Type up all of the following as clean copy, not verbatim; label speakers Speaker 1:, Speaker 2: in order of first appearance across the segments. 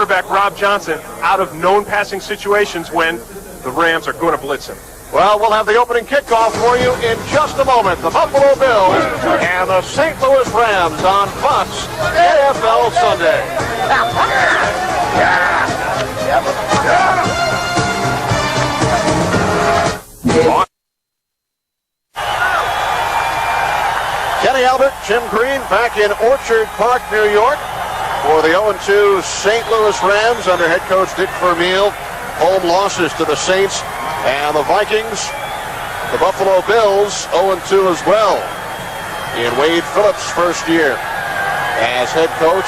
Speaker 1: quarterback Rob Johnson out of known passing situations when the Rams are going to blitz him.
Speaker 2: Well, we'll have the opening kickoff for you in just a moment. The Buffalo Bills and the St. Louis Rams on Fox NFL Sunday. Kenny Albert, Jim Green back in Orchard Park, New York for the 0-2 St. Louis Rams under head coach Dick Vermeil. Home losses to the Saints and the Vikings. The Buffalo Bills 0-2 as well in Wade Phillips' first year as head coach.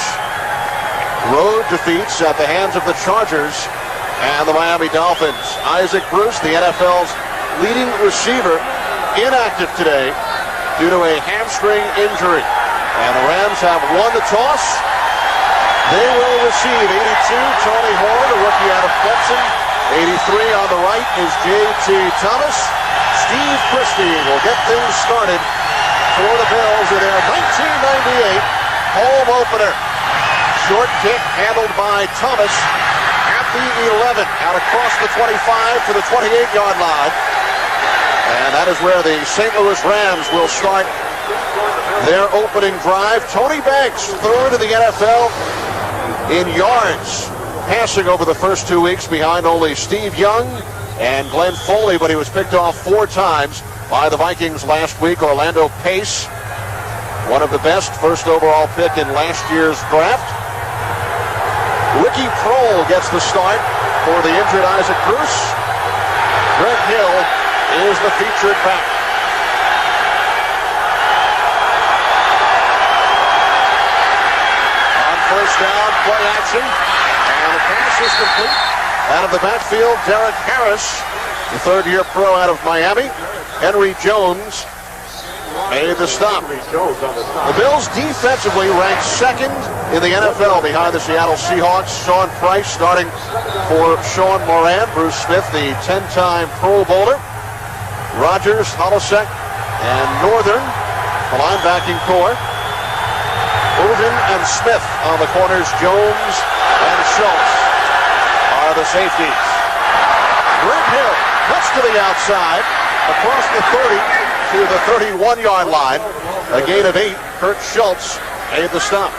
Speaker 2: Road defeats at the hands of the Chargers and the Miami Dolphins. Isaac Bruce, the NFL's leading receiver, inactive today due to a hamstring injury. And the Rams have won the toss. They will receive 82, Tony Horn, a rookie out of Clemson. 83 on the right is J.T. Thomas. Steve Christie will get things started for the Bills in their 1998 home opener. Short kick handled by Thomas at the 11, out across the 25 to the 28-yard line. And that is where the St. Louis Rams will start their opening drive. Tony Banks, third in the NFL in yards passing over the first 2 weeks, behind only Steve Young and Glenn Foley, but he was picked off 4 times by the Vikings last week. Orlando Pace, one of the best, first overall pick in last year's draft. Ricky Prohl gets the start for the injured Isaac Bruce. Greg Hill is the featured back. On first down, play action, and the pass is complete. Out of the backfield, Derek Harris, the third-year pro out of Miami. Henry Jones made the stop. The Bills defensively ranked second in the NFL behind the Seattle Seahawks. Sean Price starting for Sean Moran. Bruce Smith, the 10-time Pro Bowler. Rogers, Holosek, and Northern, the linebacking core. Odin and Smith on the corners. Jones and Schultz are the safeties. Greg Hill cuts to the outside, across the 30 to the 31-yard line. A gain of 8. Kurt Schultz made the stop.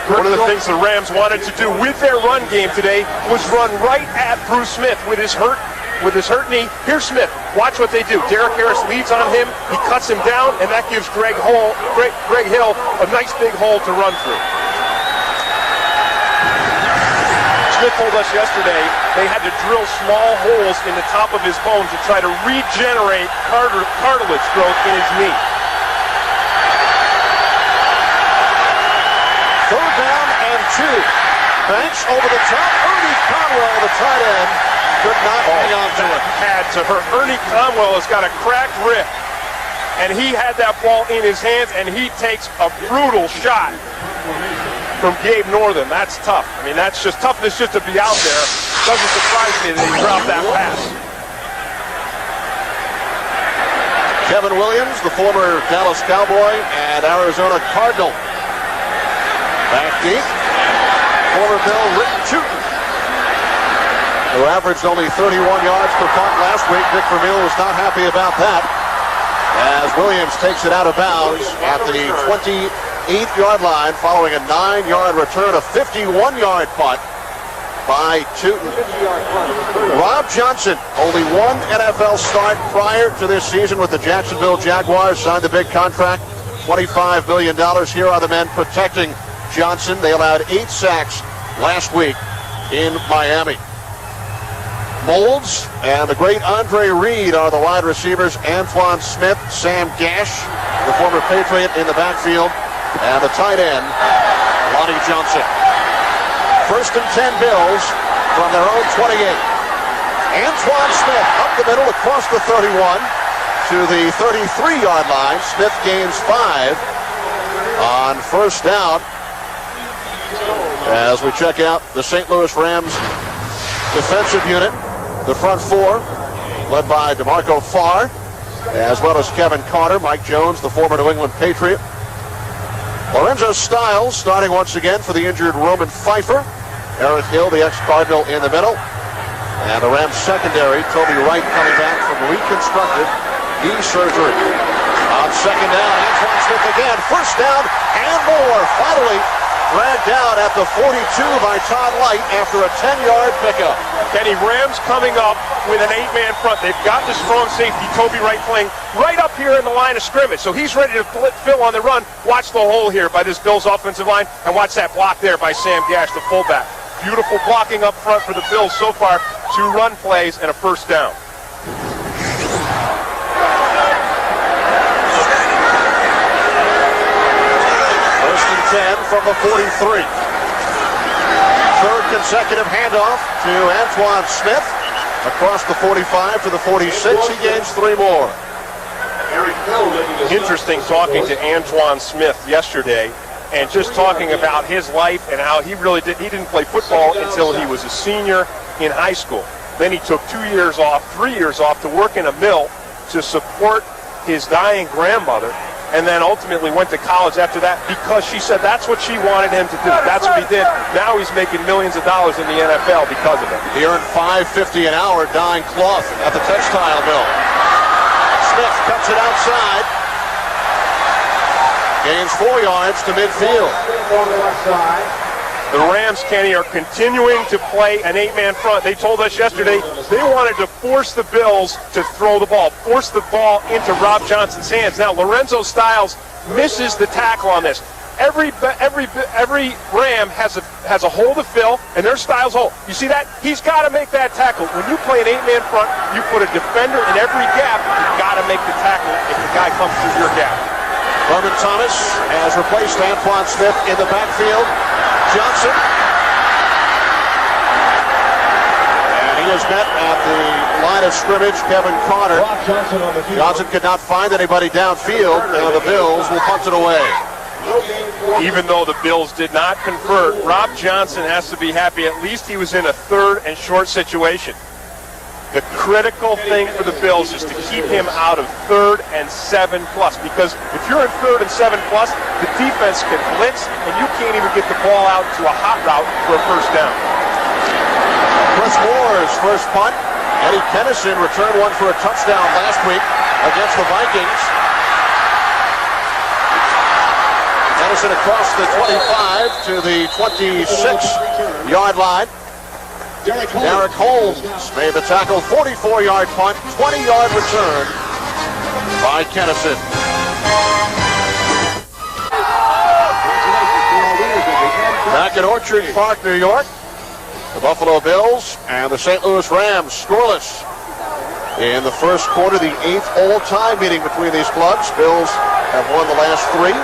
Speaker 1: One of the things the Rams wanted to do with their run game today was run right at Bruce Smith with his hurt knee. Here's Smith. Watch what they do. Derek Harris leads on him. He cuts him down, and that gives Greg Hill a nice big hole to run through. Smith told us yesterday they had to drill small holes in the top of his bone to try to regenerate cartilage growth in his knee.
Speaker 2: Third down and 2. Banks over the top. Ernie Conwell, the tight end, could not hang on to it.
Speaker 1: Had to hurt. Ernie Conwell has got a cracked rib, and he had that ball in his hands, and he takes a brutal shot from Gabe Northern. That's tough. I mean, that's just toughness just to be out there. Doesn't surprise me that he dropped that pass.
Speaker 2: Kevin Williams, the former Dallas Cowboy and Arizona Cardinal. Back deep. Former Bill Rick Chuton, who averaged only 31 yards per punt last week. Dick Vermeil was not happy about that, as Williams takes it out of bounds at the 28-yard line following a 9-yard return, a 51-yard punt by Chuton. Rob Johnson, only one NFL start prior to this season with the Jacksonville Jaguars, signed a big contract, $25 million. Here are the men protecting Johnson. They allowed 8 sacks last week in Miami. Molds and the great Andre Reed are the wide receivers. Antoine Smith, Sam Gash, the former Patriot, in the backfield, and the tight end, Lonnie Johnson. First and 10 Bills from their own 28. Antoine Smith up the middle across the 31 to the 33-yard line. Smith gains 5 on first down. As we check out the St. Louis Rams defensive unit, the front 4, led by DeMarco Farr, as well as Kevin Carter, Mike Jones, the former New England Patriot. Lorenzo Styles starting once again for the injured Roman Pfeiffer. Eric Hill, the ex-Cardinal, in the middle. And the Rams secondary, Toby Wright coming back from reconstructed knee surgery. On second down, Antoine Smith again. First down and more. Finally dragged down at the 42 by Todd Light after a 10-yard pickup.
Speaker 1: Kenny, Rams coming up with an 8-man front. They've got the strong safety, Toby Wright, playing right up here in the line of scrimmage. So he's ready to fill on the run. Watch the hole here by this Bills offensive line, and watch that block there by Sam Gash, the fullback. Beautiful blocking up front for the Bills so far. 2 run plays and a first down.
Speaker 2: First and 10 from the 43. Third consecutive handoff to Antoine Smith. Across the 45 to the 46, he gains 3 more.
Speaker 1: Interesting talking to Antoine Smith yesterday and just talking about his life and how he didn't play football until he was a senior in high school. Then he took 3 years off to work in a mill to support his dying grandmother, and then ultimately went to college after that because she said that's what she wanted him to do. That's what he did. Now he's making millions of dollars in the NFL because of it.
Speaker 2: He earned $5.50 an hour dyeing cloth at the textile mill. Smith cuts it outside. Gains 4 yards to midfield.
Speaker 1: The Rams, Kenny, are continuing to play an 8-man front. They told us yesterday they wanted to force the Bills to throw the ball, force the ball into Rob Johnson's hands. Now, Lorenzo Styles misses the tackle on this. Every Ram has a hole to fill, and there's Styles' hole. You see that? He's got to make that tackle. When you play an 8-man front, you put a defender in every gap. You've got to make the tackle if the guy comes through your gap.
Speaker 2: Herman Thomas has replaced Antoine Smith in the backfield. Johnson. And he has met at the line of scrimmage Kevin Carter. Johnson could not find anybody downfield, and the Bills will punt it away.
Speaker 1: Even though the Bills did not convert, Rob Johnson has to be happy. At least he was in a 3rd and short situation. The critical thing for the Bills is to keep him out of 3rd and 7+, because if you're in 3rd and 7+, the defense can blitz, and you can't even get the ball out to a hot route for a first down.
Speaker 2: Chris Moore's first punt. Eddie Kennison returned one for a touchdown last week against the Vikings. Kennison across the 25 to the 26-yard line. Derek Holmes made the tackle, 44-yard punt, 20-yard return by Kennison. Back at Orchard Park, New York, the Buffalo Bills and the St. Louis Rams scoreless in the first quarter, the 8th all-time meeting between these clubs. Bills have won the last 3. As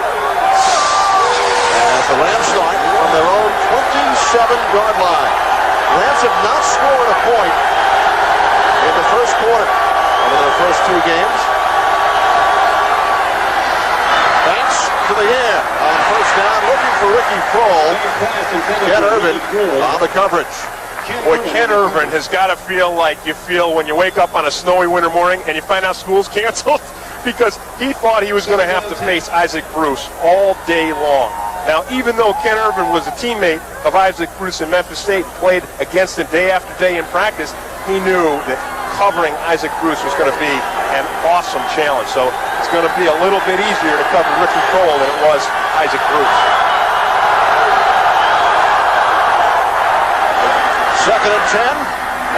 Speaker 2: the Rams start from their own 27-yard line. Rams have not scored a point in the first quarter of their first 2 games. Banks to the air on first down, looking for Ricky Kroll. Ken Irvin on the coverage.
Speaker 1: Boy, Ken Irvin has got to feel like you feel when you wake up on a snowy winter morning and you find out school's canceled, because he thought he was going to have to face Isaac Bruce all day long. Now, even though Ken Irvin was a teammate of Isaac Bruce in Memphis State, played against him day after day in practice, he knew that covering Isaac Bruce was going to be an awesome challenge. So it's going to be a little bit easier to cover Ricky Kroll than it was Isaac Bruce.
Speaker 2: Second and 10,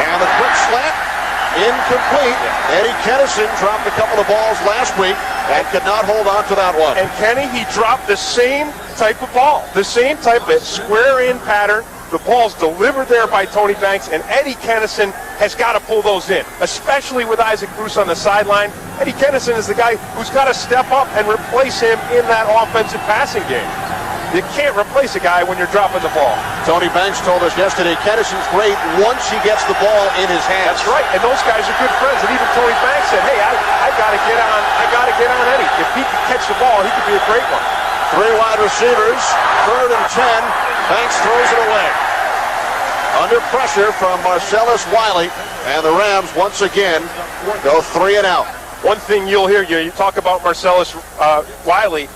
Speaker 2: and the quick slant, incomplete. Eddie Kennison dropped a couple of balls last week and could not hold on to that one.
Speaker 1: And Kenny, he dropped the same type of ball, the same type of square-in pattern. The ball's delivered there by Tony Banks, and Eddie Kennison has got to pull those in, especially with Isaac Bruce on the sideline. Eddie Kennison is the guy who's got to step up and replace him in that offensive passing game. You can't replace a guy when you're dropping the ball.
Speaker 2: Tony Banks told us yesterday Kennison's great once he gets the ball in his hands.
Speaker 1: That's right, and those guys are good friends. And even Tony Banks said, "Hey, I got to get on Eddie. If he can catch the ball, he could be a great one."
Speaker 2: 3 wide receivers, 3rd and 10. Banks throws it away. Under pressure from Marcellus Wiley, and the Rams once again go 3 and out.
Speaker 1: One thing you'll hear, you talk about Marcellus Wiley.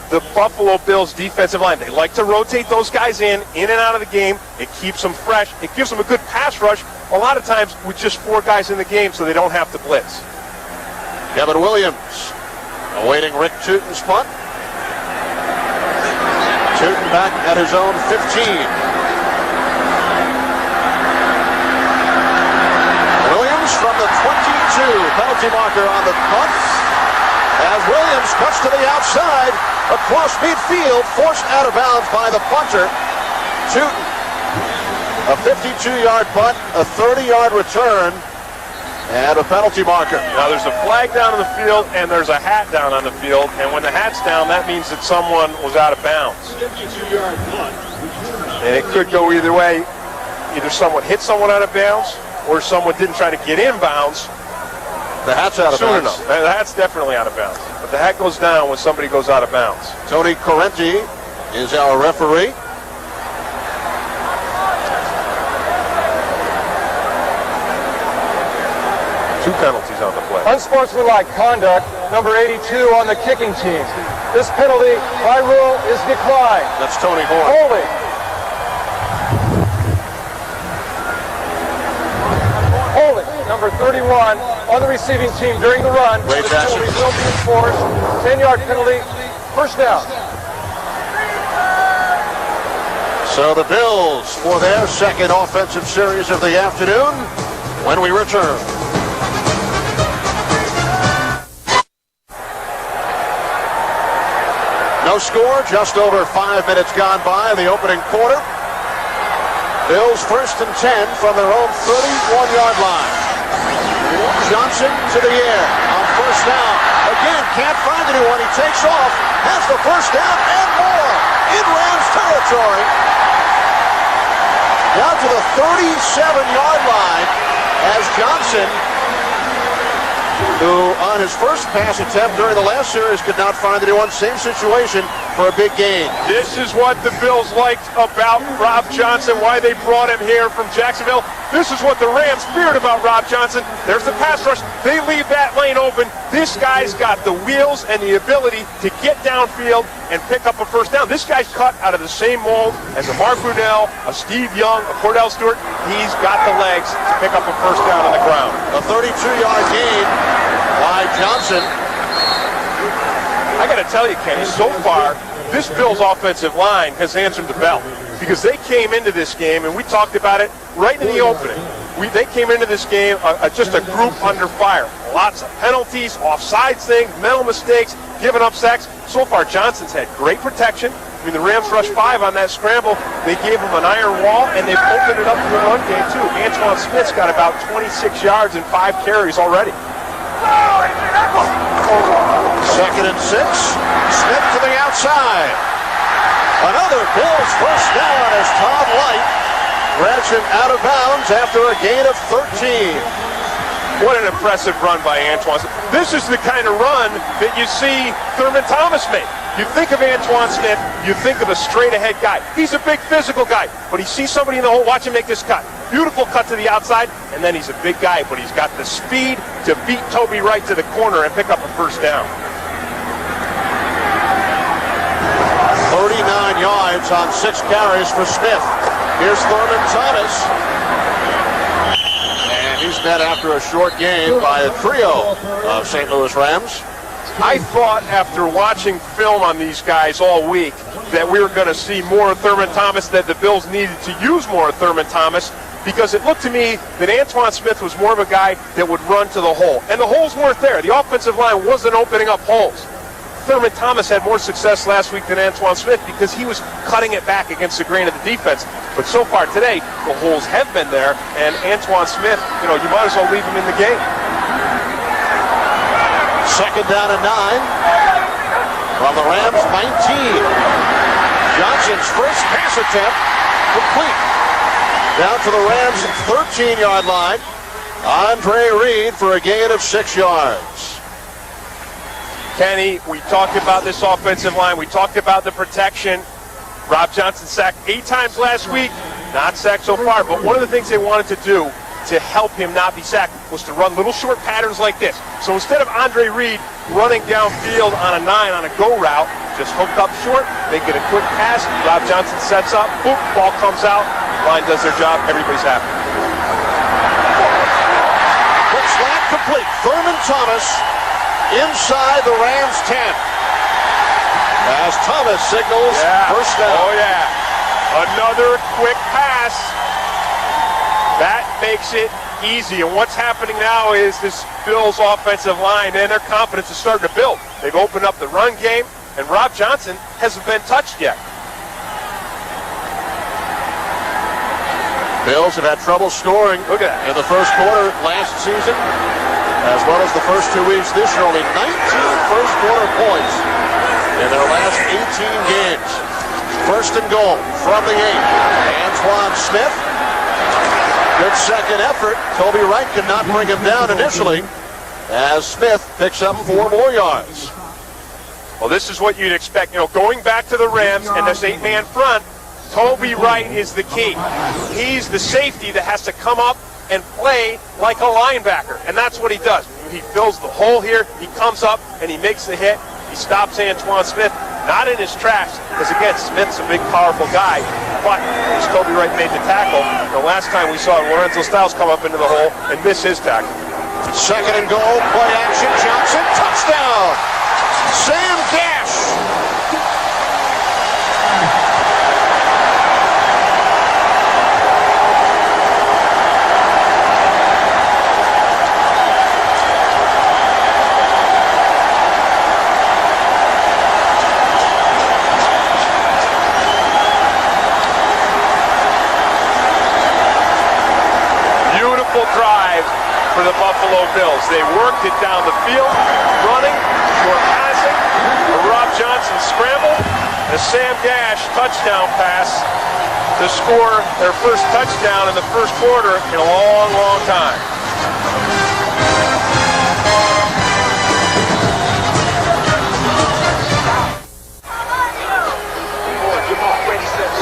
Speaker 1: the Buffalo Bills defensive line. They like to rotate those guys in and out of the game. It keeps them fresh. It gives them a good pass rush a lot of times with just 4 guys in the game so they don't have to blitz.
Speaker 2: Kevin Williams awaiting Rick Tootin's punt. Tootin back at his own 15. Williams from the 22. Penalty marker on the punt. As Williams cuts to the outside, across midfield, forced out of bounds by the punter, Tootin. A 52-yard punt, a 30-yard return, and a penalty marker.
Speaker 1: Now there's a flag down on the field, and there's a hat down on the field, and when the hat's down, that means that someone was out of bounds.
Speaker 3: 52-yard punt.
Speaker 1: And it could go either way. Either someone hit someone out of bounds, or someone didn't try to get in bounds.
Speaker 2: The hat's out of
Speaker 1: Soon
Speaker 2: bounds.
Speaker 1: enough. The hat's definitely out of bounds. But the hat goes down when somebody goes out of bounds.
Speaker 2: Tony Correnti is our referee.
Speaker 1: Two penalties on the play.
Speaker 4: Unsportsmanlike conduct, number 82 on the kicking team. This penalty, by rule, is declined.
Speaker 2: That's Tony Horn.
Speaker 4: Holding. Holding, number 31 on the receiving team during the run.
Speaker 2: Great
Speaker 4: This penalty
Speaker 2: passes.
Speaker 4: will be enforced. 10-yard penalty, first down.
Speaker 2: So the Bills for their second offensive series of the afternoon when we return. No score, just over 5 minutes gone by in the opening quarter. Bills first and 10 from their own 31-yard line. Johnson to the air on first down. Again, can't find anyone. He takes off, has the first down and more in Rams territory. Down to the 37-yard line as Johnson, who on his first pass attempt during the last series could not find anyone. Same situation for a big gain.
Speaker 1: This is what the Bills liked about Rob Johnson, why they brought him here from Jacksonville. This is what the Rams feared about Rob Johnson. There's the pass rush. They leave that lane open. This guy's got the wheels and the ability to get downfield and pick up a first down. This guy's cut out of the same mold as a Mark Brunell, a Steve Young, a Cordell Stewart. He's got the legs to pick up a first down on the ground.
Speaker 2: A 32-yard gain by Johnson.
Speaker 1: I got to tell you, Kenny, so far, this Bills offensive line has answered the bell because they came into this game, and we talked about it right in the opening. They came into this game just a group under fire. Lots of penalties, offsides things, mental mistakes, giving up sacks. So far, Johnson's had great protection. I mean, the Rams rushed 5 on that scramble. They gave him an iron wall, and they've opened it up to the run game, too. Antoine Smith's got about 26 yards and 5 carries already.
Speaker 2: Second and 6. Smith to the outside. Another Bills first down as Todd Light grabs him out of bounds after a gain of 13.
Speaker 1: What an impressive run by Antoine. This is the kind of run that you see Thurman Thomas make. You think of Antoine Smith, you think of a straight-ahead guy. He's a big physical guy, but he sees somebody in the hole, watch him make this cut. Beautiful cut to the outside, and then he's a big guy, but he's got the speed to beat Toby Wright to the corner and pick up a first down.
Speaker 2: 39 yards on 6 carries for Smith. Here's Thurman Thomas. And he's met after a short game by a trio of St. Louis Rams.
Speaker 1: I thought after watching film on these guys all week that we were going to see more of Thurman Thomas, that the Bills needed to use more of Thurman Thomas, because it looked to me that Antoine Smith was more of a guy that would run to the hole. And the holes weren't there. The offensive line wasn't opening up holes. Thurman Thomas had more success last week than Antoine Smith because he was cutting it back against the grain of the defense. But so far today, the holes have been there, and Antoine Smith, you might as well leave him in the game.
Speaker 2: Second down and 9 from the Rams 19. Johnson's first pass attempt complete. Down to the Rams 13-yard line. Andre Reed for a gain of 6 yards.
Speaker 1: Kenny, we talked about this offensive line. We talked about the protection. Rob Johnson sacked 8 times last week. Not sacked so far, but one of the things they wanted to do to help him not be sacked was to run little short patterns like this. So instead of Andre Reed running downfield on a 9 on a go route, just hooked up short, they get a quick pass, Rob Johnson sets up, boop, ball comes out, line does their job, everybody's happy.
Speaker 2: Quick slant complete. Thurman Thomas inside the Rams 10. As Thomas signals first down.
Speaker 1: Oh yeah. Another quick pass. That makes it easy. And what's happening now is this Bills offensive line and their confidence is starting to build. They've opened up the run game, and Rob Johnson hasn't been touched yet.
Speaker 2: Bills have had trouble scoring in the first quarter last season, as well as the first 2 weeks this year. Only 19 first quarter points in their last 18 games. First and goal from the 8. Antoine Smith. Good second effort. Toby Wright could not bring him down initially, as Smith picks up 4 more yards.
Speaker 1: Well, this is what you'd expect. You know, going back to the Rams and this 8-man front, Toby Wright is the key. He's the safety that has to come up and play like a linebacker, and that's what he does. He fills the hole here, he comes up, and he makes the hit. He stops Antoine Smith, not in his tracks, because again, Smith's a big, powerful guy, but as Toby Wright made the tackle, the last time we saw Lorenzo Styles come up into the hole and miss his tackle.
Speaker 2: Second and goal, play action, Johnson, touchdown! Sam Gash!
Speaker 1: Drive for the Buffalo Bills. They worked it down the field, running, short passing, a Rob Johnson scramble, a Sam Gash touchdown pass to score their first touchdown in the first quarter in a long, long time.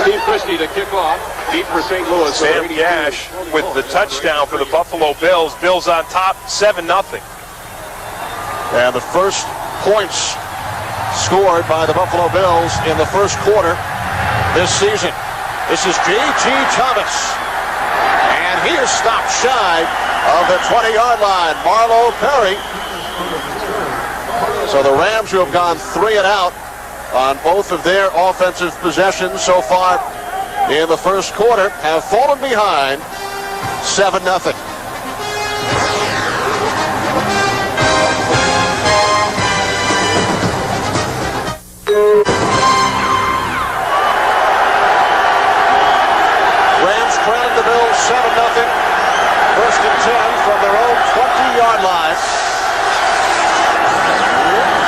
Speaker 3: Steve Christie to kick off. Deep for St. Louis.
Speaker 1: Sam Gash with the touchdown for the Buffalo Bills. Bills on top, 7-0.
Speaker 2: And the first points scored by the Buffalo Bills in the first quarter this season. This is J.G. Thomas. And he is stopped shy of the 20-yard line. Marlo Perry. So the Rams, who have gone 3 and out on both of their offensive possessions so far in the first quarter, have fallen behind 7-0. Rams trailing the Bills 7-0. First and 10 from their own 20-yard line.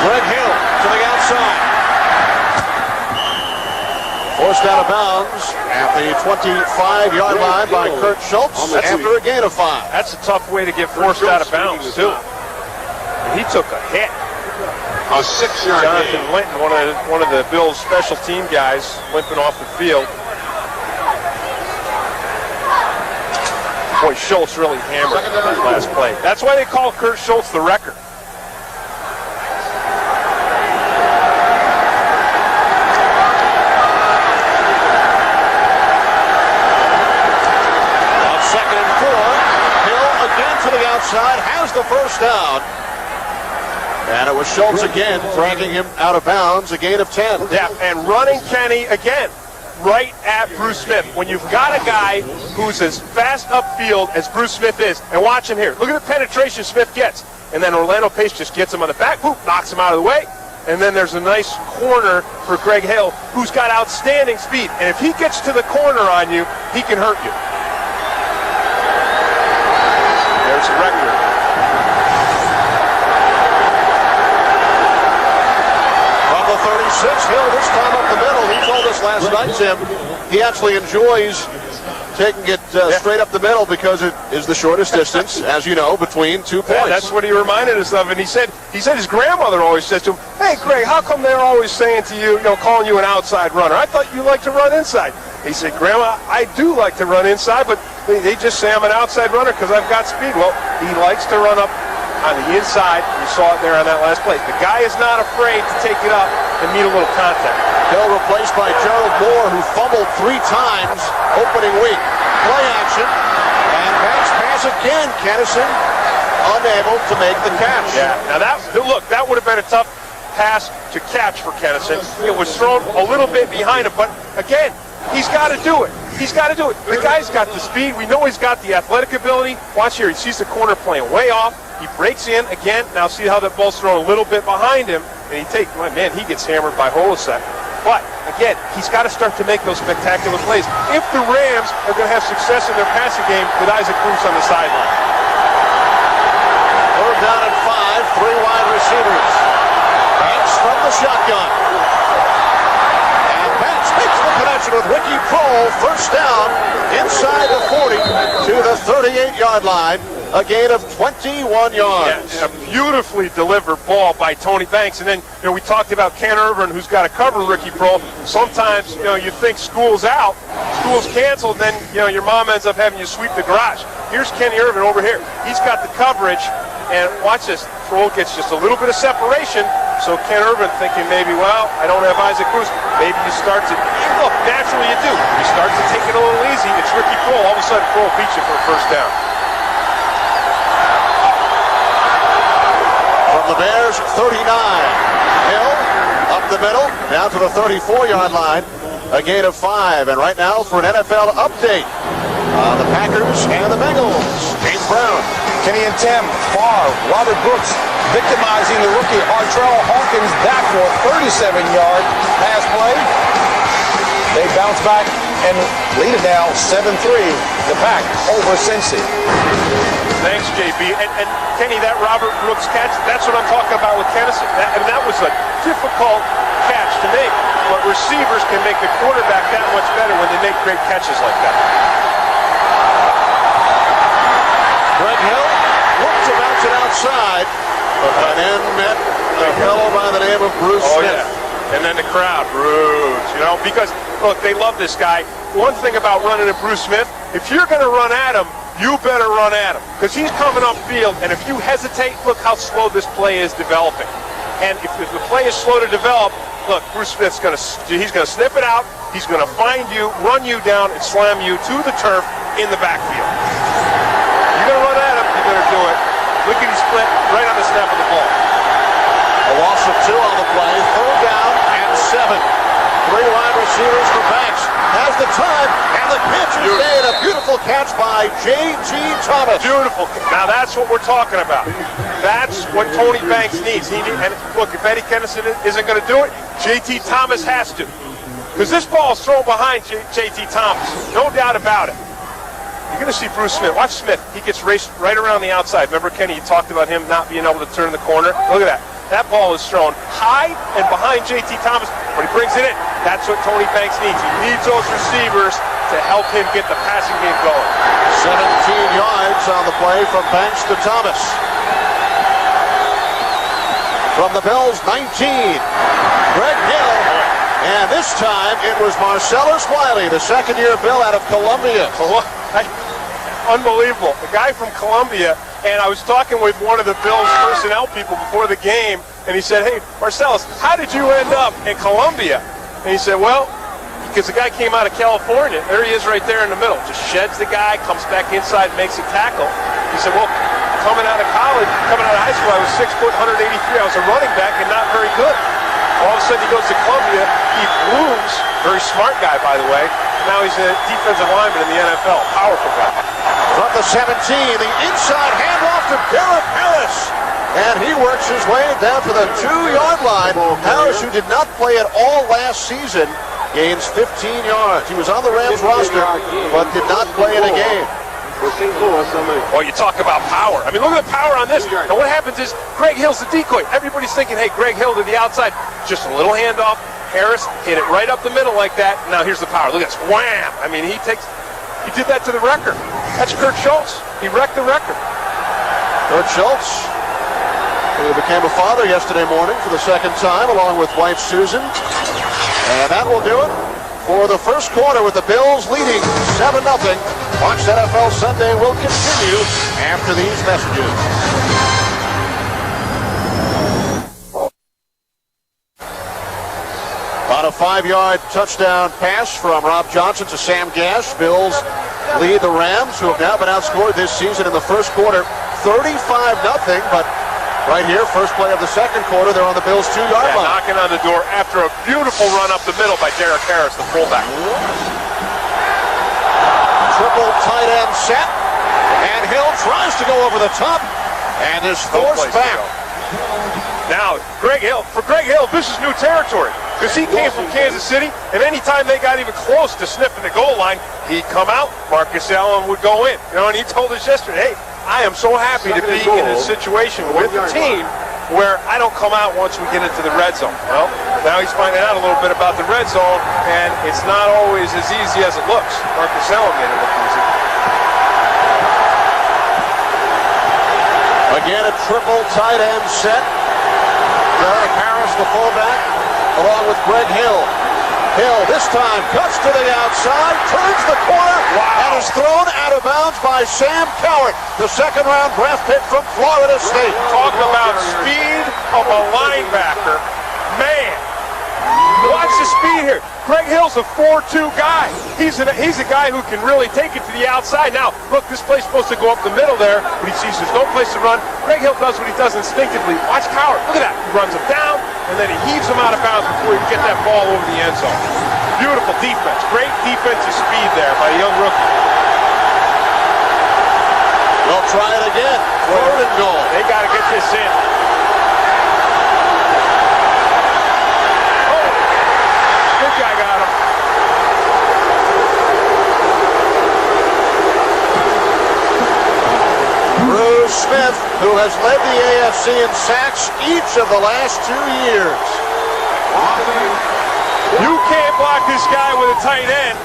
Speaker 2: Greg Hill to the outside. Forced out of bounds at the 25-yard line by Kurt Schultz after a gain of 5.
Speaker 1: That's a tough way to get forced out of bounds, too. And he took a hit.
Speaker 3: A 6-yard
Speaker 1: Jonathan
Speaker 3: gain.
Speaker 1: Linton, one of the Bills' special team guys, limping off the field. Boy, Schultz really hammered that last play. That's why they call Kurt Schultz the wrecker.
Speaker 2: Outside, has the first down. And it was Schultz again, dragging him out of bounds, a gain of 10.
Speaker 1: Yeah, and running Kenny again, right at Bruce Smith. When you've got a guy who's as fast upfield as Bruce Smith is, and watch him here. Look at the penetration Smith gets. And then Orlando Pace just gets him on the back, boop, knocks him out of the way. And then there's a nice corner for Greg Hill, who's got outstanding speed. And if he gets to the corner on you, he can hurt you. There's the record.
Speaker 2: From the 36, Hill this time up the middle. He told us last night, Tim, he actually enjoys taking it straight up the middle because it is the shortest distance, as you know, between 2 points.
Speaker 1: Yeah, that's what he reminded us of. And he said his grandmother always says to him, "Hey, Greg, how come they're always saying to you, calling you an outside runner? I thought you liked to run inside." He said, "Grandma, I do like to run inside, but they just say I'm an outside runner because I've got speed. Well, he likes to run up on the inside. You saw it there on that last play. The guy is not afraid to take it up and meet a little contact.
Speaker 2: Hill replaced by Gerald Moore, who fumbled 3 times opening week. Play action, and Banks pass again. Kennison unable to make the catch.
Speaker 1: Yeah, now that would have been a tough pass to catch for Kennison. It was thrown a little bit behind him, but again, he's got to do it. He's got to do it. The guy's got the speed. We know he's got the athletic ability. Watch here. He sees the corner playing way off. He breaks in again. Now see how that ball's thrown a little bit behind him, and he gets hammered by Holisek. But again, he's got to start to make those spectacular plays if the Rams are going to have success in their passing game with Isaac Bruce on the sideline.
Speaker 2: Third down and 5, 3 wide receivers. Banks from the shotgun. And Banks makes the connection with Ricky Prohl. First down inside the 40 to the 38-yard line. A gain of 21 yards.
Speaker 1: Yeah, a beautifully delivered ball by Tony Banks. And then, we talked about Ken Irvin, who's got to cover Ricky Prohl. Sometimes, you think school's out, school's canceled, then, your mom ends up having you sweep the garage. Here's Kenny Irvin over here. He's got the coverage, and watch this. Prohl gets just a little bit of separation. So Ken Irvin thinking maybe, well, I don't have Isaac Bruce. Maybe you start to, look, naturally you do. You start to take it a little easy. It's Ricky Prohl. All of a sudden, Prohl beats you for a first down.
Speaker 2: The Bears, 39. Hill up the middle, down to the 34-yard line. A gain of 5. And right now for an NFL update, the Packers and the Bengals. James Brown.
Speaker 5: Kenny and Tim, Favre, Robert Brooks victimizing the rookie Artrell Hawkins back for a 37-yard pass play. They bounce back and lead it now 7-3. The Pack over Cincy.
Speaker 1: Thanks, JB. And Kenny, that Robert Brooks catch, that's what I'm talking about with Kennison. That was a difficult catch to make, but receivers can make the quarterback that much better when they make great catches like that.
Speaker 2: Greg Hill looked to bounce it outside, but then met a fellow by the name of Bruce Smith.
Speaker 1: Yeah. And then the crowd, Bruce, because, look, they love this guy. One thing about running at Bruce Smith, if you're going to run at him, you better run at him, because he's coming upfield, and if you hesitate, look how slow this play is developing. And if the play is slow to develop, look, Bruce Smith's he's going to snip it out, he's going to find you, run you down, and slam you to the turf in the backfield. You're going to run at him, you better do it. Look at his split right on the snap of the ball.
Speaker 2: A loss of 2 on the play, 3rd down and 7. 3 wide receivers for Banks. Has the time, and the pitch is made. A beautiful catch by J.T. Thomas.
Speaker 1: Beautiful. Now that's what we're talking about. That's what Tony Banks needs. And look, if Eddie Kennison isn't going to do it, J.T. Thomas has to. Because this ball is thrown behind J.T. Thomas. No doubt about it. You're going to see Bruce Smith. Watch Smith. He gets raced right around the outside. Remember, Kenny, you talked about him not being able to turn the corner? Look at that. That ball is thrown high and behind J.T. Thomas, but he brings it in. That's what Tony Banks needs. He needs those receivers to help him get the passing game going.
Speaker 2: 17 yards on the play from Banks to Thomas. From the Bills, 19. Greg Hill. And this time it was Marcellus Wiley, the second-year Bill out of Columbia.
Speaker 1: Unbelievable. The guy from Columbia. And I was talking with one of the Bills personnel people before the game, and he said, hey, Marcellus, how did you end up in Columbia? And he said, well, because the guy came out of California. There he is right there in the middle. Just sheds the guy, comes back inside, makes a tackle. He said, well, coming out of college, coming out of high school, I was 6 foot, 183. I was a running back and not very good. All of a sudden he goes to Columbia. He blooms. Very smart guy, by the way. Now he's a defensive lineman in the NFL. Powerful guy.
Speaker 2: From the 17, the inside handoff to Derek Harris. And he works his way down to the 2-yard line. Harris, who did not play at all last season, gains 15 yards. He was on the Rams roster, but did not play in a game.
Speaker 1: Well, you talk about power. I mean, look at the power on this. And what happens is Greg Hill's the decoy. Everybody's thinking, hey, Greg Hill to the outside. Just a little handoff. Harris hit it right up the middle like that. Now here's the power. Look at this. Wham! I mean, he did that to the record. That's Kurt Schultz. He wrecked the record.
Speaker 2: Kurt Schultz, who became a father yesterday morning for the 2nd time, along with wife Susan. And that will do it for the first quarter, with the Bills leading 7-0 Fox NFL Sunday will continue after these messages. On a 5-yard touchdown pass from Rob Johnson to Sam Gash, Bills lead the Rams, who have now been outscored this season in the first quarter 35-0, but right here, first play of the second quarter, they're on the Bills' 2-yard line.
Speaker 1: Knocking on the door after a beautiful run up the middle by Derek Harris, the fullback.
Speaker 2: Triple tight end set, and Hill tries to go over the top, and is forced back.
Speaker 1: Now, Greg Hill, this is new territory, because he came from Kansas City, and anytime they got even close to sniffing the goal line, he'd come out, Marcus Allen would go in. You know, and he told us yesterday, hey, I am so happy to be in a situation with the team where I don't come out once we get into the red zone. Well, now he's finding out a little bit about the red zone, and it's not always as easy as it looks. Marcus Allen made it look easy.
Speaker 2: Again, a triple tight end set. Derek Harris, the fullback, along with Greg Hill. Hill this time cuts to the outside, turns the corner, and is thrown out of bounds by Sam Cowart, the second-round draft pick from Florida State.
Speaker 1: Talk about speed of a linebacker. Man, watch the speed here. Greg Hill's a 4-2 guy. He's a guy who can really take it to the outside. Now, look, this play's supposed to go up the middle there, but he sees there's no place to run. Greg Hill does what he does instinctively. Watch Cowart. Look at that. He runs him down, and then he heaves him out of bounds before he can get that ball over the end zone. Beautiful defense. Great defensive speed there by a young rookie.
Speaker 2: They'll try it again. Third and goal.
Speaker 1: They got to get this in. Good guy got him.
Speaker 2: Bruce Smith, who has led the AFC in sacks each of the last 2 years.
Speaker 1: You can't block this guy with a tight end.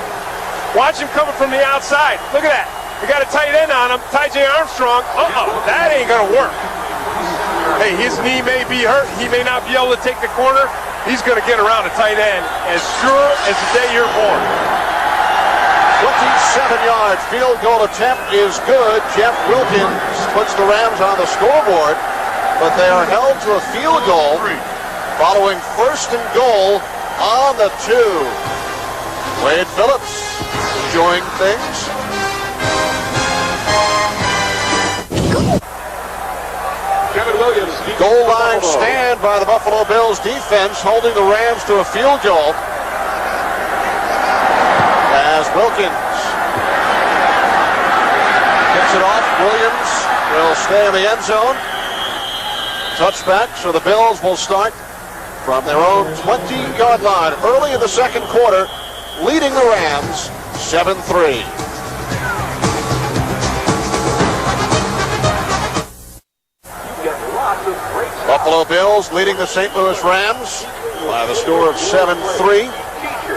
Speaker 1: Watch him coming from the outside. Look at that. We got a tight end on him, Ty.J. Armstrong. That ain't going to work. Hey, his knee may be hurt. He may not be able to take the corner. He's going to get around a tight end as sure as the day you're born.
Speaker 2: 27-yard field goal attempt is good. Jeff Wilkins puts the Rams on the scoreboard, but they are held to a field goal following first and goal on the 2. Wade Phillips enjoying things. Goal line stand by the Buffalo Bills defense, holding the Rams to a field goal. As Wilkins gets it off, Williams will stay in the end zone. Touchback, so the Bills will start from their own 20-yard line early in the second quarter, leading the Rams 7-3. Buffalo Bills leading the St. Louis Rams by the score of 7-3.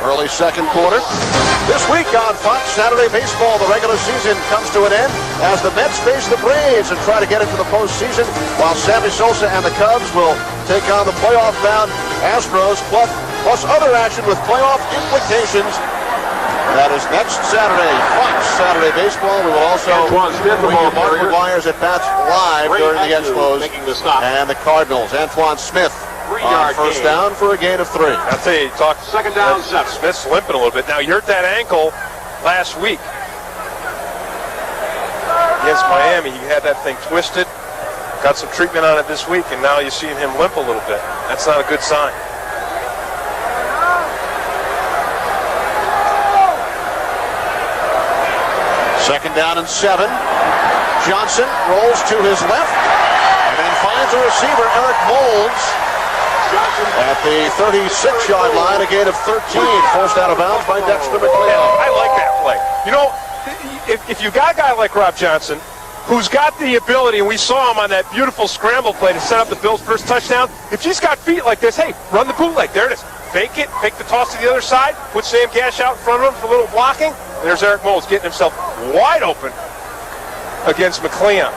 Speaker 2: Early second quarter. This week on Fox Saturday Baseball, the regular season comes to an end as the Mets face the Braves and try to get into the postseason, while Sammy Sosa and the Cubs will take on the playoff-bound Astros, plus other action with playoff implications. That is next Saturday, Fox Saturday Baseball. We will also bring you Mark McGuire's at-bats live during the Expos and the Cardinals. Antoine Smith on first down for a gain of 3.
Speaker 1: I'll tell you, talk second down, Smith's limping a little bit. Now, he hurt that ankle last week against Miami. He had that thing twisted, got some treatment on it this week, and now you're seeing him limp a little bit. That's not a good sign.
Speaker 2: Second down and 7. Johnson rolls to his left and then finds a receiver, Eric Moulds, at the 36-yard line, a gain of 13, forced out of bounds by Dexter McLeod.
Speaker 1: I like that play. You know, if you got a guy like Rob Johnson, who's got the ability, and we saw him on that beautiful scramble play to set up the Bills' first touchdown, if he's got feet like this, hey, run the bootleg. There it is. Fake it, fake the toss to the other side, put Sam Gash out in front of him for a little blocking, and there's Eric Moulds getting himself wide open against McLeod.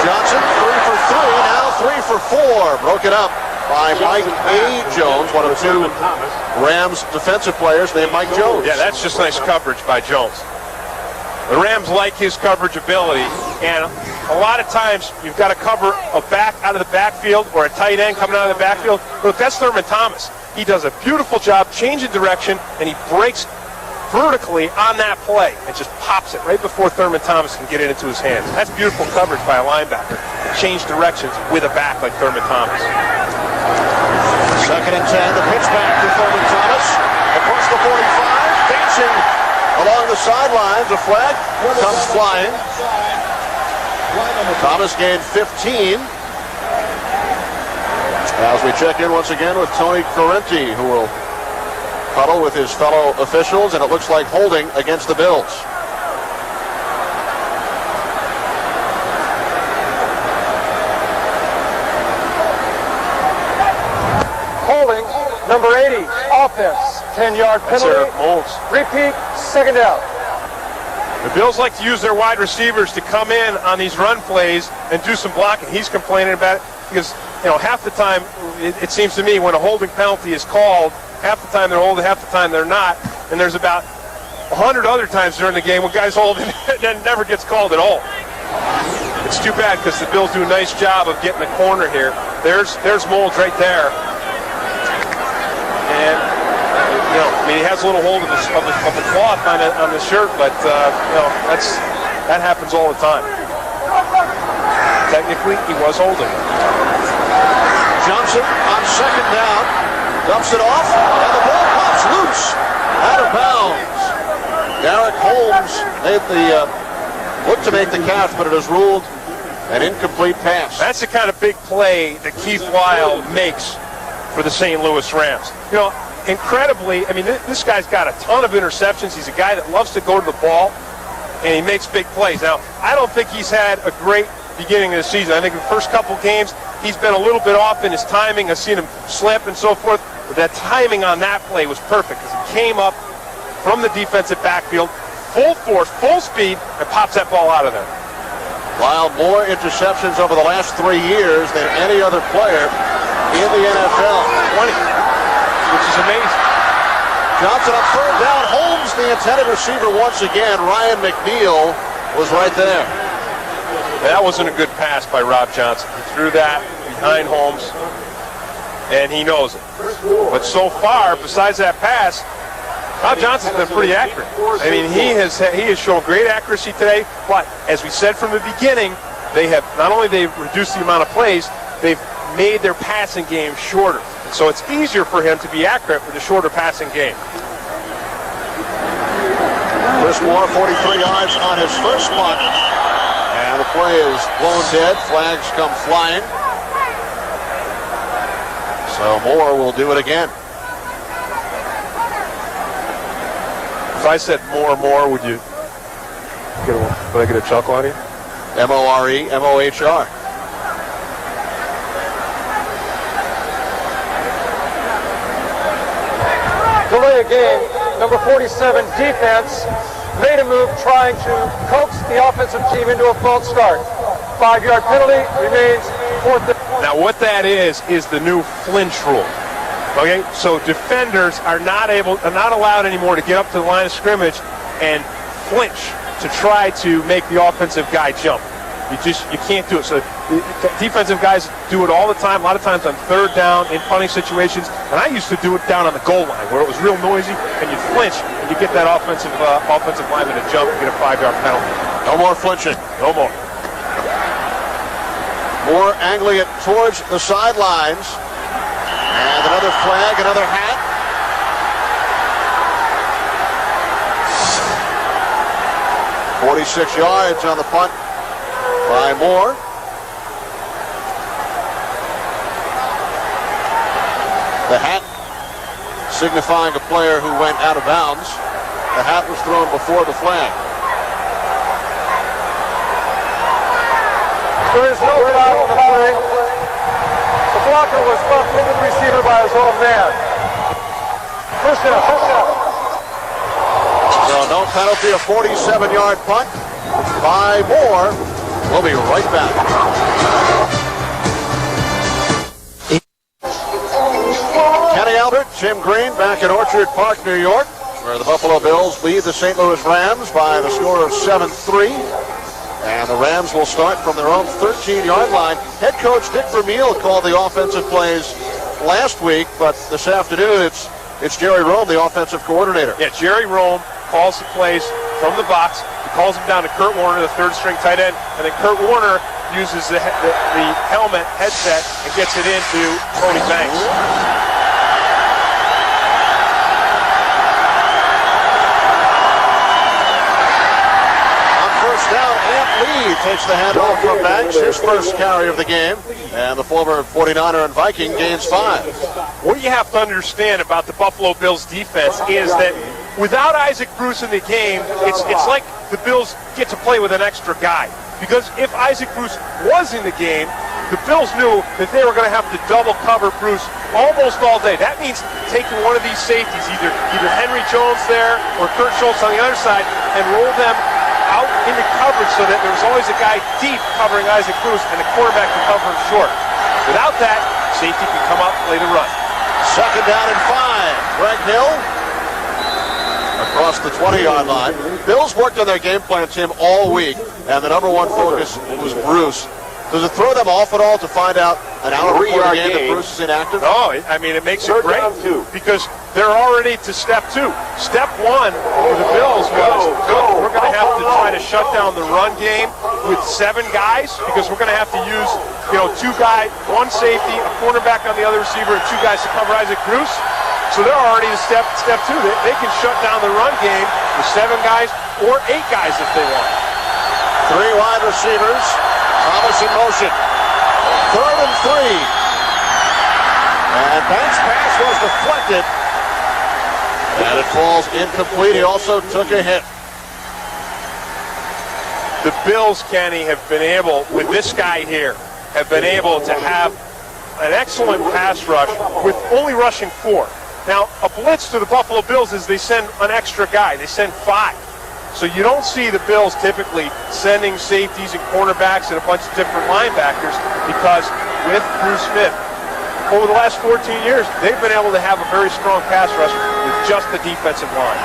Speaker 2: Johnson 3 for 3, now 3 for 4. Broke it up by Mike A. Jones, one of two Rams defensive players named Mike Jones.
Speaker 1: Yeah, that's just nice coverage by Jones. The Rams like his coverage ability, and a lot of times you've got to cover a back out of the backfield or a tight end coming out of the backfield. Look, that's Thurman Thomas. He does a beautiful job changing direction, and he breaks vertically on that play and just pops it right before Thurman Thomas can get it into his hands. That's beautiful coverage by a linebacker. Change directions with a back like Thurman Thomas.
Speaker 2: 2nd and 10, the pitch back to Thurman Thomas. Across the 45, dancing along the sidelines. A flag comes flying. Thomas gained 15. As we check in once again with Tony Correnti, who will huddle with his fellow officials, and it looks like holding against the Bills.
Speaker 4: Holding, number 80, offense, 10-yard penalty. Repeat, 2nd down.
Speaker 1: The Bills like to use their wide receivers to come in on these run plays and do some blocking. He's complaining about it because, half the time, it seems to me, when a holding penalty is called, half the time they're holding, half the time they're not. And there's about 100 other times during the game when guys hold and it never gets called at all. It's too bad because the Bills do a nice job of getting the corner here. There's Moulds right there. And, he has a little hold of the cloth on the shirt, but, that happens all the time. Technically, he was holding.
Speaker 2: Johnson on 2nd down. Dumps it off, and the ball pops loose, out of bounds. Garrett Holmes looked to make the catch, but it is ruled an incomplete pass.
Speaker 1: That's the kind of big play that Keith Lyle makes for the St. Louis Rams. Incredibly, this guy's got a ton of interceptions. He's a guy that loves to go to the ball, and he makes big plays. Now, I don't think he's had a great beginning of the season. I think the first couple games, he's been a little bit off in his timing. I've seen him slip and so forth. But that timing on that play was perfect because he came up from the defensive backfield, full force, full speed, and pops that ball out of there.
Speaker 2: Lyle, more interceptions over the last 3 years than any other player in the NFL.
Speaker 1: 20, which is amazing.
Speaker 2: Johnson on 3rd down. Holmes, the intended receiver once again. Ryan McNeil was right there.
Speaker 1: That wasn't a good pass by Rob Johnson. He threw that behind Holmes, and he knows it. But so far, besides that pass, Rob Johnson's been pretty accurate. He has shown great accuracy today, but as we said from the beginning, they've reduced the amount of plays, they've made their passing game shorter. So it's easier for him to be accurate with a shorter passing game.
Speaker 2: Chris Moore, 43 yards on his first punt. And the play is blown dead. Flags come flying. So Moore will do it again.
Speaker 1: If I said more, would I get a chuckle on you?
Speaker 2: M-O-R-E-M-O-H-R.
Speaker 4: Delay of game, number 47, defense, made a move trying to coax the offensive team into a false start. 5-yard penalty, remains 4th down.
Speaker 1: Now what that is the new flinch rule. Okay, so defenders are not allowed anymore to get up to the line of scrimmage and flinch to try to make the offensive guy jump. You can't do it. So defensive guys do it all the time, a lot of times on 3rd down in punting situations. And I used to do it down on the goal line where it was real noisy and you flinch and you get that offensive lineman to jump and get a 5-yard penalty.
Speaker 2: No more flinching.
Speaker 1: No more.
Speaker 2: Moore angling it towards the sidelines. And another flag, another hat. "46 yards on the punt by Moore. The hat signifying a player who went out of bounds. The hat was thrown before the flag.
Speaker 4: There is no foul on the play. The blocker was bumped into the receiver by his own man. First down.
Speaker 2: So no penalty, a 47-yard punt by Moore. We'll be right back. Jim Green back at Orchard Park, New York, where the Buffalo Bills lead the St. Louis Rams by the score of 7-3. And the Rams will start from their own 13-yard line. Head coach Dick Vermeil called the offensive plays last week, but this afternoon it's Jerry Rome, the offensive coordinator.
Speaker 1: Yeah, Jerry Rome calls the plays from the box. He calls them down to Kurt Warner, the third-string tight end, and then Kurt Warner uses the helmet headset and gets it into Tony Banks.
Speaker 2: Down, Ant Lee takes the handoff from Banks, his first carry of the game, and the former 49er and Viking gains 5.
Speaker 1: What you have to understand about the Buffalo Bills defense is that without Isaac Bruce in the game, it's like the Bills get to play with an extra guy. Because if Isaac Bruce was in the game, the Bills knew that they were going to have to double cover Bruce almost all day. That means taking one of these safeties, either Henry Jones there or Kurt Schultz on the other side, and roll them out into coverage so that there's always a guy deep covering Isaac Bruce and the quarterback can cover him short. Without that, safety can come out and play the run.
Speaker 2: Second down and 5. Greg Hill across the 20-yard line. Bills worked on their game plan, Tim, all week, and the number one focus was Bruce. Does it throw them off at all to find out an hour before the game that Bruce is inactive?
Speaker 1: Oh, I mean, it makes it great because they're already to step 2. Step 1 for the Bills was, we're going to have to try to shut down the run game with 7 guys because we're going to have to use, 2 guys, 1 safety, a cornerback on the other receiver, and 2 guys to cover Isaac Bruce. So they're already to step 2. They can shut down the run game with 7 guys or 8 guys if they want.
Speaker 2: 3 wide receivers. Thomas in motion. 3rd and 3. And Banks' pass was deflected. And it falls incomplete. He also took a hit.
Speaker 1: The Bills, Kenny, have been able, with this guy here, have been able to have an excellent pass rush with only rushing 4. Now, a blitz to the Buffalo Bills is they send an extra guy. They send 5. So you don't see the Bills typically sending safeties and cornerbacks and a bunch of different linebackers because with Bruce Smith, over the last 14 years, they've been able to have a very strong pass rush with just the defensive line.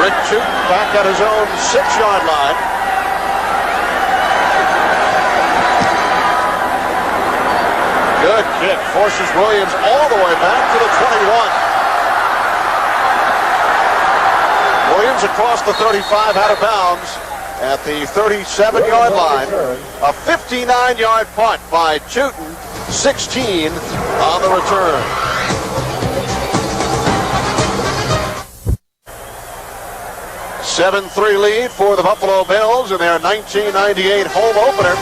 Speaker 2: Rick Chooten back at his own 6-yard line. Good kick. Forces Williams all the way back to the 21. Williams across the 35, out of bounds at the 37-yard line. A 59-yard punt by Chooten, 16 on the return. A 7-3 lead for the Buffalo Bills in their 1998 home opener.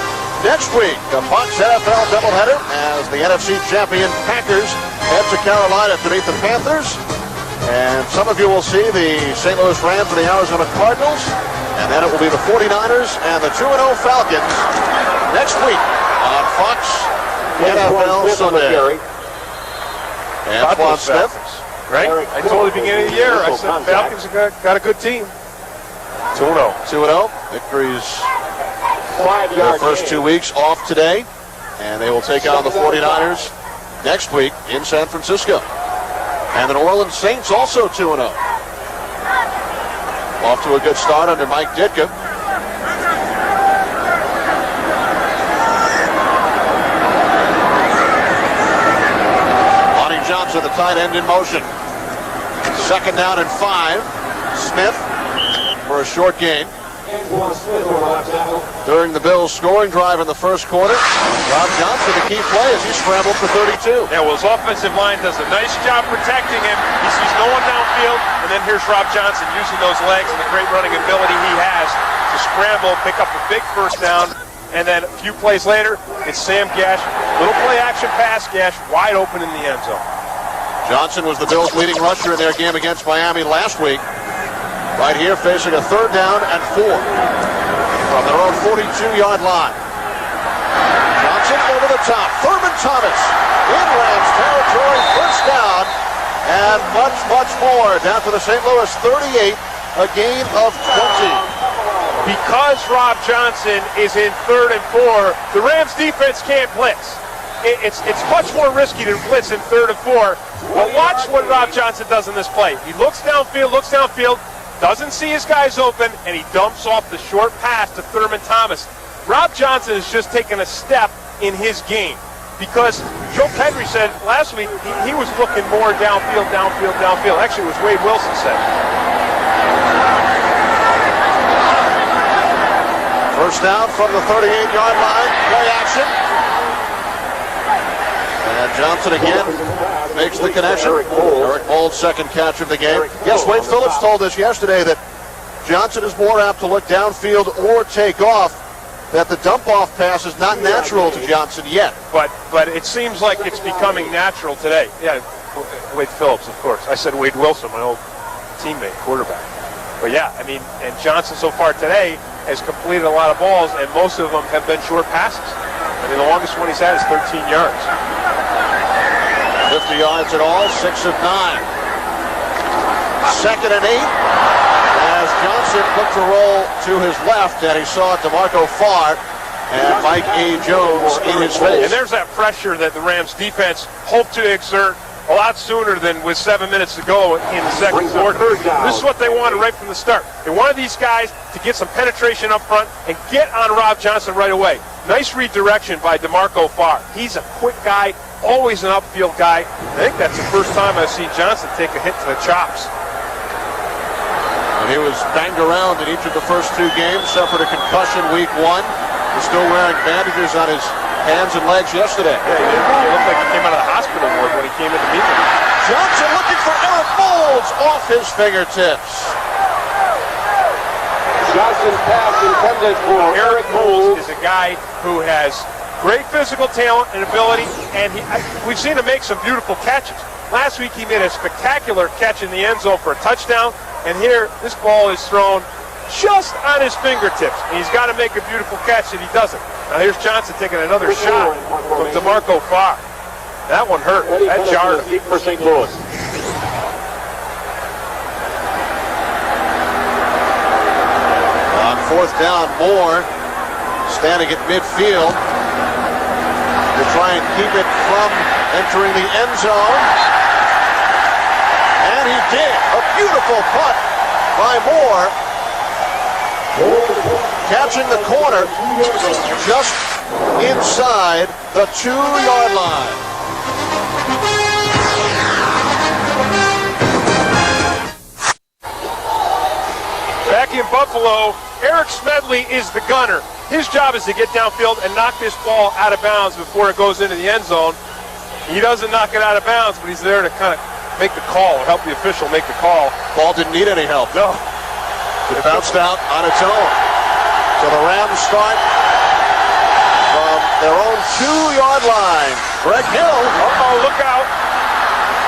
Speaker 2: Next week, a Fox NFL doubleheader as the NFC champion Packers head to Carolina to meet the Panthers. And some of you will see the St. Louis Rams and the Arizona Cardinals. And then it will be the 49ers and the 2-0 Falcons next week on Fox NFL Sunday. Antoine Smith.
Speaker 1: Right? I told you at the beginning of the year, I said the Falcons have got a good team. 2-0.
Speaker 2: 2-0. Victories their first 2 weeks off today. And they will take on the 49ers next week in San Francisco. And the New Orleans Saints also 2-0. Off to a good start under Mike Ditka. Lonnie Johnson, the tight end, in motion. 2nd down and 5. Smith for a short gain. During the Bills' scoring drive in the first quarter, Rob Johnson, the key play as he scrambled for 32.
Speaker 1: Yeah, well, his offensive line does a nice job protecting him. He sees no one downfield, and then here's Rob Johnson using those legs and the great running ability he has to scramble, pick up a big first down, and then a few plays later, it's Sam Gash, little play action pass, Gash wide open in the end zone.
Speaker 2: Johnson was the Bills' leading rusher in their game against Miami last week. Right here, facing a 3rd down and 4 from their own 42-yard line. Johnson over the top. Thurman Thomas in Rams territory. First down and much, much more. Down to the St. Louis 38, a gain of 20.
Speaker 1: Because Rob Johnson is in 3rd and 4, the Rams defense can't blitz. it's much more risky to blitz in 3rd and 4. But watch what Rob Johnson does in this play. He looks downfield, doesn't see his guys open, and he dumps off the short pass to Thurman Thomas. Rob Johnson is just taking a step in his game because Joe Pedri said last week he was looking more downfield. Actually, it was Wade Wilson said.
Speaker 2: First down from the 38-yard line. Play action. And Johnson again makes the connection. Eric Bould's second catch of the game. Yes, Wade Phillips told us yesterday that Johnson is more apt to look downfield or take off, that the dump-off pass is not natural to Johnson yet.
Speaker 1: But it seems like it's becoming natural today. Yeah, Wade Phillips, of course. I said Wade Wilson, my old teammate, quarterback. But yeah, I mean, and Johnson so far today has completed a lot of balls, and most of them have been short passes. I mean, the longest one he's had is 13 yards.
Speaker 2: 50 yards in all, 6 of 9. 2nd and 8. As Johnson looked to roll to his left, and he saw DeMarco Farr and Mike A. Jones in his face.
Speaker 1: And there's that pressure that the Rams defense hoped to exert a lot sooner than with 7 minutes to go in the second quarter. This is what they wanted right from the start. They wanted these guys to get some penetration up front and get on Rob Johnson right away. Nice redirection by DeMarco Farr. He's a quick guy, always an upfield guy. I think that's the first time I've seen Johnson take a hit to the chops.
Speaker 2: And he was banged around in each of the first 2 games, suffered a concussion week 1. He's still wearing bandages on his hands and legs yesterday.
Speaker 1: Yeah, he looked like he came out of the hospital ward when he came in to meet them.
Speaker 2: Johnson looking for Eric Bould's off his fingertips.
Speaker 3: Johnson's pass intended for
Speaker 1: Eric Bould is a guy who has great physical talent and ability, and we've seen him make some beautiful catches. Last week he made a spectacular catch in the end zone for a touchdown, and here this ball is thrown just on his fingertips. And he's got to make a beautiful catch, and he doesn't. Now here's Johnson taking another shot from DeMarco Farr. That one hurt. That jarred him.
Speaker 3: for St. Louis.
Speaker 2: On 4th down, Moore standing at midfield to try and keep it from entering the end zone. And he did. A beautiful punt by Moore. Catching the corner just inside the 2-yard line.
Speaker 1: Back in Buffalo, Eric Smedley is the gunner. His job is to get downfield and knock this ball out of bounds before it goes into the end zone. He doesn't knock it out of bounds, but he's there to kind of make the call or help the official make the call.
Speaker 2: Ball didn't need any help.
Speaker 1: No.
Speaker 2: It bounced out on its own. So the Rams start from their own 2-yard line. Greg Hill.
Speaker 1: Uh-oh, look out.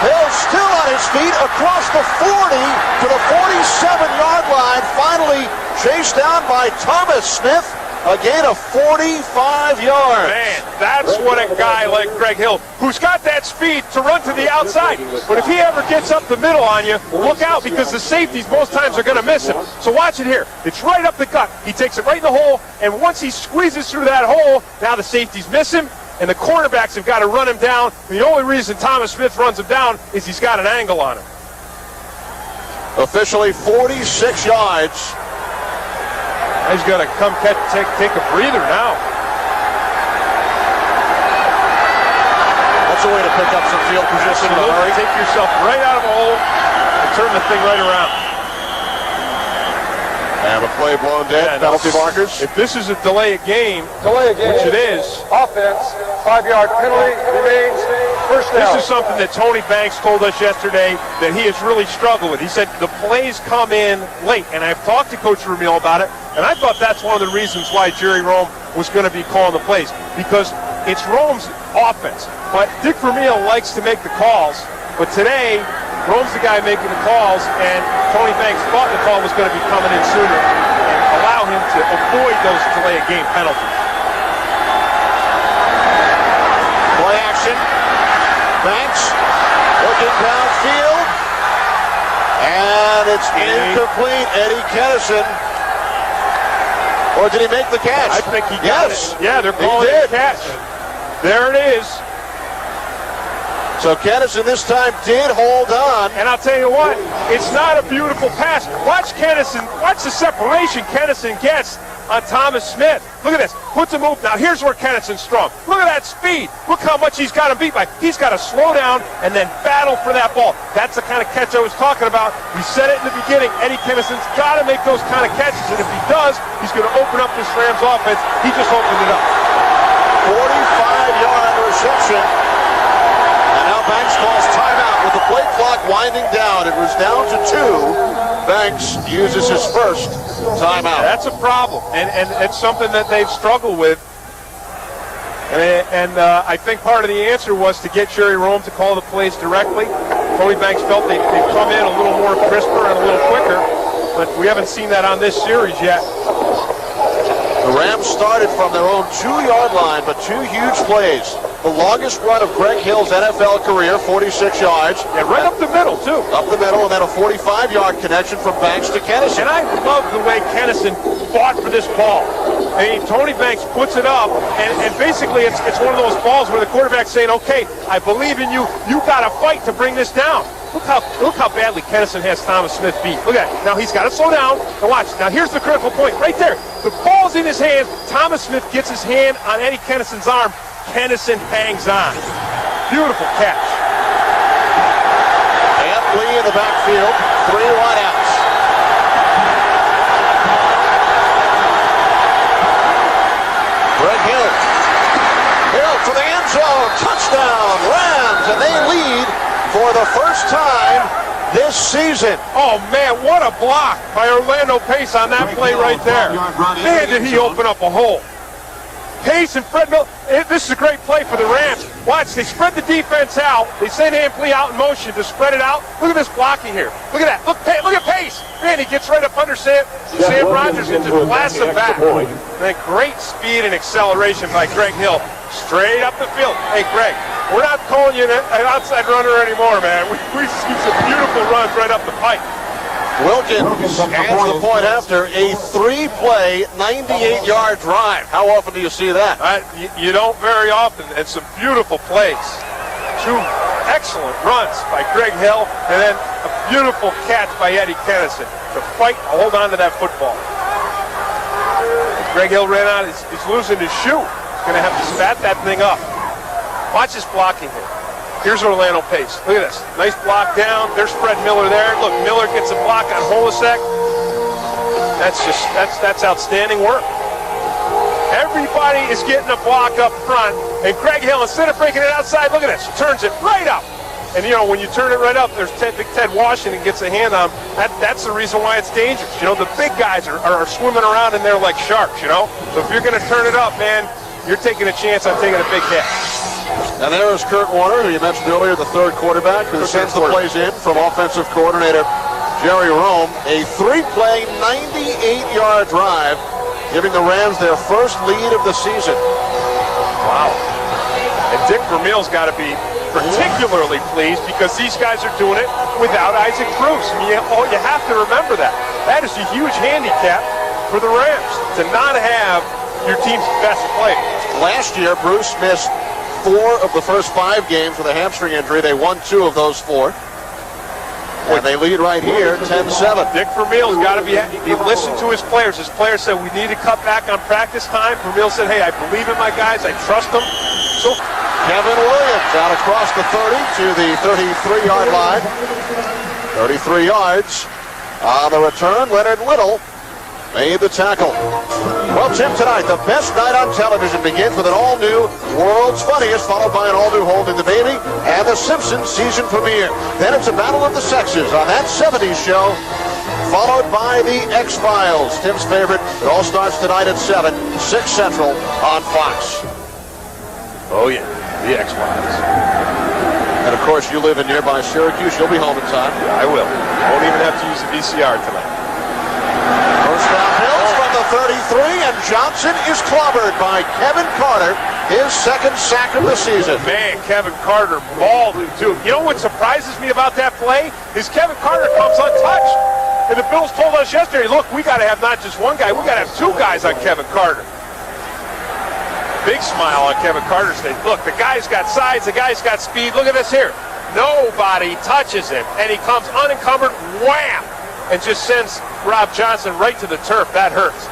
Speaker 2: Hill still on his feet across the 40 to the 47-yard line. Finally chased down by Thomas Smith. A gain of 45 yards.
Speaker 1: Man, that's what a guy like Greg Hill, who's got that speed to run to the outside. But if he ever gets up the middle on you, look out, because the safeties most times are going to miss him. So watch it here. It's right up the gut. He takes it right in the hole, and once he squeezes through that hole, now the safeties miss him, and the cornerbacks have got to run him down. And the only reason Thomas Smith runs him down is he's got an angle on him.
Speaker 2: Officially 46 yards.
Speaker 1: He's got to come take a breather now.
Speaker 2: That's a way to pick up some field position in a hurry.
Speaker 1: Take yourself right out of a hole and turn the thing right around.
Speaker 2: And a play blown dead. Penalty markers.
Speaker 1: If this is a delay of game, which it is,
Speaker 4: Offense, 5-yard penalty remains first down.
Speaker 1: this is something that Tony Banks told us yesterday that he has really struggled with. He said the plays come in late, and I've talked to Coach Ramil about it, and I thought that's one of the reasons why Jerry Rome was going to be calling the plays, because it's Rome's offense. But Dick Ramil likes to make the calls, but today, Rome's the guy making the calls, and Tony Banks thought the call was going to be coming in sooner and allow him to avoid those delay of game penalties.
Speaker 2: Play action. Banks looking downfield. And it's incomplete. Eddie Kennison. Or did he make the catch?
Speaker 1: I think he got it. Yeah, they're calling it a catch. There it is.
Speaker 2: So Kennison this time did hold on.
Speaker 1: And I'll tell you what, it's not a beautiful pass. Watch Kennison, watch the separation Kennison gets on Thomas Smith. Look at this, puts a move. Now here's where Kennison's strong. Look at that speed. Look how much he's got him beat by. He's got to slow down and then battle for that ball. That's the kind of catch I was talking about. We said it in the beginning. Eddie Kennison's got to make those kind of catches, and if he does, he's going to open up this Rams offense. He just opened it up.
Speaker 2: 45-yard reception. Banks calls timeout with the play clock winding down. It was down to 2. Banks uses his first timeout.
Speaker 1: That's a problem, and it's something that they've struggled with. And I think part of the answer was to get Jerry Rome to call the plays directly. Tony Banks felt they'd come in a little more crisper and a little quicker, but we haven't seen that on this series yet.
Speaker 2: The Rams started from their own 2-yard line, but 2 huge plays. The longest run of Greg Hill's NFL career, 46 yards.
Speaker 1: And right up the middle, too.
Speaker 2: Up the middle, and then a 45-yard connection from Banks to Kennison.
Speaker 1: And I love the way Kennison fought for this ball. I mean, Tony Banks puts it up, and basically it's one of those balls where the quarterback's saying, okay, I believe in you. You got to fight to bring this down. Look how badly Kennison has Thomas Smith beat. Look at it. Now he's got to slow down. Now watch. Now here's the critical point right there. The ball's in his hands. Thomas Smith gets his hand on Eddie Kennison's arm. Kennison hangs on. Beautiful catch.
Speaker 2: And Lee in the backfield. 3 wideouts. Greg Hill. Hill for the end zone. Touchdown, Rams, and they lead for the first time this season.
Speaker 1: Oh, man, what a block by Orlando Pace on that play right there. Man, did he open up a hole. Pace and Fred Miller. This is a great play for the Rams. Watch, they spread the defense out. They send Ampli out in motion to spread it out. Look at this blocking here. Look at that. Look at Pace. Man, he gets right up under Sam Rogers and just blasts him back. Then great speed and acceleration by Greg Hill. Straight up the field. Hey, Greg, we're not calling you an outside runner anymore, man. We see some beautiful runs right up the pipe.
Speaker 2: Wilkins hands the point after a 3-play, 98-yard drive. How often do you see that?
Speaker 1: You don't very often, and some beautiful plays. 2 excellent runs by Greg Hill, and then a beautiful catch by Eddie Kennison to fight, hold on to that football. Greg Hill ran out, he's losing his shoe. He's going to have to spat that thing up. Watch his blocking here. Here's Orlando Pace. Look at this. Nice block down. There's Fred Miller there. Look, Miller gets a block on Holisek. That's outstanding work. Everybody is getting a block up front. And Greg Hill, instead of breaking it outside, look at this. Turns it right up. And, you know, when you turn it right up, there's Big Ted Washington gets a hand on him. That's the reason why it's dangerous. You know, the big guys are swimming around in there like sharks, you know. So if you're going to turn it up, man, you're taking a chance on taking a big hit.
Speaker 2: And there is Kurt Warner, who you mentioned earlier, the third quarterback, who sends the plays in from offensive coordinator Jerry Rome. A 3-play, 98-yard drive, giving the Rams their first lead of the season.
Speaker 1: Wow. And Dick Vermeil's got to be particularly pleased because these guys are doing it without Isaac Bruce. I mean, you have to remember that. That is a huge handicap for the Rams, to not have your team's best player.
Speaker 2: Last year, Bruce missed 4 of the first 5 games with a hamstring injury. They won 2 of those 4. And they lead right here, 10-7.
Speaker 1: Dick Vermeil's got to be listened to his players. His players said, we need to cut back on practice time. Vermeil said, hey, I believe in my guys. I trust them. So
Speaker 2: Kevin Williams out across the 30 to the 33-yard line. 33 yards on the return. Leonard Little made the tackle. Well, Tim, tonight, the best night on television begins with an all-new World's Funniest, followed by an all-new Holding the Baby, and the Simpsons season premiere. Then it's a battle of the sexes on that 70s show, followed by the X-Files, Tim's favorite. It all starts tonight at 7, 6 Central on Fox.
Speaker 1: Oh, yeah, the X-Files.
Speaker 2: And, of course, you live in nearby Syracuse. You'll be home in time.
Speaker 1: Yeah, I will. Won't even have to use the VCR tonight.
Speaker 2: First down Hills from the 33, and Johnson is clobbered by Kevin Carter, his second sack of the season.
Speaker 1: Man, Kevin Carter mauled him, too. You know what surprises me about that play? Is Kevin Carter comes untouched. And the Bills told us yesterday, look, we got to have not just one guy, we got to have 2 guys on Kevin Carter. big smile on Kevin Carter's face. Look, the guy's got size, the guy's got speed. Look at this here. Nobody touches him, and he comes unencumbered, wham, and just sends Rob Johnson right to the turf. That hurts.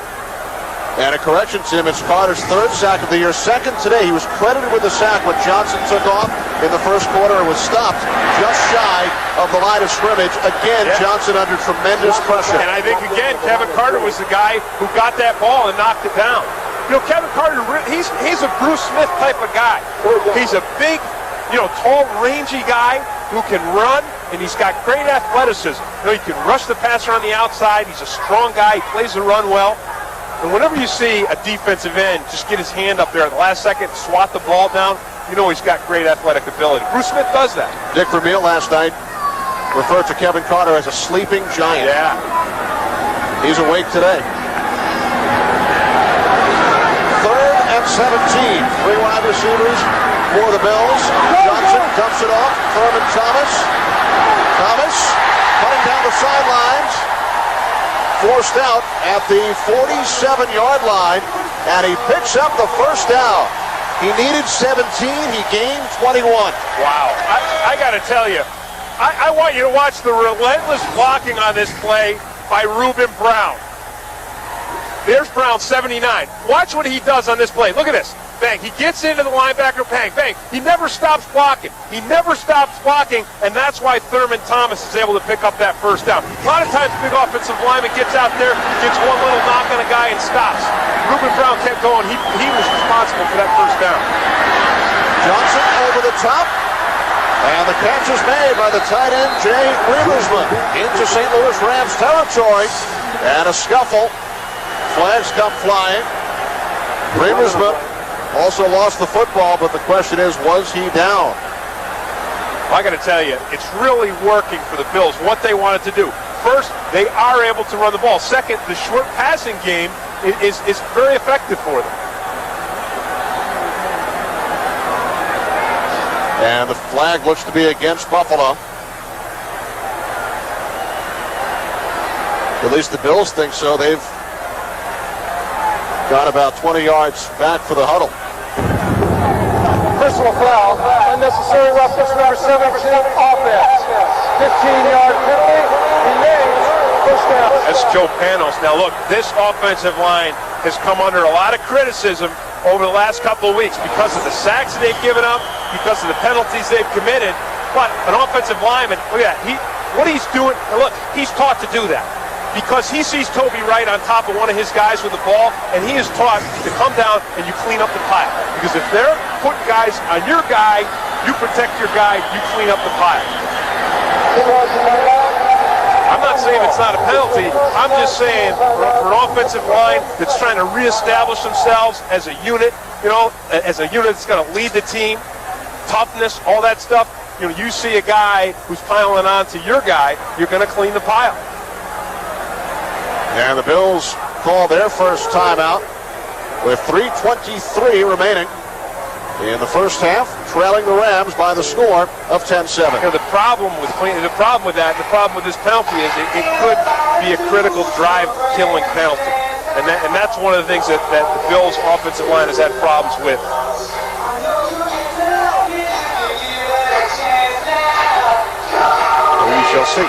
Speaker 2: And a correction, Tim, it's Carter's third sack of the year, second today. He was credited with the sack when Johnson took off in the first quarter and was stopped just shy of the line of scrimmage. Again, yeah. Johnson under tremendous pressure.
Speaker 1: And I think, again, Kevin Carter was the guy who got that ball and knocked it down. You know, Kevin Carter, he's a Bruce Smith type of guy. He's a big, tall, rangy guy who can run, and he's got great athleticism. He can rush the passer on the outside. He's a strong guy. He plays the run well. And whenever you see a defensive end just get his hand up there at the last second, swat the ball down, he's got great athletic ability. Bruce Smith does that.
Speaker 2: Dick Vermeil last night referred to Kevin Carter as a sleeping giant.
Speaker 1: Yeah.
Speaker 2: He's awake today. 3rd and 17. 3 wide receivers for the Bills. Johnson dumps it off. Thurman Thomas. Thomas cutting down the sidelines. Forced out at the 47-yard line, and he picks up the first down. He needed 17. He gained 21.
Speaker 1: Wow. I got to tell you, I want you to watch the relentless blocking on this play by Reuben Brown. There's Brown, 79. Watch what he does on this play. Look at this. Bang. He gets into the linebacker. Bang, bang. He never stops blocking. And that's why Thurman Thomas is able to pick up that first down. A lot of times, big offensive lineman gets out there, gets one little knock on a guy, and stops. Reuben Brown kept going. He was responsible for that first down.
Speaker 2: Johnson over the top. And the catch is made by the tight end, Jay Riemersma, into St. Louis Rams territory. And a scuffle. Flags come flying. Riemersma also lost the football, but the question is, was he down?
Speaker 1: I got to tell you, it's really working for the Bills, what they wanted to do. First, they are able to run the ball. Second, the short passing game is very effective for them.
Speaker 2: And the flag looks to be against Buffalo. At least the Bills think so. They've got about 20 yards back for the huddle.
Speaker 4: Personal foul, unnecessary roughness, number 17, offense. 15-yard penalty, remains first down.
Speaker 1: That's Joe Panos. Now look, this offensive line has come under a lot of criticism over the last couple of weeks because of the sacks they've given up, because of the penalties they've committed. But an offensive lineman, look at that, what he's doing, and look, he's taught to do that. Because he sees Toby Wright on top of one of his guys with the ball, and he is taught to come down and you clean up the pile. Because if they're putting guys on your guy, you protect your guy, you clean up the pile. I'm not saying it's not a penalty. I'm just saying for an offensive line that's trying to reestablish themselves as a unit, as a unit that's going to lead the team, toughness, all that stuff, you see a guy who's piling on to your guy, you're going to clean the pile.
Speaker 2: And the Bills call their first timeout with 3:23 remaining in the first half, trailing the Rams by the score of 10-7.
Speaker 1: The problem with this penalty is it could be a critical drive-killing penalty, and that's one of the things that the Bills' offensive line has had problems with. We shall see.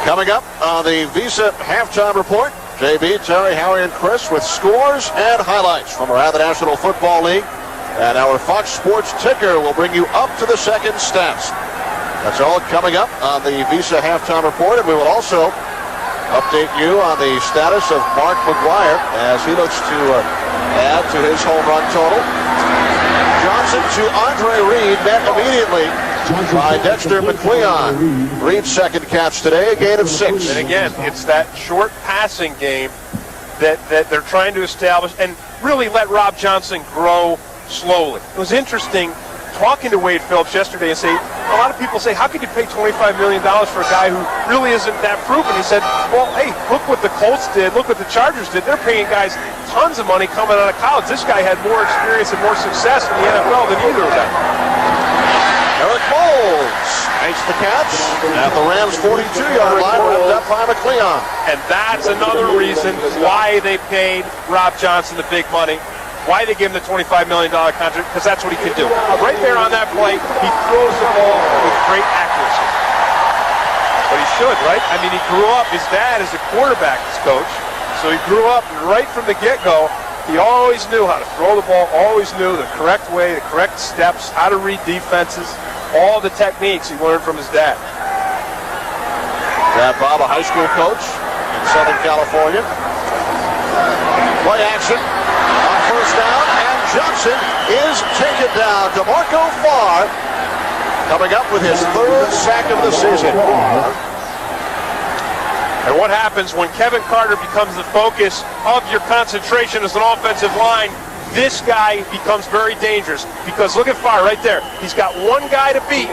Speaker 2: Coming up on the Visa Halftime Report, JB, Terry, Howie, and Chris with scores and highlights from around the National Football League. And our Fox Sports ticker will bring you up to the second stats. That's all coming up on the Visa Halftime Report. And we will also update you on the status of Mark McGwire as he looks to add to his home run total. Johnson to Andre Reed, met immediately by Dexter McCleon. Reed's second catch today, a gain of 6.
Speaker 1: And again, it's that short passing game that they're trying to establish and really let Rob Johnson grow slowly. It was interesting talking to Wade Phillips yesterday and a lot of people say, how could you pay $25 million for a guy who really isn't that proven? He said, well, hey, look what the Colts did, look what the Chargers did. They're paying guys tons of money coming out of college. This guy had more experience and more success in the NFL than either of them.
Speaker 2: Eric Bowles makes the catch at the Rams' 42-yard line, ripped up by McLeon.
Speaker 1: And that's another reason why they paid Rob Johnson the big money, why they gave him the $25 million contract, because that's what he can do. Right there on that play, he throws the ball with great accuracy. But he should, right? I mean, he grew up, his dad is a quarterback's coach, so he grew up right from the get-go. He always knew how to throw the ball, always knew the correct way, the correct steps, how to read defenses, all the techniques he learned from his dad.
Speaker 2: Dad Bob, a high school coach in Southern California. Play action on first down, and Johnson is taken down. DeMarco Farr coming up with his third sack of the season.
Speaker 1: And what happens when Kevin Carter becomes the focus of your concentration as an offensive line? This guy becomes very dangerous, because look at Farr right there. He's got one guy to beat.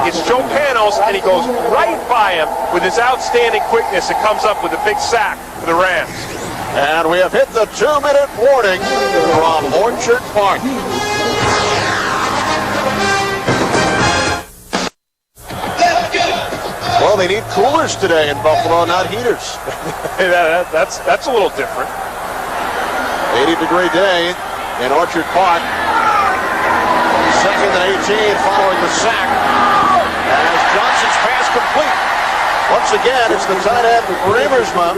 Speaker 1: It's Joe Panos, and he goes right by him with his outstanding quickness and comes up with a big sack for the Rams.
Speaker 2: And we have hit the 2-minute warning from Orchard Park. Well, they need coolers today in Buffalo, not heaters.
Speaker 1: That's a little different.
Speaker 2: 80-degree day in Orchard Park. Second and 18 following the sack. As Johnson's pass complete. Once again, it's the tight end Remersma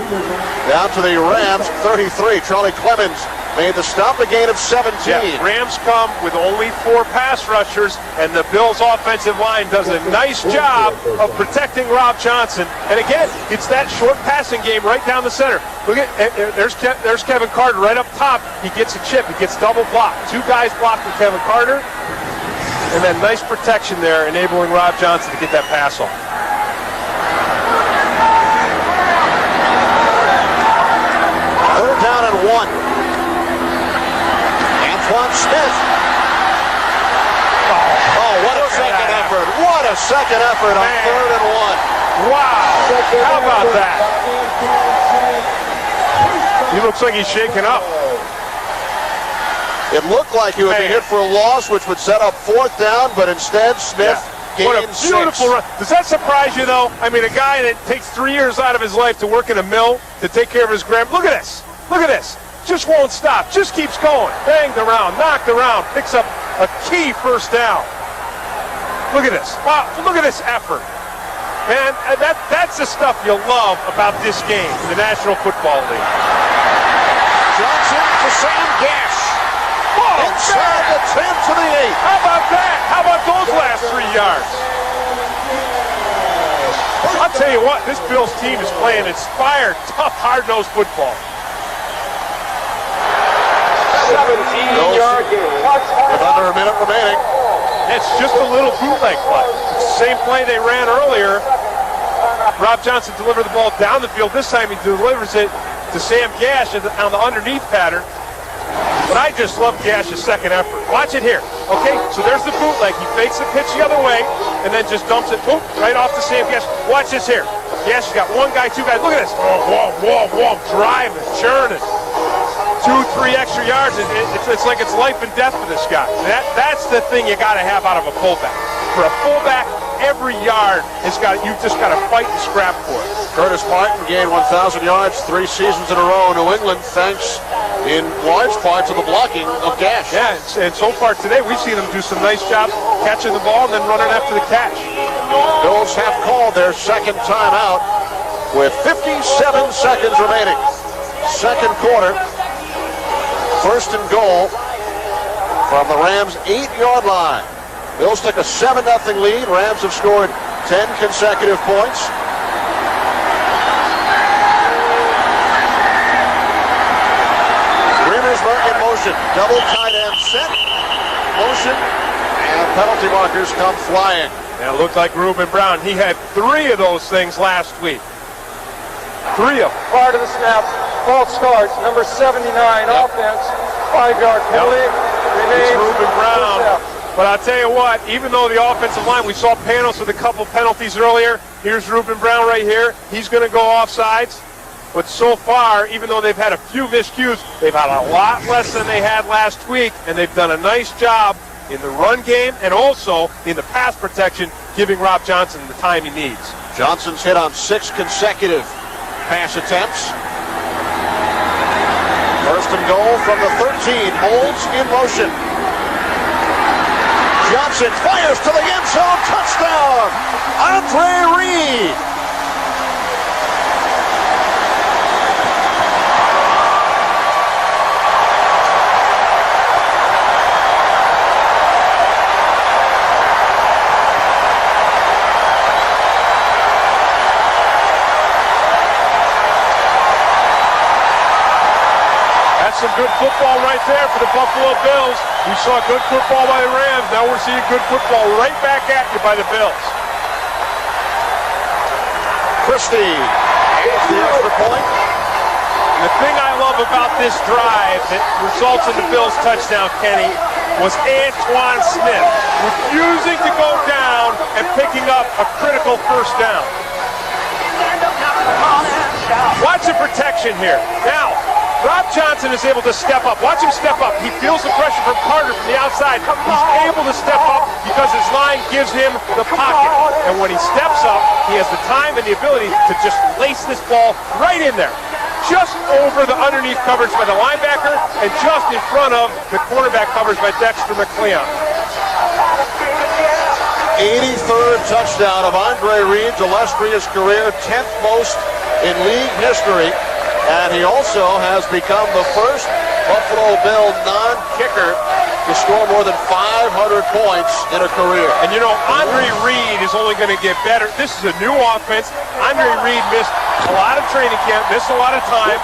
Speaker 2: down to the Rams 33. Charlie Clemens made the stop, a gain of 17.
Speaker 1: Yeah, Rams come with only 4 pass rushers, and the Bills' offensive line does a nice job of protecting Rob Johnson. And again, it's that short passing game right down the center. Look at there's Kevin Carter right up top. He gets a chip. He gets double blocked. 2 guys blocking Kevin Carter, and then nice protection there, enabling Rob Johnson to get that pass off.
Speaker 2: Third down and 1. Antoine Smith. Oh, what a second effort. What a second effort on third and 1.
Speaker 1: Wow. How about that? He looks like he's shaken up.
Speaker 2: It looked like he would be hit for a loss, which would set up fourth down, but instead Smith
Speaker 1: what a
Speaker 2: gains
Speaker 1: beautiful
Speaker 2: 6.
Speaker 1: run. Does that surprise you, though? I mean, a guy that takes 3 years out of his life to work in a mill to take care of his grand. Look at this. Look at this. Just won't stop. Just keeps going. Banged around, knocked around, picks up a key first down. Look at this. Wow, look at this effort. Man, that's the stuff you love about this game, the National Football League.
Speaker 2: Johnson to Sam Gash.
Speaker 1: Whoa,
Speaker 2: inside the 10 to the 8.
Speaker 1: How about that? How about those last 3 yards? I'll tell you what, this Bills team is playing inspired, tough, hard-nosed football.
Speaker 4: 17-yard gain.
Speaker 2: With under a minute remaining.
Speaker 1: It's just a little bootleg play. It's the same play they ran earlier. Rob Johnson delivered the ball down the field. This time he delivers it to Sam Gash on the underneath pattern. But I just love Gash's second effort. Watch it here. Okay, so there's the bootleg. He fakes the pitch the other way and then just dumps it, boom, right off to Sam Gash. Watch this here. Gash has got 1 guy, 2 guys. Look at this. Whoa, driving, churning. 2-3 extra yards. It's like it's life and death for this guy. That's the thing you got to have out of a fullback. For a fullback, every yard you've just got to fight and scrap for it.
Speaker 2: Curtis Martin gained 1,000 yards 3 seasons in a row in New England, thanks in large part to the blocking of Gash.
Speaker 1: Yeah, and so far today we've seen him do some nice jobs catching the ball and then running after the catch.
Speaker 2: Bills have called their second timeout with 57 seconds remaining. Second quarter. First and goal from the Rams' 8-yard line. Bills took a 7-0 lead. Rams have scored 10 consecutive points. Remersma in motion. Double tight end set. Motion. And penalty markers come flying.
Speaker 1: Yeah, it looked like Reuben Brown. He had 3 of those things last week. 3 of them.
Speaker 4: Prior to the snap, false start, number 79, offense, 5-yard penalty.
Speaker 1: It's Reuben Brown. But I'll tell you what, even though the offensive line, we saw Panos with a couple penalties earlier. Here's Reuben Brown right here. He's going to go offsides. But so far, even though they've had a few miscues, they've had a lot less than they had last week, and they've done a nice job in the run game and also in the pass protection, giving Rob Johnson the time he needs.
Speaker 2: Johnson's hit on 6 consecutive pass attempts. First and goal from the 13. Holds in motion. Johnson fires to the end zone. Touchdown! Andre Reed.
Speaker 1: Some good football right there for the Buffalo Bills. We saw good football by the Rams. Now we're seeing good football right back at you by the Bills.
Speaker 2: Christie gets the extra point.
Speaker 1: And the thing I love about this drive that results in the Bills' touchdown, Kenny, was Antoine Smith refusing to go down and picking up a critical first down. Watch the protection here. Now, Rob Johnson is able to step up. Watch him step up. He feels the pressure from Carter from the outside. He's able to step up because his line gives him the pocket. And when he steps up, he has the time and the ability to just lace this ball right in there. Just over the underneath coverage by the linebacker and just in front of the cornerback coverage by Dexter McCleon.
Speaker 2: 83rd touchdown of Andre Reed's illustrious career, 10th most in league history. And he also has become the first Buffalo Bill non-kicker to score more than 500 points in a career.
Speaker 1: And you know, Andre Reed is only going to get better. This is a new offense. Andre Reed missed a lot of training camp, missed a lot of time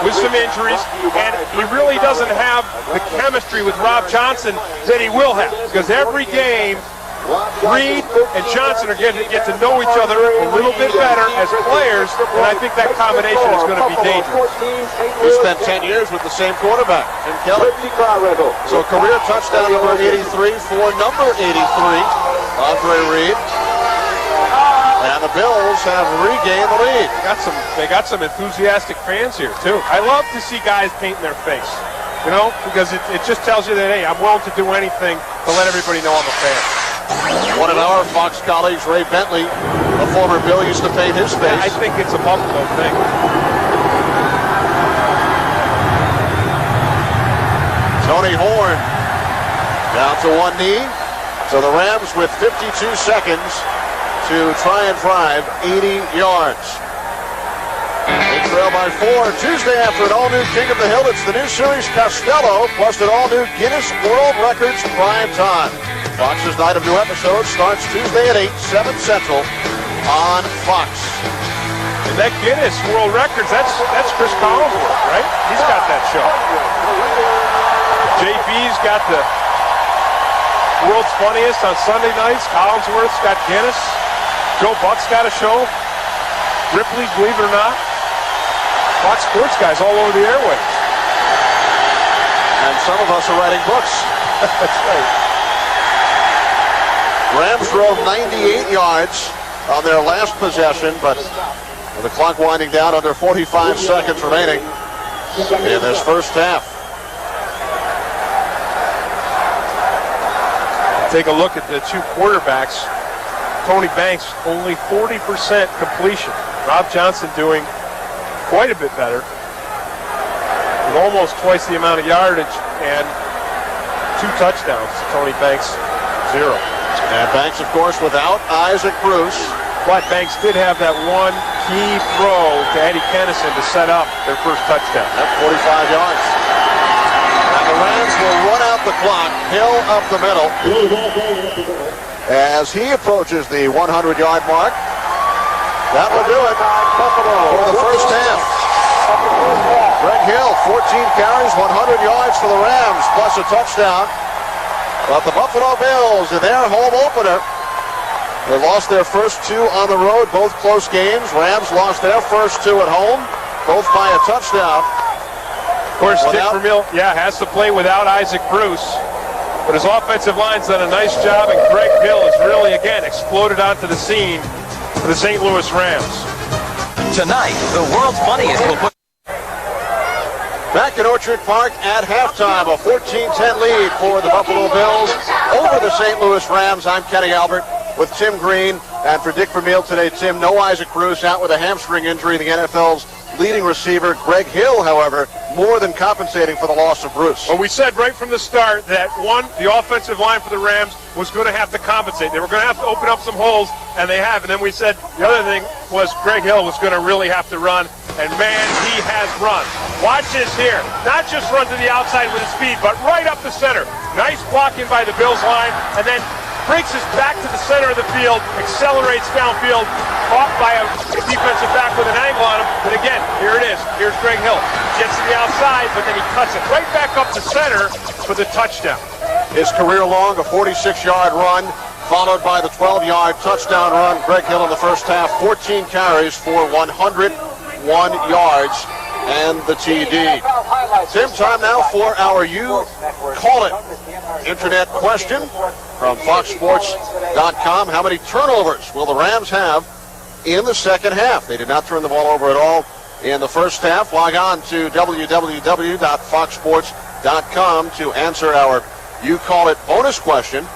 Speaker 1: with some injuries, and he really doesn't have the chemistry with Rob Johnson that he will have, because every game Reed and Johnson are getting to get to know each other a little bit better as players, and I think that combination is going to be dangerous.
Speaker 2: He spent 10 years with the same quarterback, Jim Kelly. So career touchdown number 83 for number 83, Andre Reed. And the Bills have regained the lead.
Speaker 1: They got some enthusiastic fans here, too. I love to see guys painting their face, you know, because it just tells you that, hey, I'm willing to do anything to let everybody know I'm a fan.
Speaker 2: One of our Fox colleagues, Ray Bentley, a former Bill, used to paint his face.
Speaker 1: I think it's a Buffalo thing.
Speaker 2: Tony Horn down to one knee. So the Rams with 52 seconds to try and drive 80 yards. They trail by 4. Tuesday after an all-new King of the Hill, it's the new series Costello plus an all-new Guinness World Records prime time. Fox's night of new episodes starts Tuesday at 8, 7 Central on Fox.
Speaker 1: And that Guinness World Records, that's Chris Collinsworth, right? He's got that show. JB's got the World's Funniest on Sunday nights. Collinsworth's got Guinness. Joe Buck's got a show. Ripley's, believe it or not. Fox Sports guys all over the airwaves.
Speaker 2: And some of us are writing books.
Speaker 1: That's right.
Speaker 2: Rams drove 98 yards on their last possession, but with the clock winding down, under 45 seconds remaining in this first half.
Speaker 1: Take a look at the two quarterbacks. Tony Banks, only 40% completion. Rob Johnson doing quite a bit better, with almost twice the amount of yardage and 2 touchdowns. Tony Banks, 0.
Speaker 2: And Banks, of course, without Isaac Bruce.
Speaker 1: But Banks did have that one key throw to Eddie Kennison to set up their first touchdown.
Speaker 2: At 45 yards. And the Rams will run out the clock. Hill up the middle. As he approaches the 100-yard mark. That will do it for the first half. Greg Hill, 14 carries, 100 yards for the Rams, plus a touchdown. But the Buffalo Bills in their home opener, they lost their first 2 on the road, both close games. Rams lost their first 2 at home, both by a touchdown.
Speaker 1: Of course, Dick Vermeil, has to play without Isaac Bruce. But his offensive line's done a nice job, and Greg Hill has really, again, exploded onto the scene for the St. Louis Rams.
Speaker 6: Tonight, the world's funniest will put...
Speaker 2: Back at Orchard Park at halftime, a 14-10 lead for the Buffalo Bills over the St. Louis Rams. I'm Kenny Albert with Tim Green. And for Dick Vermeil today, Tim, no Isaac Cruz, out with a hamstring injury. The NFL's leading receiver, Greg Hill, however, more than compensating for the loss of Bruce.
Speaker 1: Well, we said right from the start that, one, the offensive line for the Rams was going to have to compensate. They were going to have to open up some holes, and they have. And then we said the other thing was Greg Hill was going to really have to run, and, man, he has run. Watch this here. Not just run to the outside with his speed, but right up the center. Nice blocking by the Bills line, and then breaks his back to the center of the field, accelerates downfield, caught by a defensive back with an angle on him. But again, here it is. Here's Greg Hill. Gets to the outside, but then he cuts it right back up to center for the touchdown.
Speaker 2: His career long, a 46-yard run, followed by the 12-yard touchdown run. Greg Hill in the first half, 14 carries for 101 yards and the TD. Tim, time now for our You Call It internet question from FoxSports.com. How many turnovers will the Rams have in the second half? They did not turn the ball over at all in the first half. Log on to www.foxsports.com to answer our You Call It bonus question.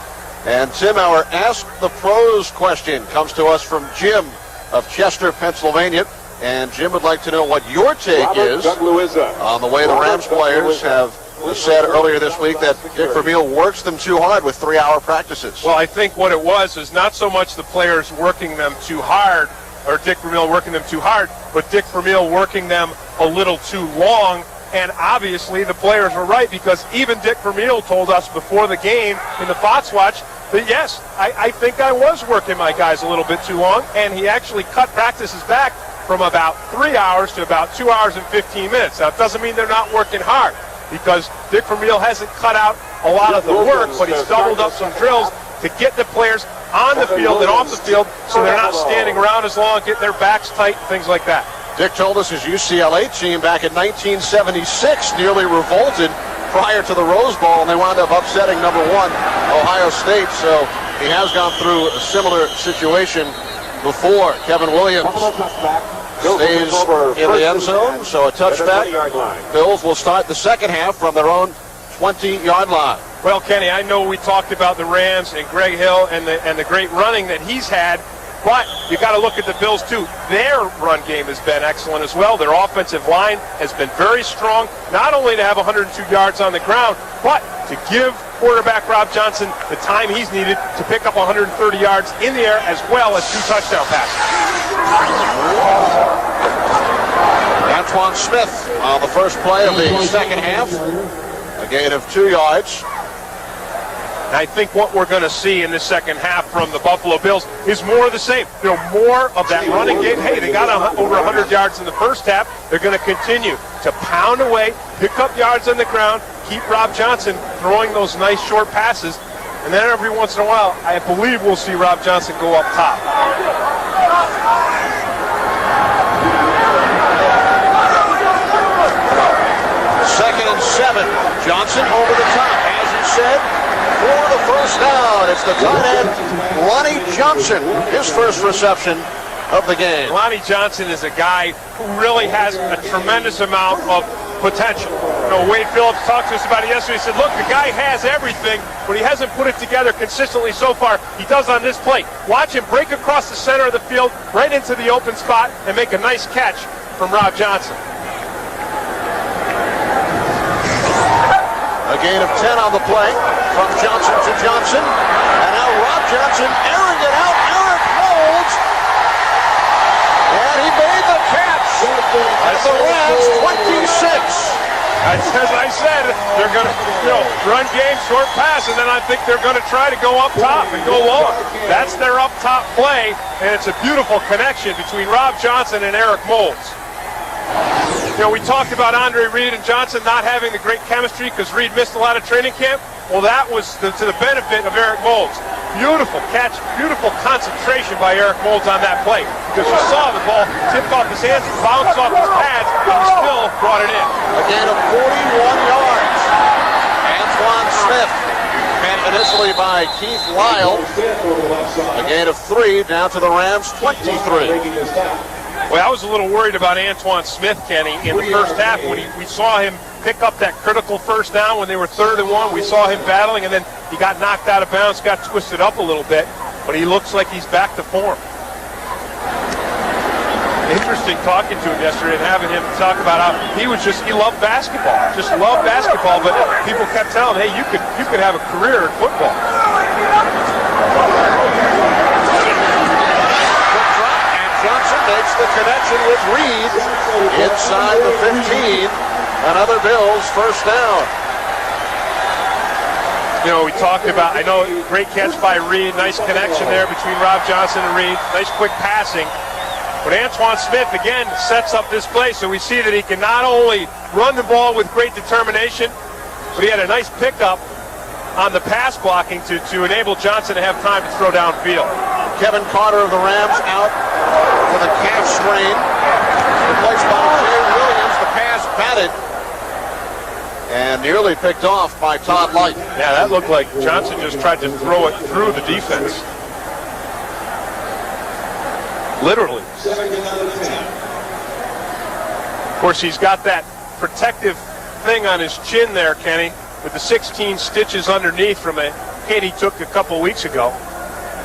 Speaker 2: And Tim, our Ask the Pros question comes to us from Jim of Chester, Pennsylvania. And Jim would like to know what your take is on the way the Rams players have said earlier this week that Dick Vermeil works them too hard with 3-hour practices.
Speaker 1: Well, I think what it was is not so much the players working them too hard, or Dick Vermeil working them too hard, but Dick Vermeil working them a little too long. And obviously the players were right, because even Dick Vermeil told us before the game in the Fox Watch that, yes, I think I was working my guys a little bit too long, and he actually cut practices back from about 3 hours to about 2 hours and 15 minutes. Now, it doesn't mean they're not working hard, because Dick Vermeil hasn't cut out a lot of the work, but he's doubled up some drills to get the players on the field and off the field so they're not standing around as long, getting their backs tight, things like that.
Speaker 2: Dick told us his UCLA team back in 1976 nearly revolted prior to the Rose Bowl, and they wound up upsetting number 1 Ohio State. So he has gone through a similar situation before. Kevin Williams stays in the end zone, so a touchback. Bills will start the second half from their own 20-yard line.
Speaker 1: Well, Kenny, I know we talked about the Rams and Greg Hill and the great running that he's had, but you got to look at the Bills too. Their run game has been excellent as well. Their offensive line has been very strong, not only to have 102 yards on the ground, but to give quarterback Rob Johnson the time he's needed to pick up 130 yards in the air, as well as 2 touchdown passes.
Speaker 2: Antoine Smith on the first play of the second half, a gain of 2 yards.
Speaker 1: And I think what we're going to see in the second half from the Buffalo Bills is more of the same. You know, more of that running game. Hey, they got over 100 yards in the first half. They're going to continue to pound away, pick up yards on the ground, keep Rob Johnson throwing those nice short passes. And then every once in a while, I believe we'll see Rob Johnson go up top.
Speaker 2: Second and 7. Johnson over the top, as you said, for the first down. It's the tight end, Lonnie Johnson, his first reception of the game.
Speaker 1: Lonnie Johnson is a guy who really has a tremendous amount of potential. You know, Wade Phillips talked to us about it yesterday. He said, look, the guy has everything, but he hasn't put it together consistently so far. He does on this play. Watch him break across the center of the field, right into the open spot, and make a nice catch from Rob Johnson.
Speaker 2: A gain of 10 on the play from Johnson to Johnson. And now Rob Johnson airing it out. Eric Moulds. And he made the catch. At the Rams 26.
Speaker 1: As I said, they're going to, run game, short pass, and then I think they're going to try to go up top and go long. That's their up top play, and it's a beautiful connection between Rob Johnson and Eric Moulds. You know, we talked about Andre Reed and Johnson not having the great chemistry because Reed missed a lot of training camp. Well, that was to the benefit of Eric Moulds. Beautiful catch, beautiful concentration by Eric Moulds on that play, because you saw the ball tipped off his hands, bounced off his pads, and he still brought it in.
Speaker 2: A gain of 41 yards. Antoine Smith, and initially by Keith Lyle. A gain of 3 down to the Rams 23.
Speaker 1: Well, I was a little worried about Antoine Smith, Kenny, in the first half when we saw him pick up that critical first down when they were 3rd and 1. We saw him battling, and then He got knocked out of bounds, got twisted up a little bit, but he looks like he's back to form. Interesting talking to him yesterday and having him talk about how he loved basketball, but people kept telling him, hey, you could have a career in football.
Speaker 2: And Johnson makes the connection with Reed inside the 15. Another Bills first down.
Speaker 1: You know, we talked about, I know, great catch by Reed, nice connection there between Rob Johnson and Reed, nice quick passing. But Antoine Smith, again, sets up this play, so we see that he can not only run the ball with great determination, but he had a nice pickup on the pass blocking to enable Johnson to have time to throw downfield.
Speaker 2: Kevin Carter of the Rams out with a calf strain. Replaced by Jay Williams. The pass batted and nearly picked off by Todd Light.
Speaker 1: Yeah, that looked like Johnson just tried to throw it through the defense. Literally. Of course, he's got that protective thing on his chin there, Kenny, with the 16 stitches underneath from a hit he took a couple weeks ago.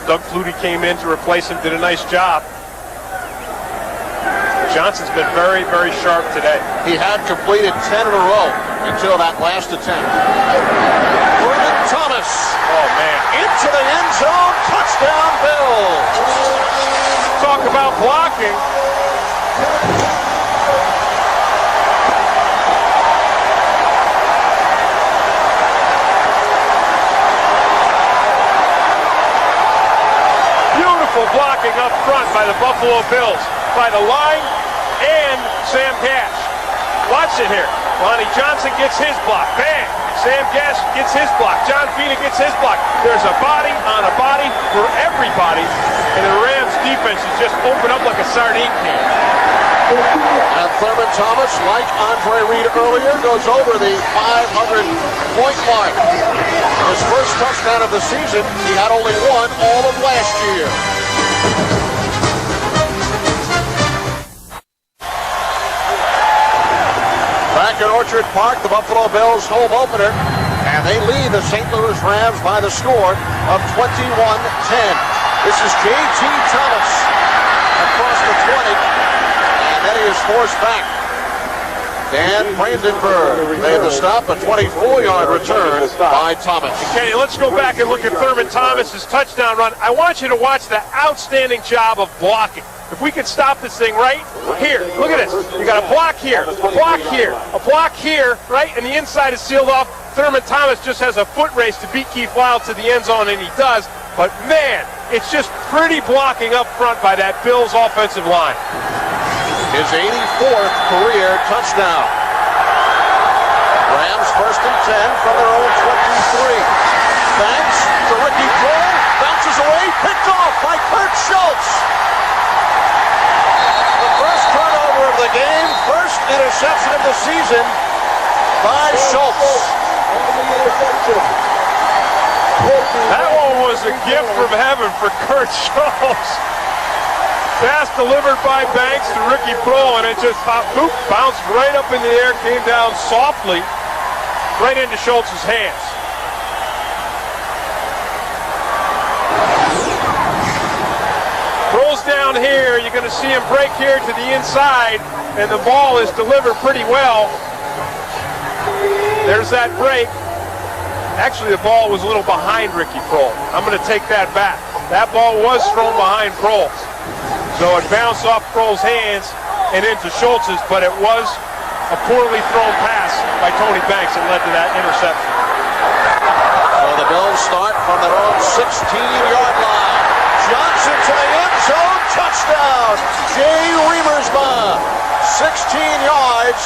Speaker 1: Doug Flutie came in to replace him, did a nice job. Johnson's been very, very sharp today.
Speaker 2: He had completed 10 in a row until that last attempt. Vernon Thomas.
Speaker 1: Oh, man.
Speaker 2: Into the end zone. Touchdown, Bills.
Speaker 1: Talk about blocking. Beautiful blocking up front by the Buffalo Bills, by the line and Sam Gash. Watch it here. Lonnie Johnson gets his block. Bang! Sam Gash gets his block. John Fina gets his block. There's a body on a body for everybody, and the Rams defense is just open up like a sardine can.
Speaker 2: And Thurman Thomas, like Andre Reed earlier, goes over the 500-point mark. His first touchdown of the season, he had only one all of last year. Back at Orchard Park, the Buffalo Bills home opener, and they lead the St. Louis Rams by the score of 21-10. This is J.T. Thomas across the 20, and then he is forced back. Dan Brandenburg made the stop, a 24-yard return by Thomas.
Speaker 1: Kenny, let's go back and look at Thurman Thomas's touchdown run. I want you to watch the outstanding job of blocking. If we could stop this thing right here, look at this. You got a block here, a block here, a block here, right? And the inside is sealed off. Thurman Thomas just has a foot race to beat Keith Wild to the end zone, and he does. But man, it's just pretty blocking up front by that Bills offensive line.
Speaker 2: His 84th career touchdown. Rams first and 10 from their own 23. Thanks to Ricky Cole, bounces away, picked off by Kurt Schultz. The first turnover of the game, first interception of the season by Schultz.
Speaker 1: That one was a gift from heaven for Kurt Schultz. Pass delivered by Banks to Ricky Prohl, and it just bounced right up in the air, came down softly, right into Schultz's hands. Prohl's down here. You're going to see him break here to the inside, and the ball is delivered pretty well. There's that break. Actually, the ball was a little behind Ricky Prohl. I'm going to take that back. That ball was thrown behind Prohl. So it bounced off Prohl's hands and into Schultz's, but it was a poorly thrown pass by Tony Banks that led to that interception.
Speaker 2: So the Bills start from their own 16-yard line. Johnson to the end zone, touchdown! Jay Remersma, 16 yards.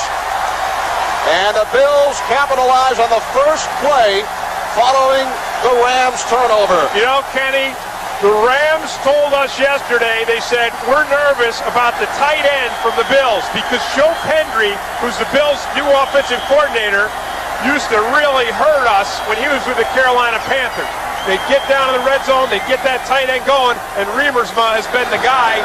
Speaker 2: And the Bills capitalize on the first play following the Rams turnover.
Speaker 1: You know, Kenny, the Rams told us yesterday, they said, we're nervous about the tight end from the Bills because Joe Pendry, who's the Bills' new offensive coordinator, used to really hurt us when he was with the Carolina Panthers. They get down in the red zone, they get that tight end going, and Remersma has been the guy.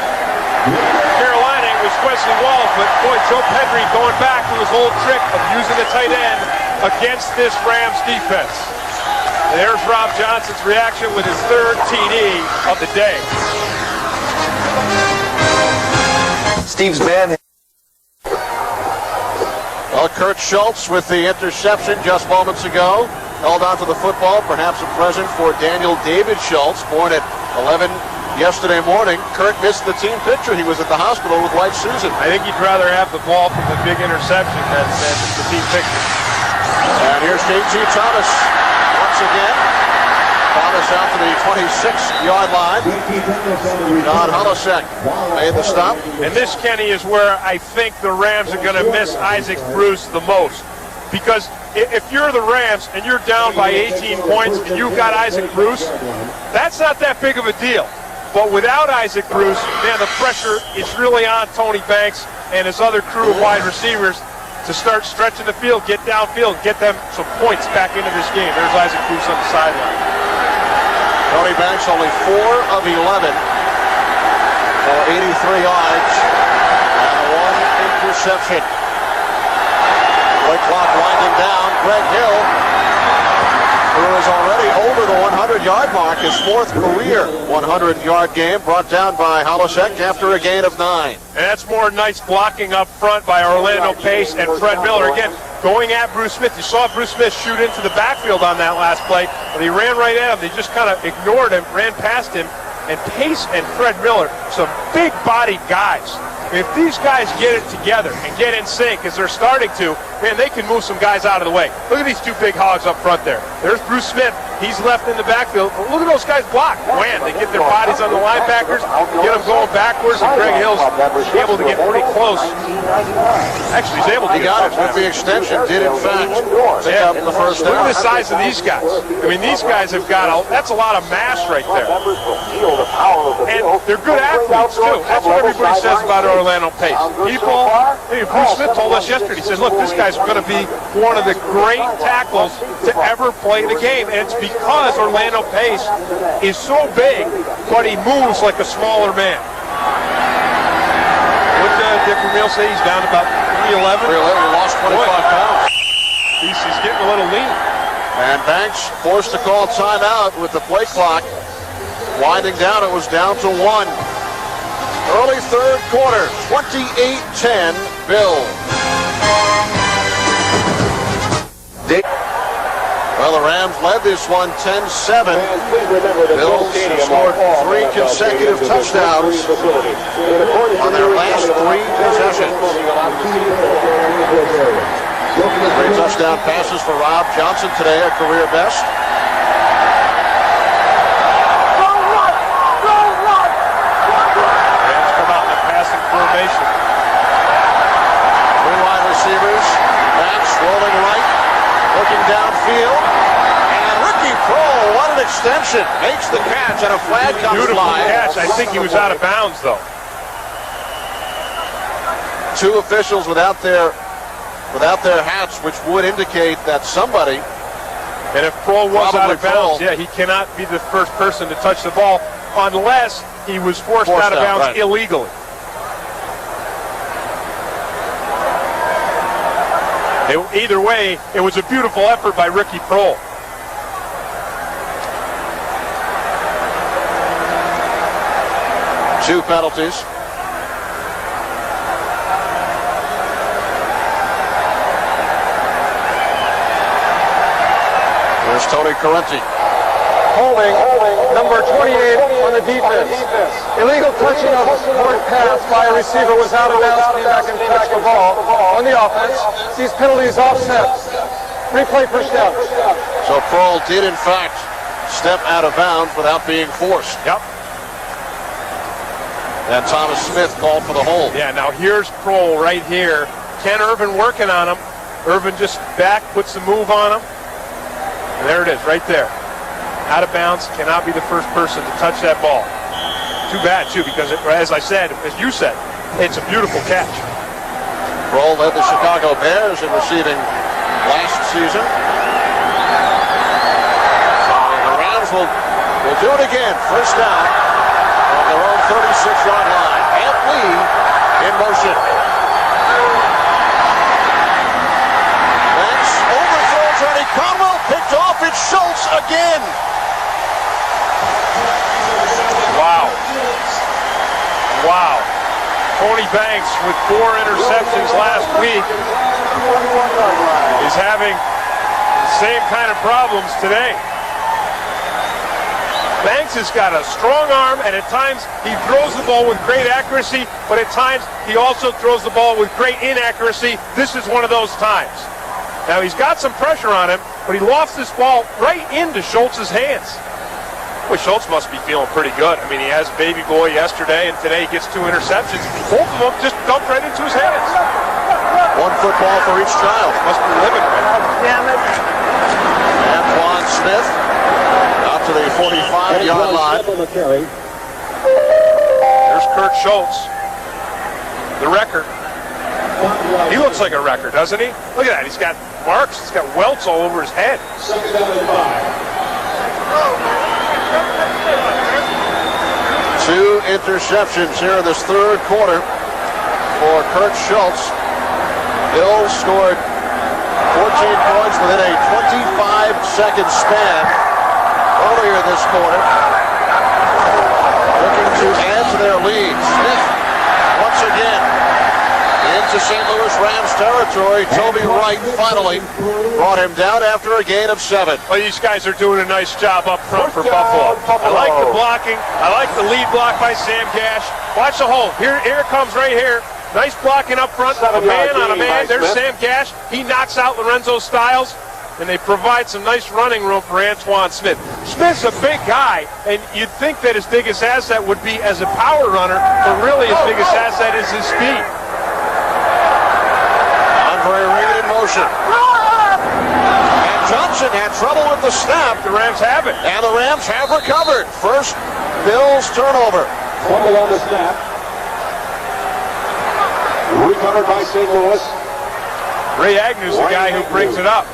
Speaker 1: Carolina, it was Wesley Walls, but boy, Joe Pendry going back to his old trick of using the tight end against this Rams defense. There's Rob Johnson's reaction with his third TD of the day.
Speaker 6: Steve's bad.
Speaker 2: Well, Kurt Schultz with the interception just moments ago. Held on to the football, perhaps a present for Daniel David Schultz, born at 11 yesterday morning. Kurt missed the team picture. He was at the hospital with White Susan.
Speaker 1: I think he'd rather have the ball from the big interception than the team picture.
Speaker 2: And here's J.G. Thomas once again. Thomas out to the 26-yard line. John Holisek made the stop.
Speaker 1: And this, Kenny, is where I think the Rams are going to miss Isaac Bruce the most. Because if you're the Rams and you're down by 18 points and you've got Isaac Bruce, that's not that big of a deal. But without Isaac Bruce, man, the pressure is really on Tony Banks and his other crew of wide receivers to start stretching the field, get downfield, get them some points back into this game. There's Isaac Bruce on the sideline.
Speaker 2: Tony Banks only 4 of 11 for 83 yards and 1 interception. Play clock winding down. Greg Hill, who is already over the 100-yard mark, his 4th career 100-yard game, brought down by Holisek after a gain of 9.
Speaker 1: And that's more nice blocking up front by Orlando Pace and Fred Miller. Again, going at Bruce Smith. You saw Bruce Smith shoot into the backfield on that last play, and he ran right at him. They just kind of ignored him, ran past him, and Pace and Fred Miller, some big-bodied guys. If these guys get it together and get in sync as they're starting to, man, they can move some guys out of the way. Look at these 2 big hogs up front there. There's Bruce Smith. He's left in the backfield. But look at those guys block. Wham! They get their bodies on the linebackers, get them going backwards, and Greg Hill's able to get pretty close. Actually, he's able to
Speaker 2: He got it with the extension, did in fact pick up the first
Speaker 1: Look
Speaker 2: down.
Speaker 1: at the size of these guys. I mean, these guys have got that's a lot of mass right there. And they're good athletes, too. That's what everybody says about Orlando Pace. Bruce Smith told us yesterday, he says, look, this guy's going to be one of the great tackles to ever play the game. And it's because Orlando Pace is so big, but he moves like a smaller man. What did Dick Vermeil say? He's down about 311?
Speaker 2: 311, he lost 25 pounds.
Speaker 1: He's getting a little lean.
Speaker 2: And Banks forced to call timeout with the play clock winding down. It was down to 1. Early 3rd quarter, 28-10, Bills. Well, the Rams led this one 10-7. Bills scored 3 consecutive touchdowns on their last 3 possessions. 3 touchdown passes for Rob Johnson today, a career best.
Speaker 1: Rams come out in a passing formation.
Speaker 2: 3 wide receivers. Banks rolling right, looking downfield. And Ricky Prohl, what an extension. Makes the catch and a flag comes
Speaker 1: Beautiful
Speaker 2: flying.
Speaker 1: catch. I think he was out of bounds, though.
Speaker 2: 2 officials without their hats, which would indicate that somebody,
Speaker 1: And if Prohl was out
Speaker 2: Probably
Speaker 1: of bounds,
Speaker 2: Prohl.
Speaker 1: yeah, he cannot be the first person to touch the ball unless he was forced out of bounds
Speaker 2: right.
Speaker 1: illegally. Either way, it was a beautiful effort by Ricky Prohl.
Speaker 2: Two penalties. Here's Tony Correnti.
Speaker 4: Holding number 28 on the defense. Illegal touching of a short pass by a receiver was out of bounds, came back and touched the ball on the offense. These penalties offset. Replay first down.
Speaker 2: So Prohl did in fact step out of bounds without being forced.
Speaker 1: Yep.
Speaker 2: And Thomas Smith called for the hold.
Speaker 1: Yeah, now here's Prohl right here. Ken Irvin working on him. Irvin just back, puts the move on him. And there it is, right there. Out of bounds, cannot be the first person to touch that ball. Too bad, too, because as I said, as you said, it's a beautiful catch.
Speaker 2: Prohl led the Chicago Bears in receiving last season. So the Rams will do it again. First down on their own 36-yard line. Ant Lee in motion. Banks overthrows Eddie Conwell. Picked off. It's Schultz again.
Speaker 1: Banks, with 4 interceptions last week, is having the same kind of problems today. Banks has got a strong arm, and at times he throws the ball with great accuracy, but at times he also throws the ball with great inaccuracy. This is one of those times. Now he's got some pressure on him, but he lofts this ball right into Schultz's hands. Well, Schultz must be feeling pretty good. I mean, he has baby boy yesterday, and today he gets 2 interceptions. Both of them just dumped right into his hands.
Speaker 2: 1 football for each child.
Speaker 1: Must be living, man.
Speaker 4: Damn it.
Speaker 2: Antoine Smith out to the 45-yard line.
Speaker 1: There's Kurt Schultz, the record. He looks like a record, doesn't he? Look at that. He's got marks. He's got welts all over his head.
Speaker 2: 2 interceptions here in this third quarter for Kurt Schultz. Bills scored 14 points within a 25-second span earlier this quarter. Looking to add to their lead. Smith once again into St. Louis Rams territory. Toby Wright finally brought him down after a gain of 7.
Speaker 1: Well, these guys are doing a nice job up front for Buffalo. I like the blocking. I like the lead block by Sam Gash. Watch the hole. Here it comes right here. Nice blocking up front. A man on a man. There's Sam Gash. He knocks out Lorenzo Styles, and they provide some nice running room for Antoine Smith. Smith's a big guy, and you'd think that his biggest asset would be as a power runner, but really his biggest asset is his speed.
Speaker 2: Andre Reed in motion. And Johnson had trouble with the snap.
Speaker 1: The Rams have it.
Speaker 2: And the Rams have recovered. First Bills turnover.
Speaker 3: Fumble on the snap. Recovered by St. Louis.
Speaker 1: Ray Agnew's the guy who brings it up.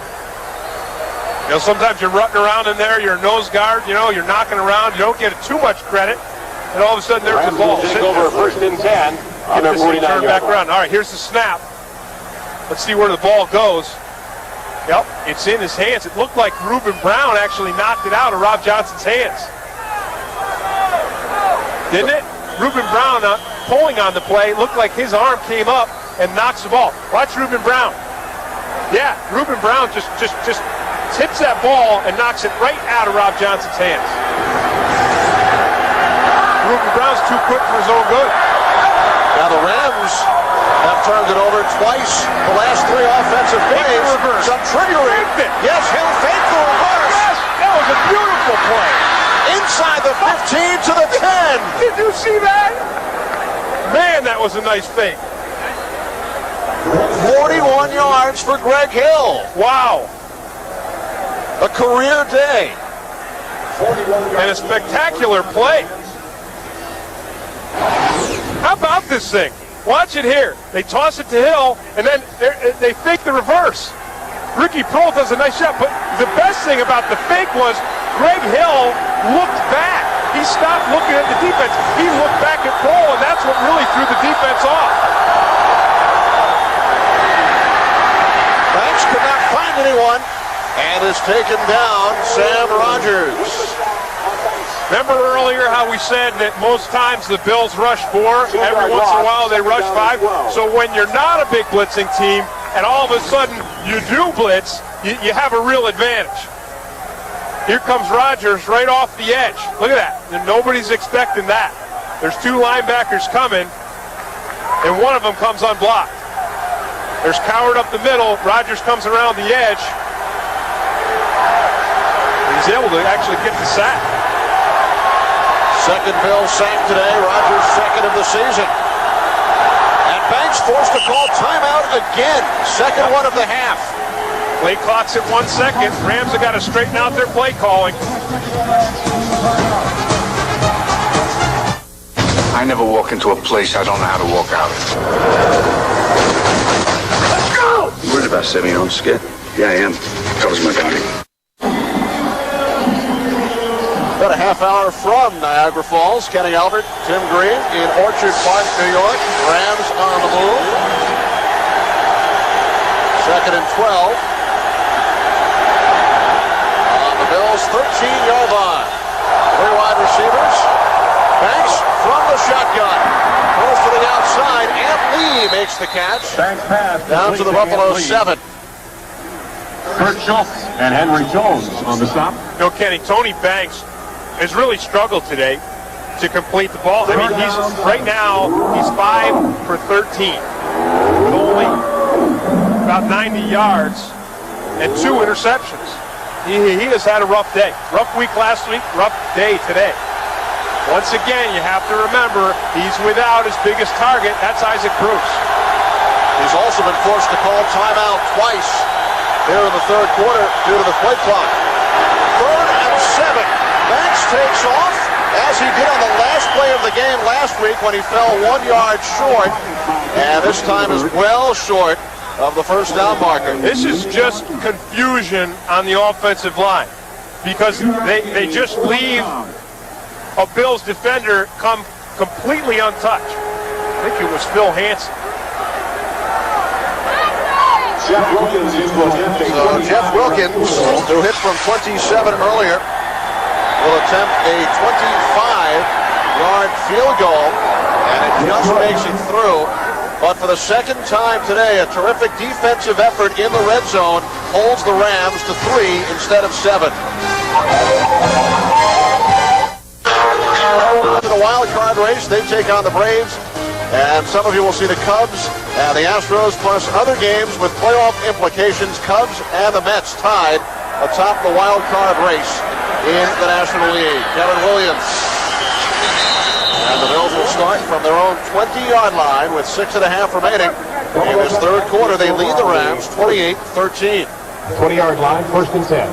Speaker 1: You know, sometimes you're rutting around in there, you're a nose guard, you know, you're knocking around, you don't get too much credit, and all of a sudden there's the ball.
Speaker 3: Take over first and 10 on their 49
Speaker 1: turn back around. All right, here's the snap. Let's see where the ball goes. Yep, it's in his hands. It looked like Reuben Brown actually knocked it out of Rob Johnson's hands. Didn't it? Reuben Brown pulling on the play, looked like his arm came up and knocks the ball. Watch Reuben Brown. Yeah, Reuben Brown just tips that ball and knocks it right out of Rob Johnson's hands. Reuben Brown's too quick for his own good.
Speaker 2: Now the Rams have turned it over twice the last 3 offensive plays. Some triggering. Yes, he'll fake the reverse.
Speaker 1: Yes, that was a beautiful play.
Speaker 2: Inside the 15 to the 10.
Speaker 1: Did you see that? Man, that was a nice fake.
Speaker 2: 41 yards for Greg Hill.
Speaker 1: Wow.
Speaker 2: A career day.
Speaker 1: And a spectacular play. How about this thing? Watch it here. They toss it to Hill, and then they fake the reverse. Ricky Prohl does a nice job, but the best thing about the fake was Greg Hill looked back. He stopped looking at the defense. He looked back at Prohl, and that's what really threw the defense off.
Speaker 2: Banks could not find anyone, and has taken down Sam Rogers.
Speaker 1: Remember earlier how we said that most times the Bills rush 4, every once in a while they rush 5. So when you're not a big blitzing team, and all of a sudden you do blitz, you have a real advantage. Here comes Rogers right off the edge. Look at that. And nobody's expecting that. There's 2 linebackers coming, and one of them comes unblocked. There's Coward up the middle. Rogers comes around the edge. He's able to actually get the sack.
Speaker 2: Second Bills sack today. Rogers' second of the season. And Banks forced to call timeout again. Second one of the half.
Speaker 1: Play clock's at 1 second. Rams have got to straighten out their play calling.
Speaker 7: I never walk into a place I don't know how to walk out of. Let's go! You worried about Semyon Skid? Yeah, I am. Covers my body.
Speaker 2: About a half hour from Niagara Falls. Kenny Albert, Tim Green in Orchard Park, New York. Rams on the move. Second and 12. On the Bills' 13-yard line. 3 wide receivers. Banks from the shotgun. Goes to the outside. makes the catch.
Speaker 3: Banks pass.
Speaker 2: Down to the Buffalo 7.
Speaker 3: Kurt Schultz and Henry Jones on the stop.
Speaker 1: You know, Kenny, Tony Banks has really struggled today to complete the ball. I mean, right now, he's 5 for 13 with only about 90 yards and 2 interceptions. He has had a rough day. Rough week last week, rough day today. Once again, you have to remember, he's without his biggest target. That's Isaac Bruce.
Speaker 2: He's also been forced to call timeout twice here in the third quarter due to the play clock. 3rd and 7. Banks takes off, as he did on the last play of the game last week when he fell 1 yard short, and this time is well short of the first down marker.
Speaker 1: This is just confusion on the offensive line because they just leave a Bills defender come completely untouched. I think it was Phil Hansen.
Speaker 3: Jeff Wilkins is
Speaker 2: So Jeff Wilkins, who hit from 27 earlier, will attempt a 25-yard field goal, and it just makes it through. But for the second time today, a terrific defensive effort in the red zone holds the Rams to 3 instead of 7. In the wild card race, they take on the Braves, and some of you will see the Cubs and the Astros, plus other games with playoff implications. Cubs and the Mets tied atop the wild card race in the National League. Kevin Williams. And the Bills will start from their own 20-yard line with 6.5 remaining. In this third quarter, they lead the Rams 28-13.
Speaker 3: 20-yard line, 1st and 10.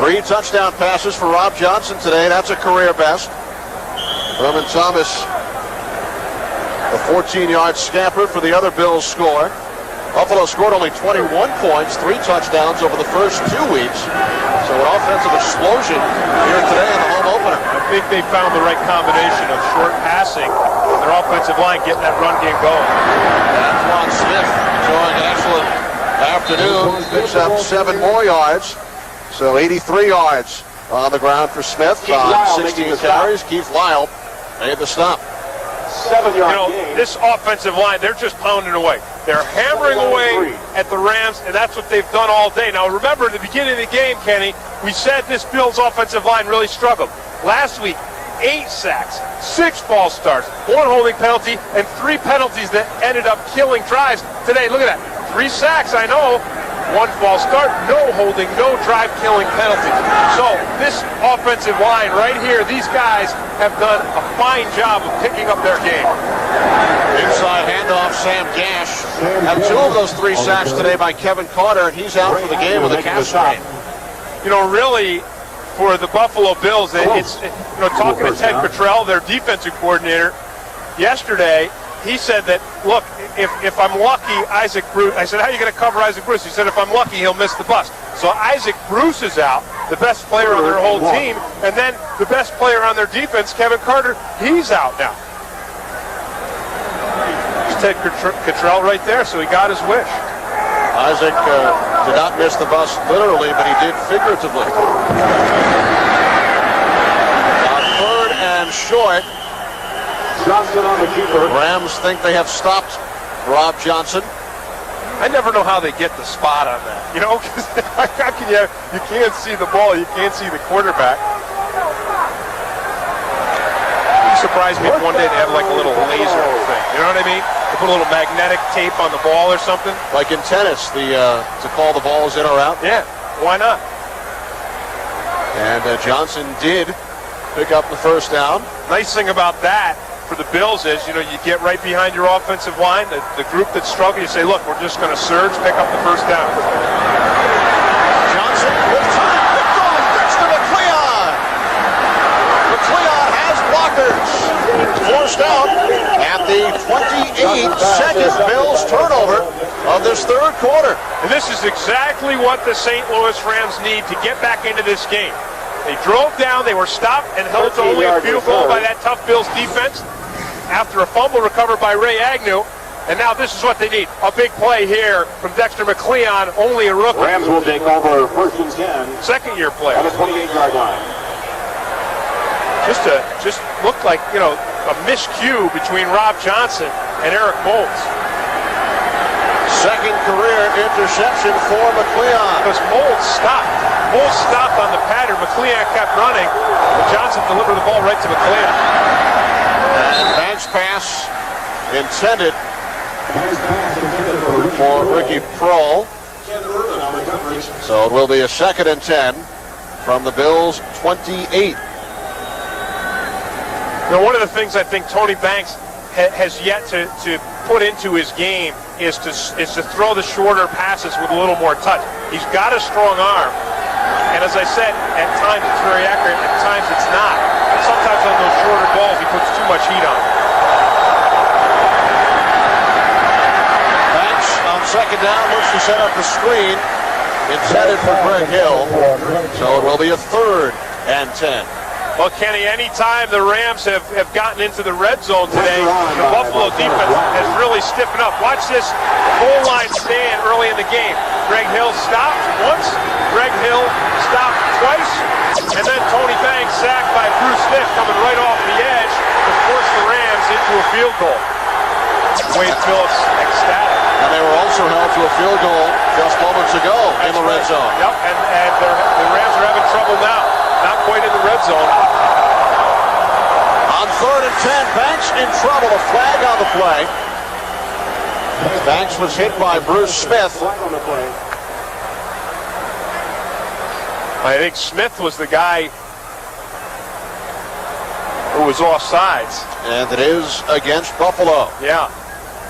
Speaker 2: 3 touchdown passes for Rob Johnson today. That's a career best. Herman Thomas, a 14-yard scamper for the other Bills score. Buffalo scored only 21 points, 3 touchdowns over the first 2 weeks. So an offensive explosion here today in the home opener.
Speaker 1: I think they found the right combination of short passing and their offensive line getting that run game going.
Speaker 2: Antoine Smith showing an excellent afternoon. Picks up 7 more yards. So 83 yards on the ground for Smith on 16 carries. Keith Lyle made the stop.
Speaker 3: 7-yard
Speaker 1: gain. This offensive line, they're just pounding away. They're hammering away at the Rams, and that's what they've done all day. Now, remember, at the beginning of the game, Kenny, we said this Bills offensive line really struggled. Last week, 8 sacks, 6 false starts, 1 holding penalty, and 3 penalties that ended up killing drives. Today, look at that. 3 sacks, I know. 1 false start, no holding, no drive-killing penalties. So this offensive line right here, these guys have done a fine job of picking up their game.
Speaker 2: Inside handoff, Sam Gash. Had 2 of those 3 sacks today by Kevin Carter, and he's out for the game with a calf strain.
Speaker 1: You know, really, for the Buffalo Bills, it's, you know, talking to Ted Cottrell, their defensive coordinator, yesterday, he said that, look, if I'm lucky, Isaac Bruce, I said, how are you going to cover Isaac Bruce? He said, if I'm lucky, he'll miss the bus. So Isaac Bruce is out, the best player on their whole team, and then the best player on their defense, Kevin Carter, he's out now. There's Ted Cottrell right there, so he got his wish.
Speaker 2: Isaac did not miss the bus literally, but he did figuratively. On 3rd and short,
Speaker 3: Johnson on the keeper.
Speaker 2: Rams think they have stopped Rob Johnson.
Speaker 1: I never know how they get the spot on that. You know, because how can you can't see the ball, you can't see the quarterback. It surprised me if one day they have like a little laser thing. You know what I mean? They put a little magnetic tape on the ball or something.
Speaker 2: Like in tennis, to call the balls in or out.
Speaker 1: Yeah, why not?
Speaker 2: And Johnson did pick up the first down.
Speaker 1: Nice thing about that for the Bills is, you know, you get right behind your offensive line, the group that's struggling, you say, look, we're just going to surge, pick up the first down.
Speaker 2: Johnson with time, picked on, gets to McCleon. McCleon has blockers. Forced out at the 28-second Bills turnover of this third quarter.
Speaker 1: And this is exactly what the St. Louis Rams need to get back into this game. They drove down, they were stopped and held to only a field goal by that tough Bills defense after a fumble recovered by Ray Agnew. And now this is what they need. A big play here from Dexter McCleon, only a rookie.
Speaker 3: Rams will take over 1st and 10.
Speaker 1: Second-year player.
Speaker 3: At the 28-yard line.
Speaker 1: Just looked like, you know, a miscue between Rob Johnson and Eric Moulds.
Speaker 2: Second career interception for McLeon.
Speaker 1: Because Moulds stopped. Moulds stopped on the pattern. McLeon kept running. But Johnson delivered the ball right to McLeon.
Speaker 2: And Banks' pass intended for Ricky Prohl. So it will be a 2nd and 10 from the Bills' 28.
Speaker 1: One of the things I think Tony Banks has yet to put into his game is to throw the shorter passes with a little more touch. He's got a strong arm, and as I said, at times it's very accurate, at times it's not. And sometimes on those shorter balls he puts too much heat on.
Speaker 2: Banks on 2nd down looks to set up the screen intended for Greg Hill. So it will be a 3rd and 10.
Speaker 1: Well, Kenny, anytime the Rams have gotten into the red zone today, the Buffalo defense has really stiffened up. Watch this goal line stand early in the game. Greg Hill stopped once, Greg Hill stopped twice, and then Tony Banks sacked by Bruce Smith coming right off the edge to force the Rams into a field goal. Wade Phillips ecstatic.
Speaker 2: And they were also held to a field goal just moments ago in the red zone.
Speaker 1: Yep, and the Rams are having trouble now. Not quite in the red zone.
Speaker 2: On 3rd and 10, Banks in trouble. A flag on the play. Banks was hit by Bruce Smith.
Speaker 1: I think Smith was the guy who was offsides.
Speaker 2: And it is against Buffalo.
Speaker 1: Yeah.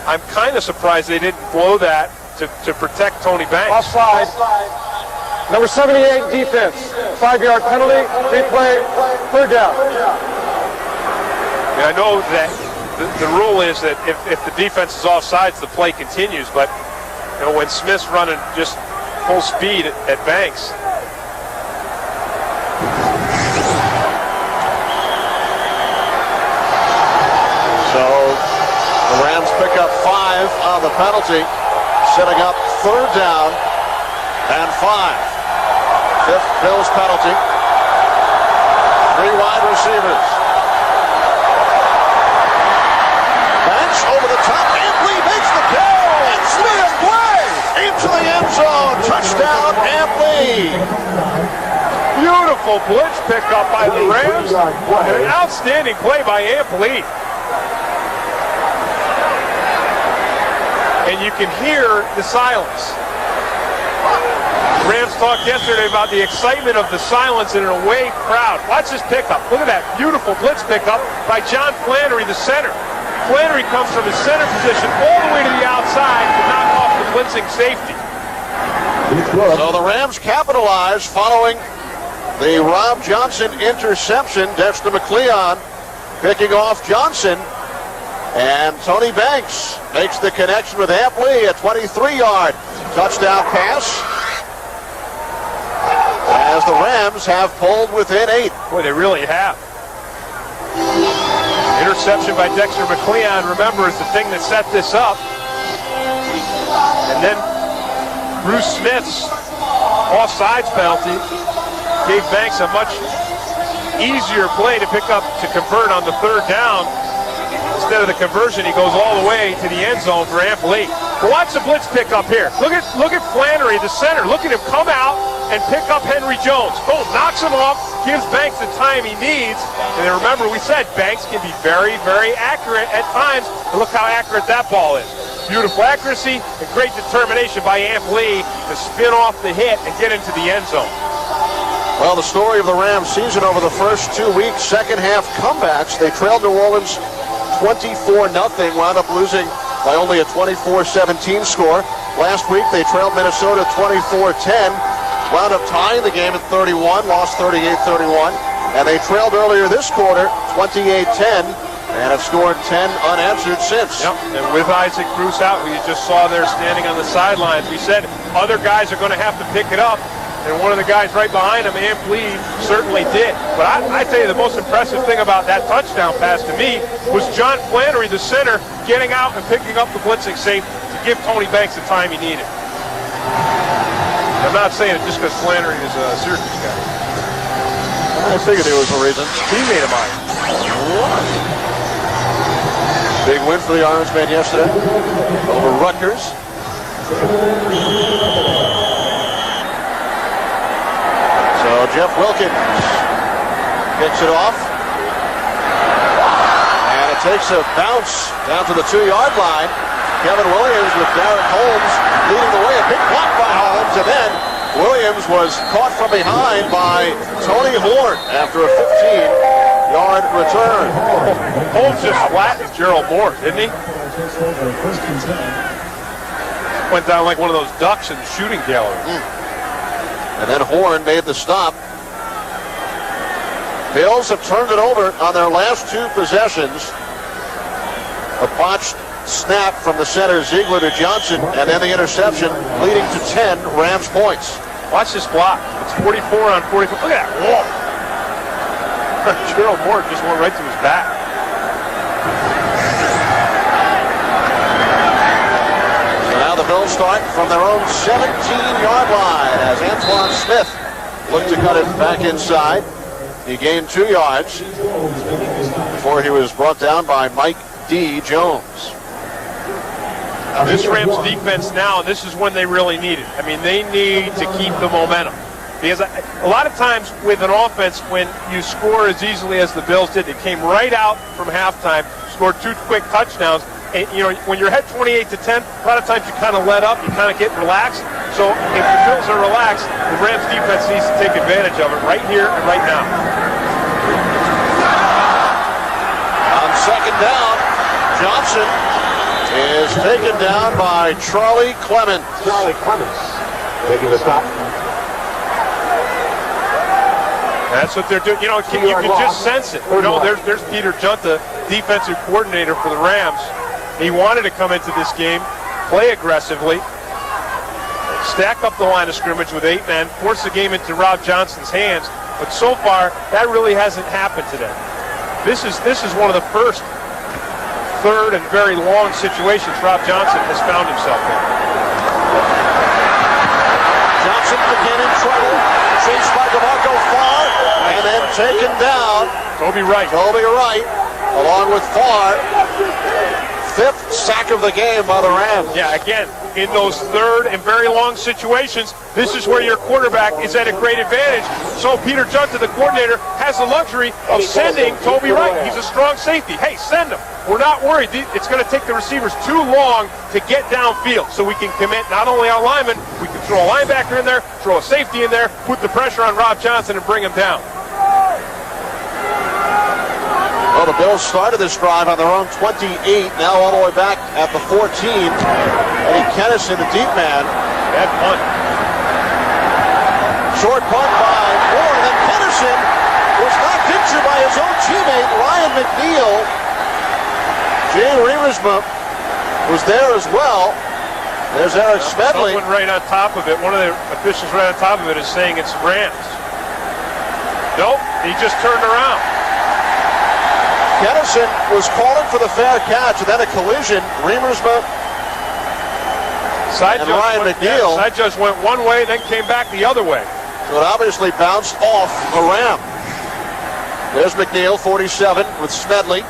Speaker 1: I'm kind of surprised they didn't blow that to protect Tony Banks.
Speaker 4: Offside. Number 78, defense. 5-yard penalty. Replay. 3rd down.
Speaker 1: I know that the rule is that if the defense is offsides, the play continues. But when Smith's running just full speed at Banks.
Speaker 2: So the Rams pick up 5 on the penalty, setting up 3rd down and 5. 5th Bills penalty. 3 wide receivers. Banks over the top. Ampley makes the catch. It's the play into the end zone. Touchdown, Ampley.
Speaker 1: Beautiful blitz pickup by the Rams. And an outstanding play by Ampley. And you can hear the silence. Rams talked yesterday about the excitement of the silence in an away crowd. Watch this pickup. Look at that beautiful blitz pickup by John Flannery, the center. Flannery comes from his center position all the way to the outside to knock off the blitzing safety.
Speaker 2: So the Rams capitalize following the Rob Johnson interception. Dexter McLeon picking off Johnson. And Tony Banks makes the connection with Ampley, a 23-yard touchdown pass. As the Rams have pulled within 8.
Speaker 1: Boy, they really have. Interception by Dexter McLeon, remember, is the thing that set this up. And then Bruce Smith's offsides penalty gave Banks a much easier play to pick up to convert on the 3rd down. Instead of the conversion, he goes all the way to the end zone for Ampley. But watch the blitz pick up here. Look at Flannery, the center. Look at him come out and pick up Henry Jones. Boom, knocks him off, gives Banks the time he needs. And then remember, we said Banks can be very, very accurate at times. And look how accurate that ball is. Beautiful accuracy and great determination by Ampley to spin off the hit and get into the end zone.
Speaker 2: Well, the story of the Rams season over the first 2 weeks, second half comebacks. They trailed New Orleans 24-0, wound up losing by only a 24-17 score. Last week, they trailed Minnesota 24-10, wound up tying the game at 31, lost 38-31, and they trailed earlier this quarter 28-10, and have scored 10 unanswered since.
Speaker 1: Yep, and with Isaac Bruce out, who you just saw there standing on the sidelines, we said other guys are going to have to pick it up. And one of the guys right behind him, Ampley, certainly did. But I tell you, the most impressive thing about that touchdown pass to me was John Flannery, the center, getting out and picking up the blitzing safety to give Tony Banks the time he needed. I'm not saying it just because Flannery is a Syracuse guy.
Speaker 2: I figured there was a reason.
Speaker 1: Teammate of mine.
Speaker 2: Big win for the Orangemen yesterday over Rutgers. So Jeff Wilkins kicks it off. And it takes a bounce down to the 2-yard line. Kevin Williams with Derek Holmes leading the way. A big block by Holmes, and then Williams was caught from behind by Tony Horn after a 15-yard return.
Speaker 1: Holmes just flattened Gerald Moore, didn't he? Went down like one of those ducks in the shooting gallery.
Speaker 2: And then Horn made the stop. Bills have turned it over on their last 2 possessions. A botched snap from the center, Ziegler to Johnson, and then the interception leading to 10 Rams points.
Speaker 1: Watch this block. It's 44 on 44. Look at that. Whoa. Gerald Moore just went right to his back.
Speaker 2: So now the Bills start from their own 17-yard line as Antoine Smith looked to cut it back inside. He gained 2 yards before he was brought down by Mike D. Jones.
Speaker 1: This Rams defense now, and this is when they really need it. I mean, they need to keep the momentum. Because a lot of times with an offense, when you score as easily as the Bills did, they came right out from halftime, scored 2 quick touchdowns. And, you know, when you're ahead 28-10, a lot of times you kind of let up, you kind of get relaxed. So if the Bills are relaxed, the Rams defense needs to take advantage of it right here and right now.
Speaker 2: On second down, Johnson is taken down by Charlie Clemens.
Speaker 3: Charlie Clemens making the stop.
Speaker 1: That's what they're doing. You know, you can just sense it. You know, there's Peter Junta, defensive coordinator for the Rams. He wanted to come into this game, play aggressively, stack up the line of scrimmage with 8 men, force the game into Rob Johnson's hands. But so far, that really hasn't happened today. This is one of the first third and very long situations Rob Johnson has found himself in.
Speaker 2: Johnson again in trouble. Chased by DeMarco Farr, and then taken down.
Speaker 1: Toby Wright,
Speaker 2: along with Farr. 5th sack of the game by the Rams.
Speaker 1: Yeah, again, in those third and very long situations, this is where your quarterback is at a great advantage. So Peter Junta, the coordinator, has the luxury of sending Toby Wright. He's a strong safety. Hey, send him. We're not worried. It's going to take the receivers too long to get downfield, so we can commit not only our linemen, we can throw a linebacker in there, throw a safety in there, put the pressure on Rob Johnson and bring him down.
Speaker 2: Well, the Bills started this drive on their own 28, now all the way back at the 14. Eddie Kennison, the deep man.
Speaker 1: Bad punt.
Speaker 2: Short punt by Moore, and then Kennison was knocked into by his own teammate, Ryan McNeil. Jay Remersma was there as well. There's Eric Smedley.
Speaker 1: Someone right on top of it, one of the officials right on top of it is saying it's Rams. Nope, he just turned around.
Speaker 2: Kennison was calling for the fair catch, and then a collision. Remersma and Ryan McNeil.
Speaker 1: Side judge went one way, then came back the other way.
Speaker 2: So it obviously bounced off a Ram. There's McNeil, 47, with Smedley.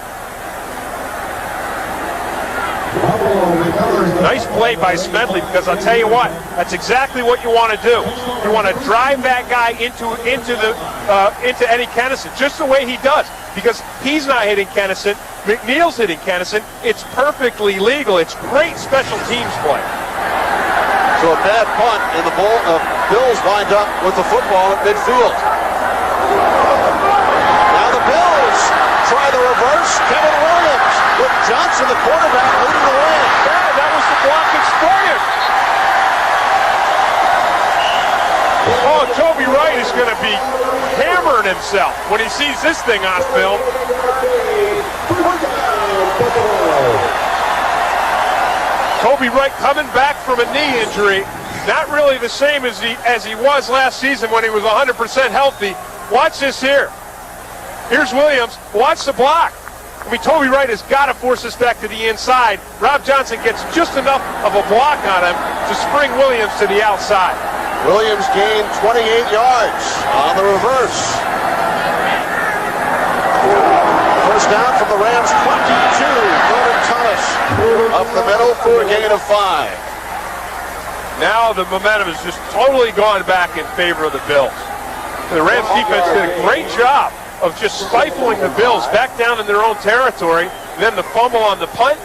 Speaker 1: Nice play by Smedley, because I'll tell you what, that's exactly what you want to do. You want to drive that guy into Eddie Kennison, just the way he does, because he's not hitting Kennison, McNeil's hitting Kennison. It's perfectly legal. It's great special teams play.
Speaker 2: So a bad punt, and the Bills wind up with the football at midfield. Now the Bills try the reverse. Kevin Williams with Johnson, the quarterback, leading the way.
Speaker 1: Yeah, that was the block exploded. Oh, Toby Wright is going to be hammering himself when he sees this thing on film. Toby Wright coming back from a knee injury, not really the same as he was last season when he was 100% healthy. Watch this here. Here's Williams. Watch the block. I mean, Toby Wright has got to force this back to the inside. Rob Johnson gets just enough of a block on him to spring Williams to the outside.
Speaker 2: Williams gained 28 yards on the reverse. First down from the Rams, 22. Thurman Thomas up the middle for a gain of 5.
Speaker 1: Now the momentum has just totally gone back in favor of the Bills. The Rams defense did a great job of just stifling the Bills back down in their own territory. Then the fumble on the punt,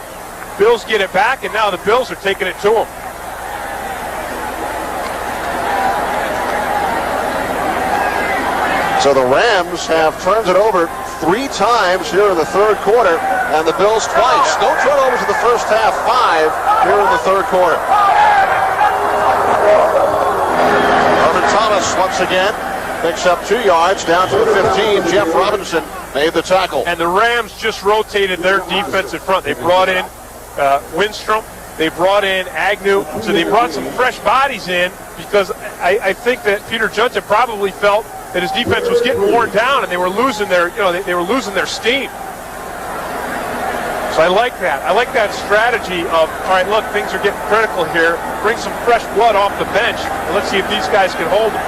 Speaker 1: Bills get it back, and now the Bills are taking it to them.
Speaker 2: So the Rams have turned it over 3 times here in the third quarter, and the Bills twice. No turnovers in the first half, 5 here in the third quarter. Thurman Thomas once again picks up 2 yards down to the 15. Jeff Robinson made the tackle.
Speaker 1: And the Rams just rotated their defense in front. They brought in Winstrom. They brought in Agnew. So they brought some fresh bodies in because I think that Peter Judson probably felt that his defense was getting worn down and they were losing their, they were losing their steam. So I like that. I like that strategy of, all right, look, things are getting critical here. Bring some fresh blood off the bench, and let's see if these guys can hold them.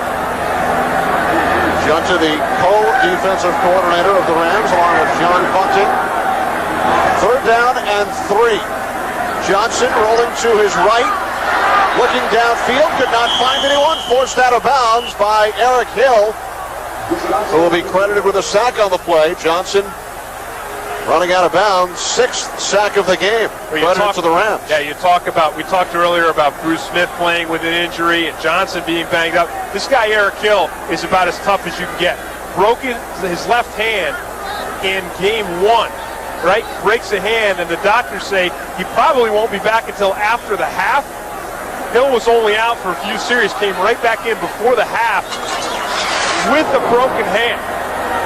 Speaker 2: Judson, the co-defensive coordinator of the Rams, along with John Bunting. Third down and 3. Johnson rolling to his right, looking downfield, could not find anyone, forced out of bounds by Eric Hill, who will be credited with a sack on the play. Johnson running out of bounds, 6th sack of the game. Credited to the Rams.
Speaker 1: Yeah, we talked earlier about Bruce Smith playing with an injury and Johnson being banged up. This guy, Eric Hill, is about as tough as you can get. Broke his left hand in game 1. Right? Breaks the hand, and the doctors say he probably won't be back until after the half. Hill was only out for a few series, came right back in before the half with the broken hand.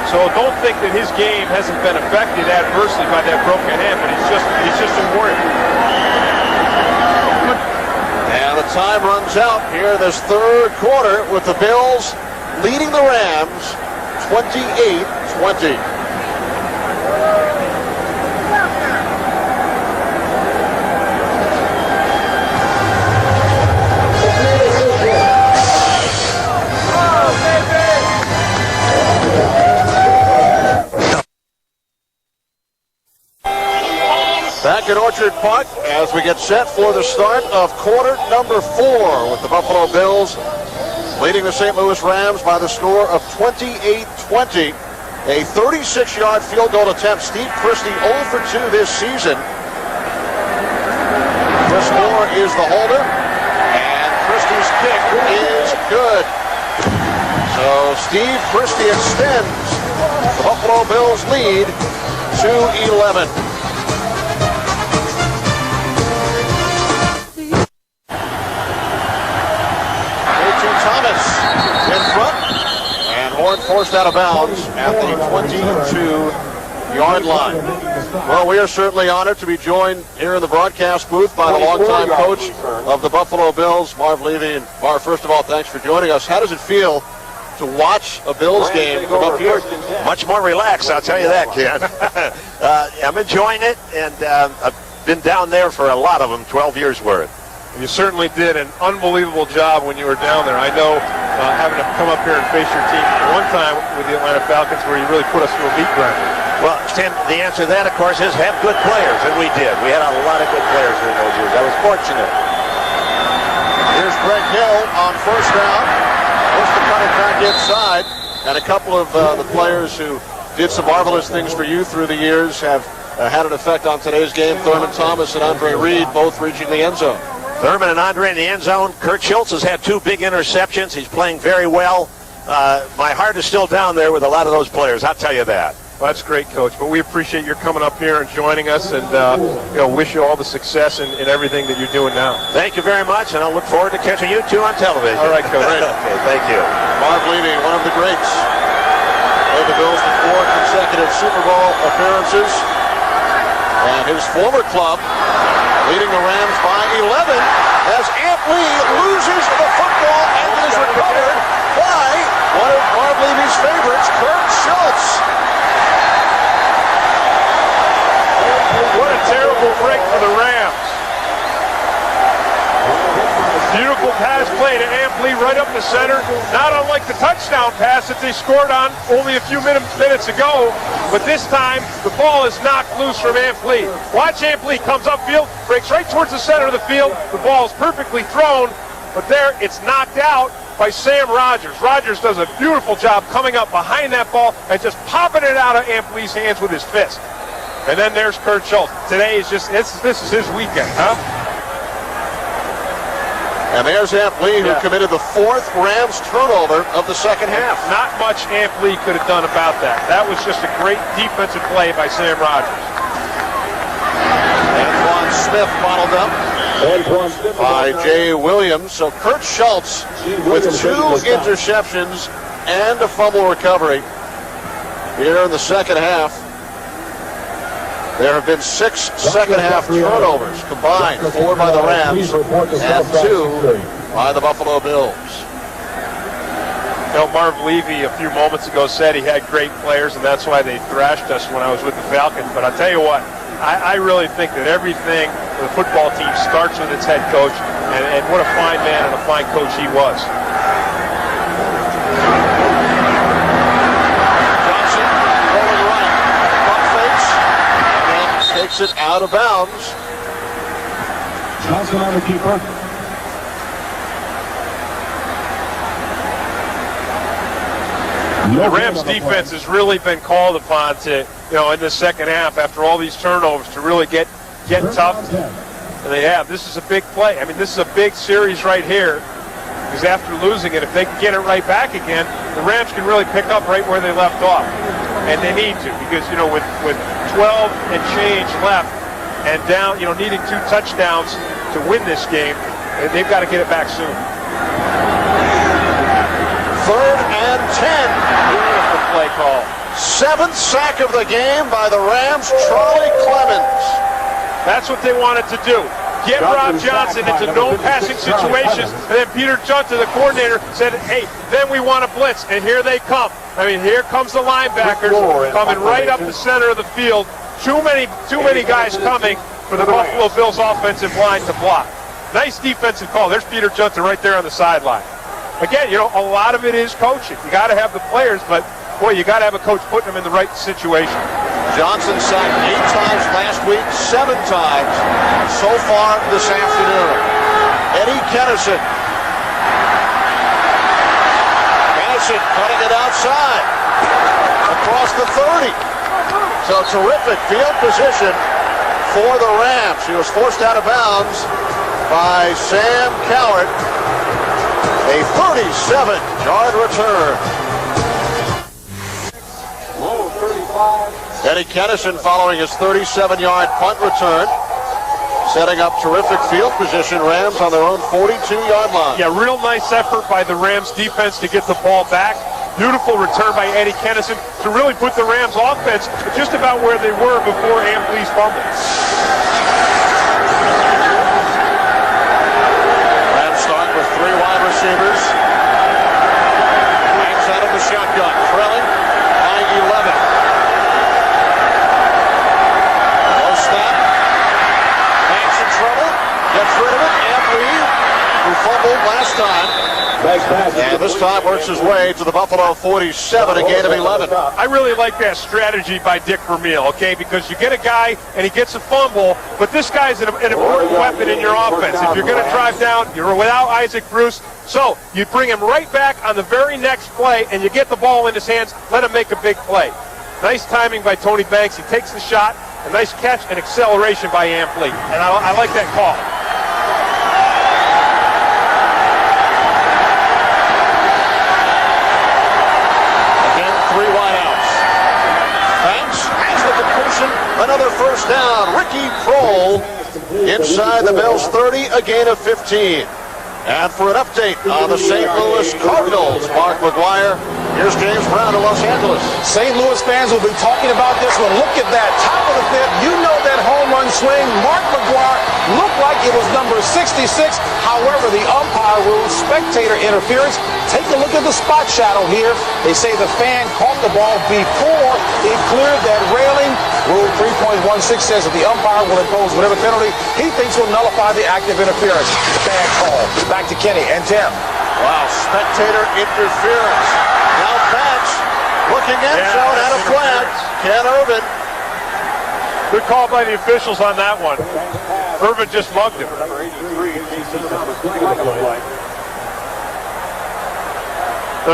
Speaker 1: So don't think that his game hasn't been affected adversely by that broken hand, but he's just important.
Speaker 2: And the time runs out here in this third quarter with the Bills leading the Rams 28-20. Back at Orchard Park as we get set for the start of quarter number 4 with the Buffalo Bills leading the St. Louis Rams by the score of 28-20. A 36-yard field goal attempt. Steve Christie 0 for 2 this season. Chris Moore is the holder, and Christie's kick is good. So Steve Christie extends the Buffalo Bills lead to 11. Thomas in front, and Horn forced out of bounds at the 22-yard line. Well, we are certainly honored to be joined here in the broadcast booth by the longtime coach of the Buffalo Bills, Marv Levy. And Marv, first of all, thanks for joining us. How does it feel to watch a Bills game from up here?
Speaker 8: Much more relaxed, I'll tell you that, Ken. I'm enjoying it, and I've been down there for a lot of them, 12 years worth.
Speaker 1: You certainly did an unbelievable job when you were down there. I know having to come up here and face your team one time with the Atlanta Falcons where you really put us through a meat grinder.
Speaker 8: Well, Tim, the answer to that, of course, is have good players, and we did. We had a lot of good players during those years. I was fortunate.
Speaker 2: Here's Greg Hill on first down. Wants to cut it back inside. And a couple of the players who did some marvelous things for you through the years have had an effect on today's game. Thurman Thomas and Andre Reed both reaching the end zone.
Speaker 8: Thurman and Andre in the end zone. Kurt Schultz has had 2 big interceptions. He's playing very well. My heart is still down there with a lot of those players, I'll tell you that.
Speaker 1: Well, that's great, Coach. But we appreciate your coming up here and joining us, and wish you all the success in everything that you're doing now.
Speaker 8: Thank you very much, and I'll look forward to catching you 2 on television.
Speaker 1: All right, Coach.
Speaker 8: Okay, thank you.
Speaker 2: Marv Levy, one of the greats. Led the Bills to 4 consecutive Super Bowl appearances. And his former club leading the Rams by 11 as Ant Lee loses the football and is recovered by one of Marv Levy's favorites, Kurt Schultz.
Speaker 1: What a terrible break for the Rams. Beautiful pass play to Ampli right up the center. Not unlike the touchdown pass that they scored on only a few minutes ago. but this time the ball is knocked loose from Ampli. Watch Ampli comes upfield, breaks right towards the center of the field. The ball is perfectly thrown, but there it's knocked out by Sam Rogers. Rogers does a beautiful job coming up behind that ball and just popping it out of Ampli's hands with his fist. And then there's Kurt Schultz. Today is just, this is his weekend, huh?
Speaker 2: And there's Ampli, who committed the 4th Rams turnover of the second half.
Speaker 1: Not much Ampli could have done about that. That was just a great defensive play by Sam Rogers.
Speaker 2: Antoine Smith followed up by Jay Williams. So Kurt Schultz with 2 interceptions and a fumble recovery here in the second half. There have been 6 second-half turnovers combined, 4 by the Rams and 2 by the Buffalo Bills.
Speaker 1: You know, Marv Levy a few moments ago said he had great players, and that's why they thrashed us when I was with the Falcons. But I'll tell you what, I really think that everything with the football team starts with its head coach, and what a fine man and a fine coach he was.
Speaker 2: Takes it out of bounds.
Speaker 9: Johnson on the keeper.
Speaker 1: The Rams defense has really been called upon to, in the second half after all these turnovers to really get tough. And they have. This is a big play. I mean, this is a big series right here. Because after losing it, if they can get it right back again, the Rams can really pick up right where they left off. And they need to, because, with 12 and change left and down, needing 2 touchdowns to win this game, they've got to get it back soon.
Speaker 2: 3rd and 10.
Speaker 1: Beautiful play call.
Speaker 2: 7th sack of the game by the Rams, Charlie Clemens.
Speaker 1: That's what they wanted to do. Get Rob Johnson into no passing situations. And then Peter Junta, the coordinator, said, hey, then we want to blitz. And here they come. I mean, here comes the linebackers coming right up the center of the field. Too many guys coming for the Buffalo Bills offensive line to block. Nice defensive call. There's Peter Junta right there on the sideline. Again, a lot of it is coaching. You got to have the players, but boy, you got to have a coach putting them in the right situation.
Speaker 2: Johnson sacked 8 times last week, 7 times so far this afternoon. Eddie Kennison. Kennison cutting it outside. Across the 30. So terrific field position for the Rams. He was forced out of bounds by Sam Cowart. A 37-yard return. Eddie Kennison following his 37-yard punt return. Setting up terrific field position. Rams on their own 42-yard line.
Speaker 1: Yeah, real nice effort by the Rams defense to get the ball back. Beautiful return by Eddie Kennison to really put the Rams offense just about where they were before Ampli's fumble.
Speaker 2: Rams start with 3 wide receivers. Banks out of the shotgun, trailing by 11. Gets rid of it, Ampli, who fumbled last time. And this time works his way to the Buffalo 47, a gain of 11.
Speaker 1: I really like that strategy by Dick Vermeil, okay? Because you get a guy and he gets a fumble, but this guy's an important weapon in your offense. If you're going to drive down, you're without Isaac Bruce. So you bring him right back on the very next play and you get the ball in his hands, let him make a big play. Nice timing by Tony Banks. He takes the shot. A nice catch and acceleration by Ampli. And I like that call.
Speaker 2: Another first down. Ricky Prohl inside the Bills 30, a gain of 15. And for an update on the St. Louis Cardinals, Mark McGuire, here's James Brown in Los Angeles.
Speaker 5: St. Louis fans will be talking about this one. Look at that, top of the 5th. You know that home run swing. Mark McGuire looked like it was number 66. However, the umpire rules spectator interference. Take a look at the spot shadow here. They say the fan caught the ball before it cleared that railing. Rule 3.16 says that the umpire will impose whatever penalty he thinks will nullify the act of interference. Bad call. Back to Kenny and Tim.
Speaker 2: Wow, spectator interference. Now Banks Looking end zone and a flag. Ken Irvin.
Speaker 1: Good call by the officials on that one. Irvin just mugged him.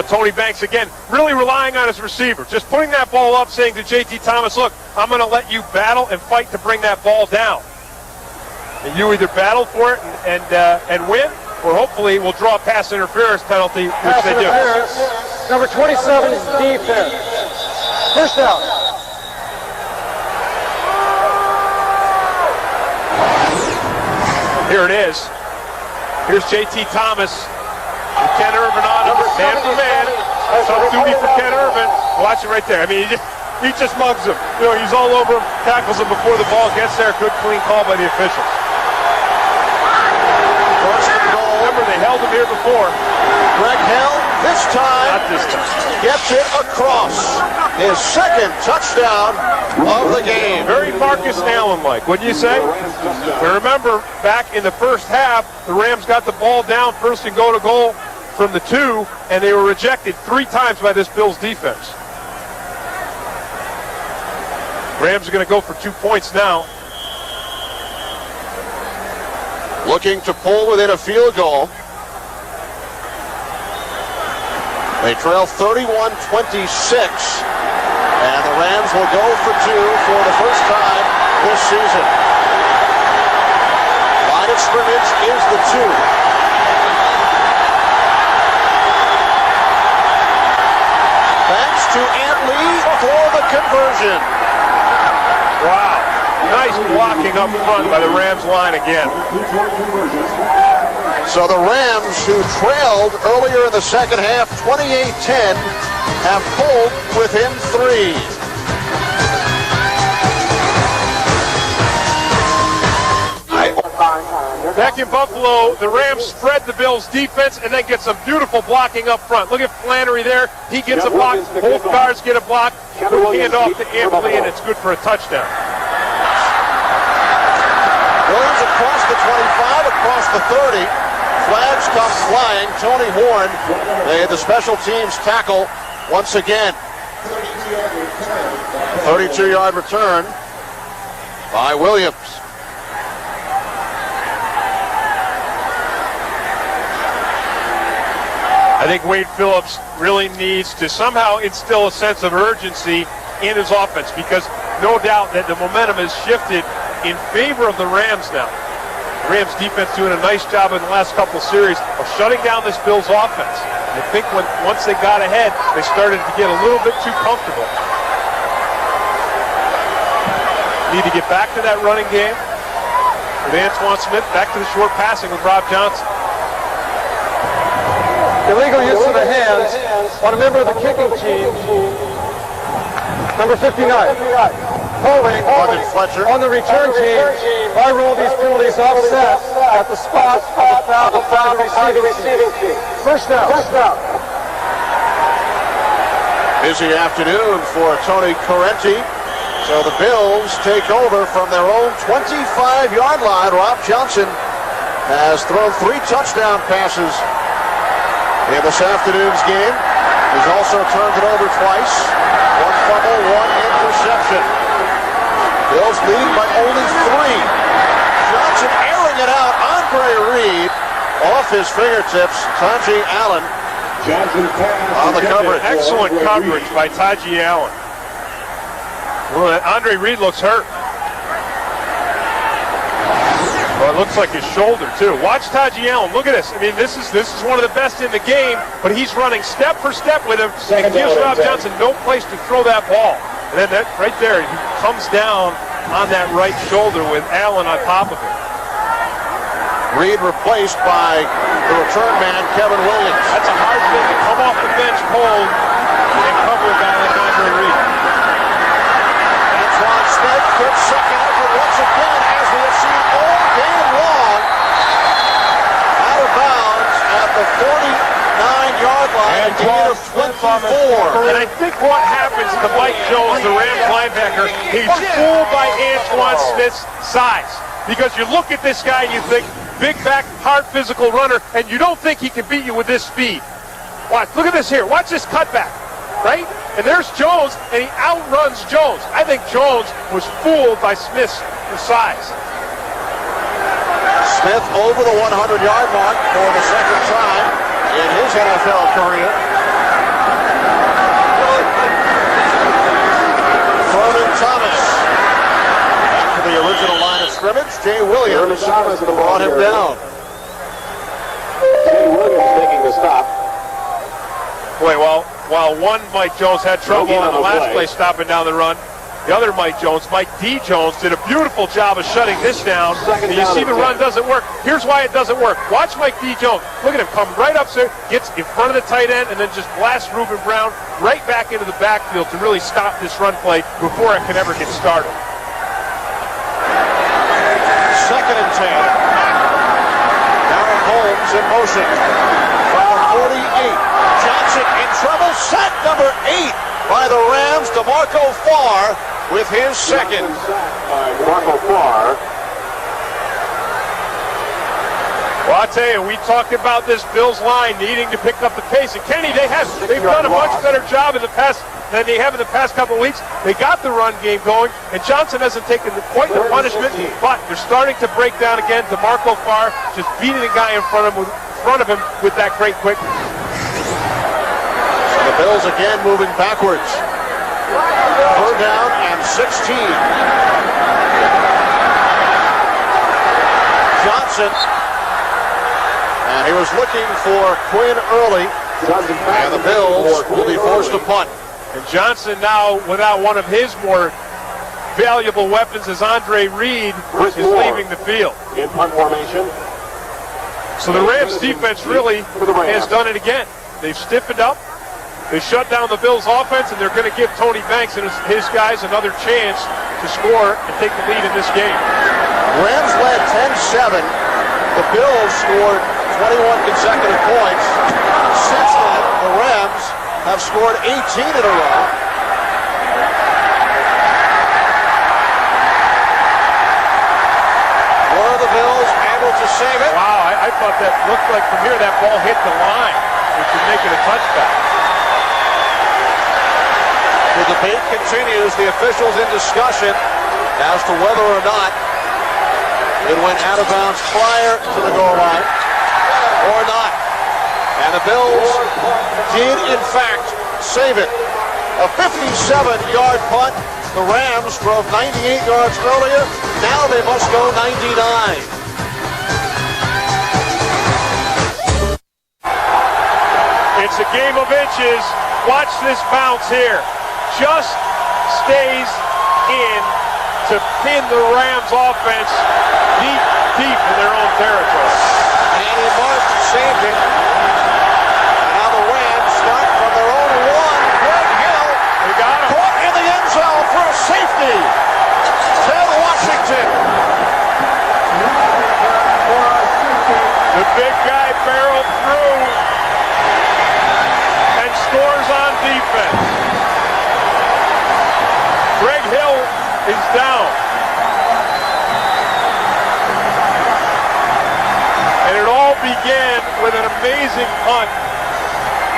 Speaker 1: Tony Banks, again, really relying on his receiver. Just putting that ball up, saying to J.T. Thomas, look, I'm going to let you battle and fight to bring that ball down. And you either battle for it and win, or hopefully we'll draw a pass interference penalty, which
Speaker 4: Pass
Speaker 1: they do.
Speaker 4: Number 27 is defense. First down.
Speaker 1: Here it is. Here's J.T. Thomas. Ken Irvin on him, man for man. Some duty for Ken Irvin. Watch it right there. I mean, he just mugs him. You know, he's all over him, tackles him before the ball gets there. Good, clean call by the officials.
Speaker 2: First and goal.
Speaker 1: Remember, they held him here before.
Speaker 2: Greg Hill, this time,
Speaker 1: Not this time.
Speaker 2: gets it across. His second touchdown of the game.
Speaker 1: Very Marcus Allen-like, wouldn't you say? But remember, back in the first half, the Rams got the ball down first and go to goal from the 2, and they were rejected 3 times by this Bills defense. Rams are going to go for 2 points now.
Speaker 2: Looking to pull within a field goal. They trail 31-26, and the Rams will go for 2 for the first time this season. Line of scrimmage is the 2. Thanks to Ant Lee for the conversion.
Speaker 1: Wow. Nice blocking up front by the Rams line again.
Speaker 2: So the Rams, who trailed earlier in the second half, 28-10, have pulled within 3.
Speaker 1: Back in Buffalo, the Rams spread the Bills' defense and then get some beautiful blocking up front. Look at Flannery there. He gets a block. Both guards get a block. Good handoff to Anthony, and it's good for a touchdown.
Speaker 2: Williams across the 25, across the 30. Flags come flying. Tony Horn, the special teams tackle once again. 32-yard return by Williams.
Speaker 1: I think Wade Phillips really needs to somehow instill a sense of urgency in his offense, because no doubt that the momentum has shifted in favor of the Rams now. The Rams defense doing a nice job in the last couple of series of shutting down this Bills offense. I think once they got ahead, they started to get a little bit too comfortable. Need to get back to that running game with Antoine Smith, back to the short passing with Rob Johnson.
Speaker 4: Illegal use of the hands on a member of the kicking team. Number 59. Holding on the return team. By rule, these penalties offset at the spot of the foul receiving team. First down.
Speaker 2: Busy afternoon for Tony Correnti. So the Bills take over from their own 25-yard line. Rob Johnson has thrown 3 touchdown passes in this afternoon's game. He's also turned it over twice. 1 fumble, 1 interception. Bills leading by only 3. Johnson airing it out. Andre Reed off his fingertips. Taji Allen on the coverage.
Speaker 1: Excellent coverage by Taji Allen. Well, Andre Reed looks hurt. Well, it looks like his shoulder, too. Watch Taji Allen. Look at this. I mean, this is one of the best in the game, but he's running step for step with him. It gives Rob Johnson no place to throw that ball. And then that right there, he comes down on that right shoulder with Allen on top of him.
Speaker 2: Reed replaced by the return man, Kevin Williams.
Speaker 1: That's a hard thing to come off the bench cold and cover a guy like Andre Reed.
Speaker 2: Antoine Smith gets second effort once again, as we have seen all game long. Out of bounds at the 49-yard line, a gain of 24.
Speaker 1: And I think what happens to Mike Jones, the Rams linebacker, he's fooled by Antoine Smith's size. Because you look at this guy and you think, big back, hard physical runner, and you don't think he can beat you with this speed. Watch, look at this here. Watch this cutback, right? And there's Jones, and he outruns Jones. I think Jones was fooled by Smith's size.
Speaker 2: Smith over the 100-yard mark for the second time in his NFL career. Vernon Thomas. After the original line of scrimmage, Jay Williams brought him down.
Speaker 3: Jay Williams making the stop.
Speaker 1: Boy, while one Mike Jones had trouble on the last play stopping down the run, the other Mike Jones, Mike D. Jones, did a beautiful job of shutting this down. And you see the run doesn't work. Here's why it doesn't work. Watch Mike D. Jones. Look at him come right up, gets in front of the tight end, and then just blasts Reuben Brown right back into the backfield to really stop this run play before it can ever get started.
Speaker 2: Second and 10. Darren Holmes in motion. From 48. Johnson in trouble. Sack number 8 by the Rams. DeMarco Farr with his second.
Speaker 3: DeMarco Farr.
Speaker 1: Well, I'll tell you, we talked about this Bills line needing to pick up the pace. And Kenny, they've done a much better job in the past than they have in the past couple of weeks. They got the run game going, and Johnson hasn't taken quite the punishment, but they're starting to break down again. DeMarco Farr just beating the guy in front of him with that great quickness.
Speaker 2: So the Bills again moving backwards. Third down and 16. Johnson. And he was looking for Quinn early. And the Bills will be forced to punt.
Speaker 1: And Johnson now, without one of his more valuable weapons as Andre Reed, is leaving the field.
Speaker 3: In punt formation.
Speaker 1: So the Rams defense really has done it again. They've stiffened up. They shut down the Bills offense, and they're going to give Tony Banks and his guys another chance to score and take the lead in this game.
Speaker 2: Rams led 10-7. The Bills scored 21 consecutive points. Since then, the Rams have scored 18 in a row. Were the Bills able to save it?
Speaker 1: Wow, I thought that looked like from here that ball hit the line, which would make it a touchback.
Speaker 2: The debate continues. The officials in discussion as to whether or not it went out of bounds prior to the goal line or not. And the Bills did, in fact, save it. A 57-yard punt. The Rams drove 98 yards earlier. Now they must go 99.
Speaker 1: It's a game of inches. Watch this bounce here. Just stays in to pin the Rams offense deep in their own territory.
Speaker 2: Andy Martin saved it. Now the Rams start from their own one. Greg Hill
Speaker 1: They got him.
Speaker 2: caught in the end zone for a safety. Ted Washington.
Speaker 1: The big guy barreled through and scores on defense. Greg Hill is down. And it all began with an amazing punt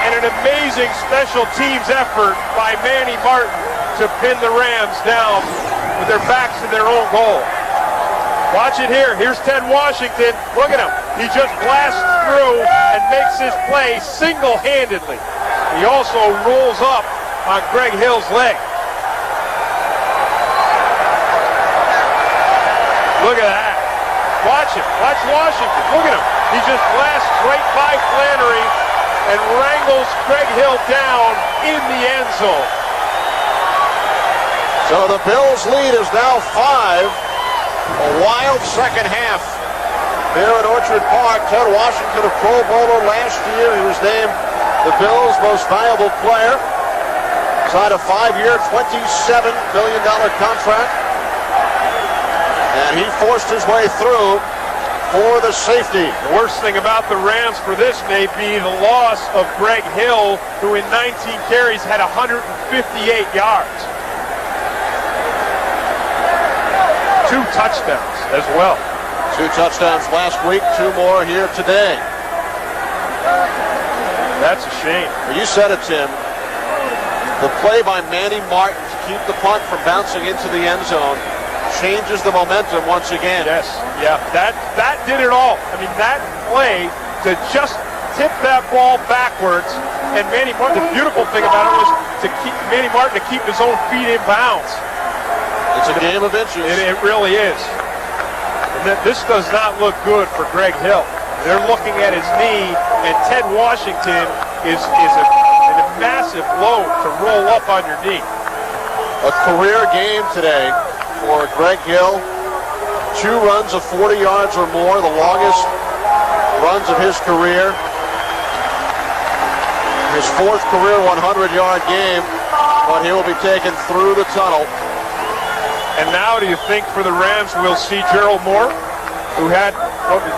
Speaker 1: and an amazing special teams effort by Manny Martin to pin the Rams down with their backs to their own goal. Watch it here. Here's Ted Washington. Look at him. He just blasts through and makes his play single-handedly. He also rolls up on Greg Hill's leg. Look at that. Watch him. Watch Washington. Look at him. He just blasts right by Flannery and wrangles Greg Hill down in the end zone.
Speaker 2: So the Bills' lead is now 5. A wild second half here at Orchard Park. Ted Washington, a Pro Bowler last year. He was named the Bills' most valuable player. Signed a 5-year, $27 million contract. And he forced his way through for the safety.
Speaker 1: The worst thing about the Rams for this may be the loss of Greg Hill, who in 19 carries had 158 yards. 2 touchdowns as well.
Speaker 2: 2 touchdowns last week, 2 more here today.
Speaker 1: That's a shame.
Speaker 2: You said it, Tim. The play by Manny Martin to keep the punt from bouncing into the end zone changes the momentum once again.
Speaker 1: Yes, yeah, that did it all. I mean, that play to just tip that ball backwards, and Manny Martin, the beautiful thing about it was to keep Manny Martin to keep his own feet in bounds.
Speaker 2: It's a game of inches.
Speaker 1: It really is. And this does not look good for Greg Hill. They're looking at his knee, and Ted Washington is a massive load to roll up on your knee.
Speaker 2: A career game today for Greg Hill. 2 runs of 40 yards or more, the longest runs of his career. His 4th career 100-yard game, but he will be taken through the tunnel.
Speaker 1: And now do you think for the Rams we'll see Gerald Moore, who had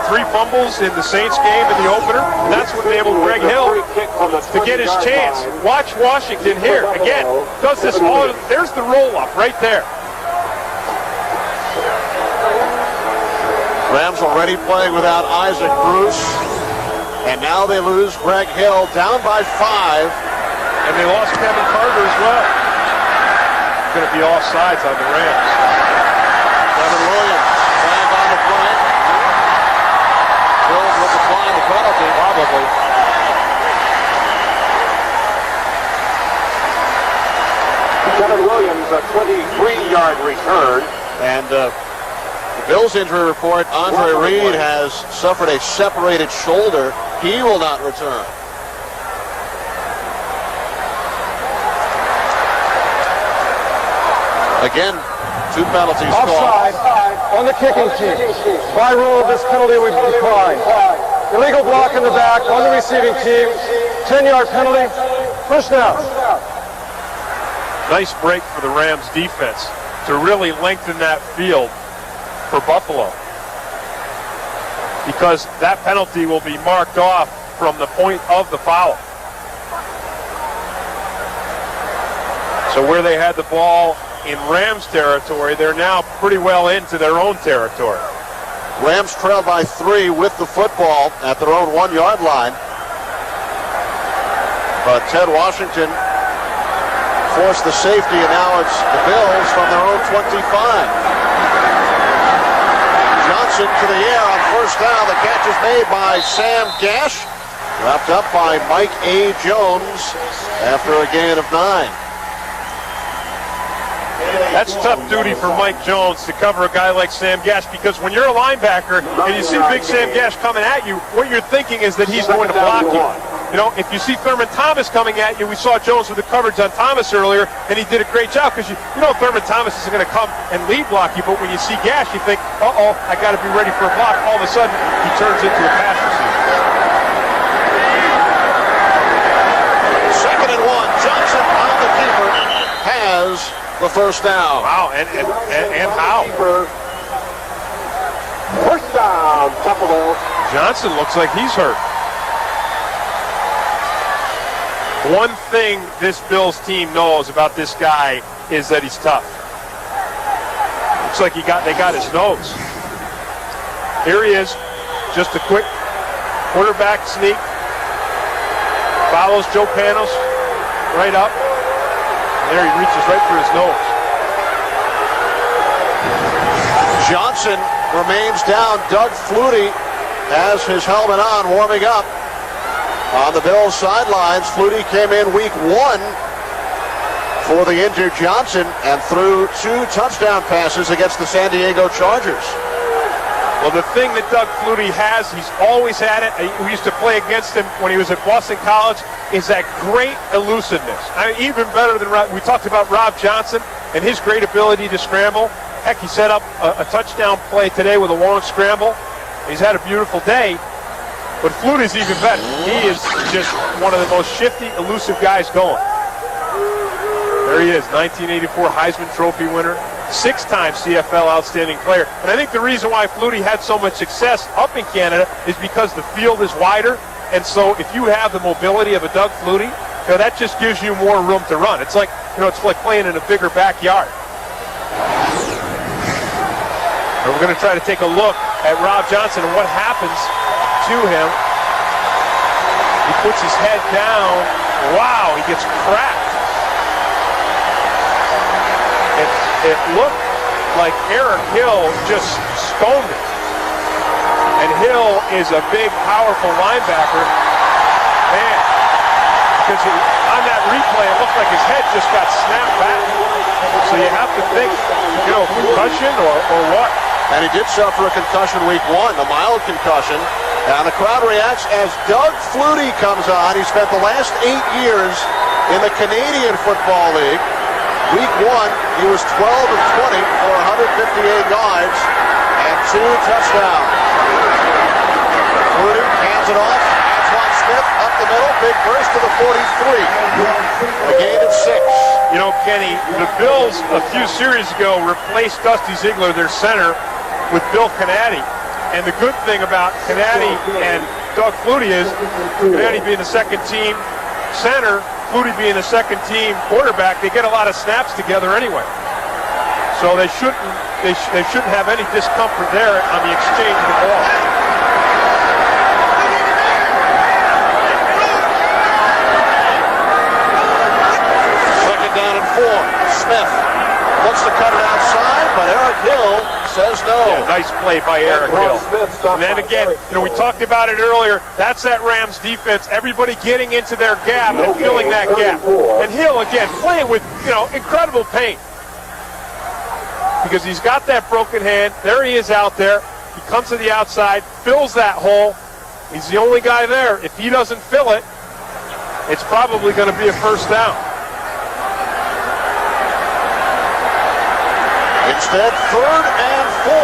Speaker 1: 3 fumbles in the Saints game in the opener? And that's what enabled Greg Hill to get his chance. Watch Washington here. Again, does this all. There's the roll-up right there.
Speaker 2: Rams already playing without Isaac Bruce. And now they lose Greg Hill, down by 5.
Speaker 1: And they lost Kevin Carter as well. Going to be offsides on the Rams.
Speaker 2: Kevin Williams, flag on the play. Bills will decline the penalty, probably.
Speaker 3: Kevin Williams, a 23-yard return.
Speaker 2: And the Bills injury report, Andre Reed has suffered a separated shoulder. He will not return. Again, 2 penalties
Speaker 4: Offside on the kicking team. By rule, this penalty would decline. Illegal block in the back on the receiving team. 10-yard penalty. First down.
Speaker 1: Nice break for the Rams defense to really lengthen that field for Buffalo, because that penalty will be marked off from the point of the foul. So where they had the ball in Rams territory, they're now pretty well into their own territory.
Speaker 2: Rams trail by 3 with the football at their own 1-yard line. But Ted Washington forced the safety, and now it's the Bills from their own 25. Johnson to the air on first down. The catch is made by Sam Gash. Wrapped up by Mike A. Jones after a gain of 9.
Speaker 1: That's tough duty for Mike Jones to cover a guy like Sam Gash, because when you're a linebacker and you see big Sam Gash coming at you, what you're thinking is that he's going to block you. You know, if you see Thurman Thomas coming at you, we saw Jones with the coverage on Thomas earlier, and he did a great job, because you know Thurman Thomas isn't going to come and lead block you, but when you see Gash, you think, uh-oh, I got to be ready for a block. All of a sudden, he turns into a pass receiver.
Speaker 2: 2nd and 1. Johnson on the keeper has the first down.
Speaker 1: Wow, and how?
Speaker 3: First down, Buffalo.
Speaker 1: Johnson looks like he's hurt. One thing this Bills team knows about this guy is that he's tough. Looks like they got his nose. Here he is, just a quick quarterback sneak. Follows Joe Panos right up. And there he reaches right through his nose.
Speaker 2: Johnson remains down. Doug Flutie has his helmet on, warming up on the Bills sidelines. Flutie came in week 1 for the injured Johnson and threw 2 touchdown passes against the San Diego Chargers.
Speaker 1: Well, the thing that Doug Flutie has, he's always had it. We used to play against him when he was at Boston College, is that great elusiveness. I mean, even better than we talked about Rob Johnson and his great ability to scramble. Heck, he set up a touchdown play today with a long scramble. He's had a beautiful day, but Flutie's even better. He is just one of the most shifty, elusive guys going. There he is, 1984 Heisman Trophy winner. 6-time CFL Outstanding Player. And I think the reason why Flutie had so much success up in Canada is because the field is wider. And so if you have the mobility of a Doug Flutie, you know, that just gives you more room to run. It's like, you know, it's like playing in a bigger backyard. And we're going to try to take a look at Rob Johnson and what happens to him. He puts his head down. Wow, he gets cracked. it looked like Eric Hill just stoned it. And Hill is a big, powerful linebacker. Man, because on that replay, it looked like his head just got snapped back. So you have to think, concussion or what?
Speaker 2: And he did suffer a concussion week 1, a mild concussion. And the crowd reacts as Doug Flutie comes on. He spent the last 8 years in the Canadian Football League. Week 1, he was 12 of 20 for 158 yards and 2 touchdowns. Flutie hands it off. Antoine Smith up the middle. Big burst to the 43. A gain of 6.
Speaker 1: Kenny, the Bills a few series ago replaced Dusty Ziegler, their center, with Bill Canady. And the good thing about Canady and Doug Flutie is Canady being the second team center, Flutie being the second team quarterback, they get a lot of snaps together anyway. So they shouldn't have any discomfort there on the exchange of the ball.
Speaker 2: Down and 4. Smith looks to cut it outside, but Eric Hill says no.
Speaker 1: Yeah, nice play by Eric Hill. And then again, we talked about it earlier. That's that Rams defense. Everybody getting into their gap and filling that gap. And Hill, again, playing with, incredible pain. Because he's got that broken hand. There he is out there. He comes to the outside, fills that hole. He's the only guy there. If he doesn't fill it, it's probably going to be a first down.
Speaker 2: Instead, 3rd and 4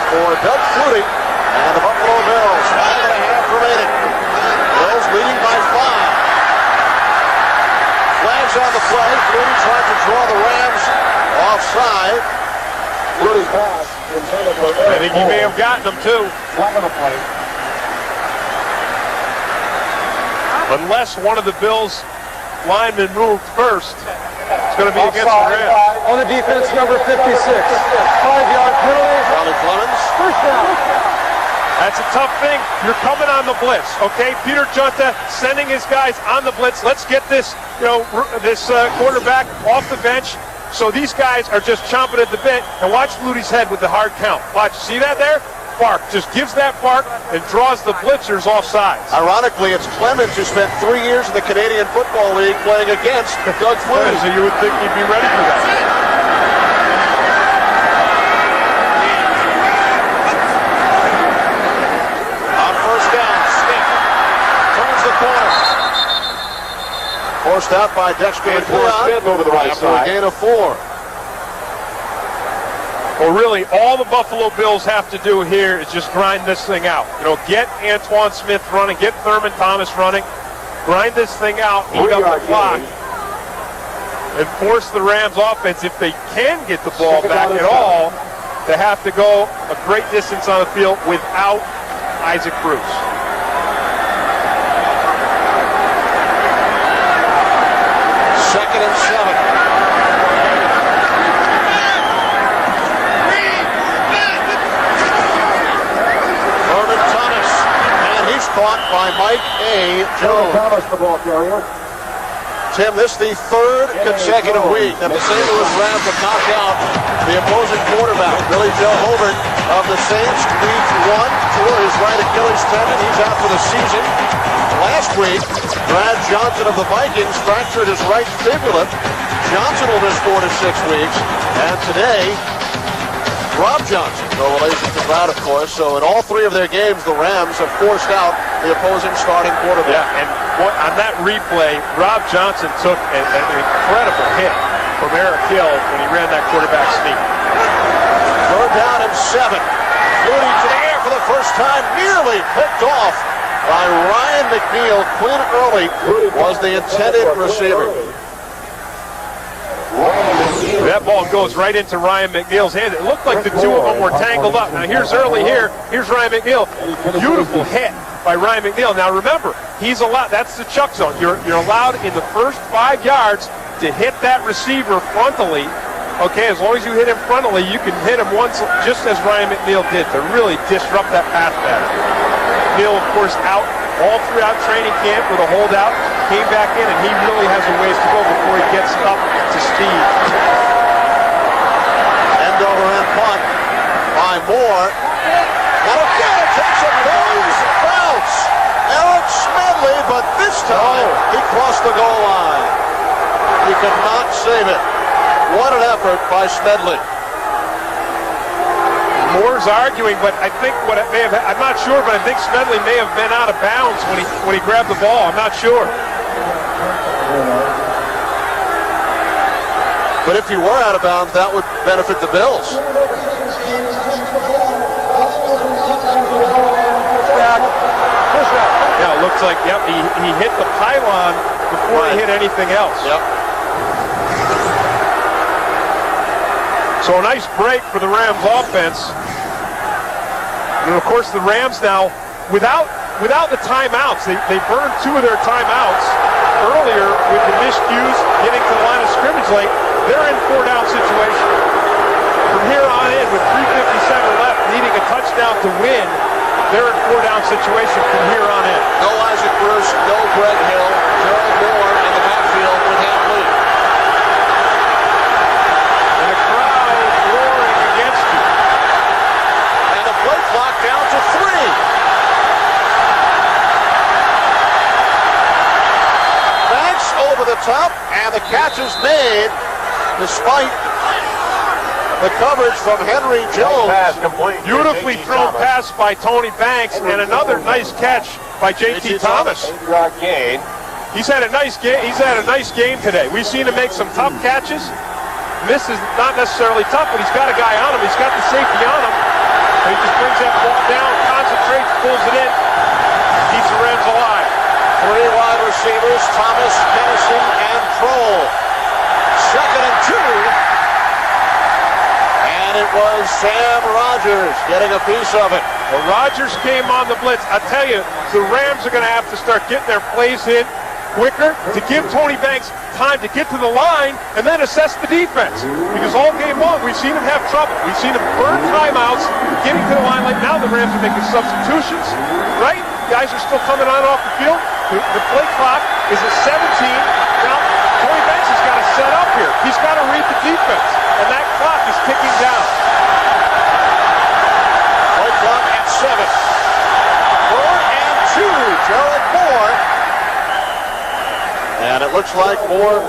Speaker 2: for Doug Flutie and the Buffalo Bills. 5.5 remaining. Bills leading by 5. Flags on the play. Flutie trying to draw the Rams offside.
Speaker 4: Flutie's pass intended for
Speaker 1: I think he may have gotten them too.
Speaker 4: Not going to play.
Speaker 1: Unless one of the Bills linemen moved first, it's going to be against the Rams.
Speaker 4: On the defense, number 56. 5-yard penalty.
Speaker 2: Ronnie Clemens.
Speaker 4: First down.
Speaker 1: That's a tough thing. You're coming on the blitz, okay? Peter Junta sending his guys on the blitz. Let's get this, quarterback off the bench. So these guys are just chomping at the bit. And watch Flutie's head with the hard count. Watch, see that there? Bark, just gives that bark and draws the blitzers off sides.
Speaker 2: Ironically, it's Clemens who spent 3 years in the Canadian Football League playing against Doug Flutie.
Speaker 1: So you would think he'd be ready for that.
Speaker 2: On first down, Smith turns the corner. Forced out by Dexter
Speaker 3: Smith over the right
Speaker 2: after a
Speaker 3: side.
Speaker 2: gain of 4.
Speaker 1: Well, really, all the Buffalo Bills have to do here is just grind this thing out. Get Antoine Smith running, get Thurman Thomas running, grind this thing out, eat up the clock, and force the Rams offense, if they can get the ball back at all, to have to go a great distance on the field without Isaac Bruce.
Speaker 2: Second and 7. Caught by Mike A. Jones.
Speaker 4: Thomas, the ball carrier.
Speaker 2: Tim, this is the 3rd consecutive week that the St. Louis Rams have knocked out the opposing quarterback. Billy Joe Hobart of the Saints, week 1, tore his right Achilles tendon. He's out for the season. Last week, Brad Johnson of the Vikings fractured his right fibula. Johnson will miss 4 to 6 weeks. And today, Rob Johnson, no relation to Brad, of course. So in all 3 of their games, the Rams have forced out the opposing starting quarterback.
Speaker 1: Yeah, and on that replay, Rob Johnson took an incredible hit from Eric Hill when he ran that quarterback sneak.
Speaker 2: 3rd down and 7. Flutie to the air for the first time, nearly picked off by Ryan McNeil. Quinn Early was the intended receiver.
Speaker 1: That ball goes right into Ryan McNeil's hand. It looked like the two of them were tangled up. Now here's Early here. Here's Ryan McNeil. Beautiful hit by Ryan McNeil. Now remember, he's allowed. That's the chuck zone. You're allowed in the first 5 yards to hit that receiver frontally. Okay, as long as you hit him frontally, you can hit him once, just as Ryan McNeil did, to really disrupt that pass pattern. McNeil, of course, out all throughout training camp with a holdout. Came back in, and he really has a ways to go before he gets up to speed.
Speaker 2: end punt by Moore. And again, it takes a bounce. Eric Smedley, but this time he crossed the goal line. He could not save it. What an effort by Smedley.
Speaker 1: Moore's arguing, but I think what it may have, I'm not sure, but I think Smedley may have been out of bounds when he grabbed the ball. I'm not sure.
Speaker 2: But if he were out of bounds, that would benefit the Bills.
Speaker 1: Yeah, it looks like, yep, he hit the pylon before he hit anything else.
Speaker 2: Yep.
Speaker 1: So a nice break for the Rams offense. And of course the Rams now, without the timeouts, they burned 2 of their timeouts earlier with the miscues getting to the line of scrimmage late. They're in 4-down situation. From here on in, with 3:57 left, needing a touchdown to win, they're in 4-down situation from here on in.
Speaker 2: No Isaac Bruce, no Greg Hill, Gerald Moore in the backfield with Ham Lee.
Speaker 1: And the crowd roaring against you.
Speaker 2: And the play clock down to 3. Banks over the top, and the catch is made despite the coverage from Henry Jones.
Speaker 1: Beautifully thrown pass by Tony Banks, and another nice catch by J.T. Thomas. He's had a nice game. He's had a nice game today. We've seen him make some tough catches. This is not necessarily tough, but he's got a guy on him. He's got the safety on him. And he just brings that ball down, concentrates, pulls it in, keeps the Rams alive.
Speaker 2: 3 wide receivers, Thomas, Kennison, and Kroll. 2nd and 2. And it was Sam Rogers getting a piece of it.
Speaker 1: Well, Rogers came on the blitz. I tell you, the Rams are going to have to start getting their plays in quicker to give Tony Banks time to get to the line and then assess the defense. Because all game long, we've seen him have trouble. We've seen him burn timeouts, getting to the line like now the Rams are making substitutions, right? Guys are still coming on off the field. The play clock is at 17. Now, Tony Banks has got to set up here. He's got to read the defense. And that clock is ticking down.
Speaker 2: Play clock at 7. 4th and 2. Gerald Moore. And it looks like Moore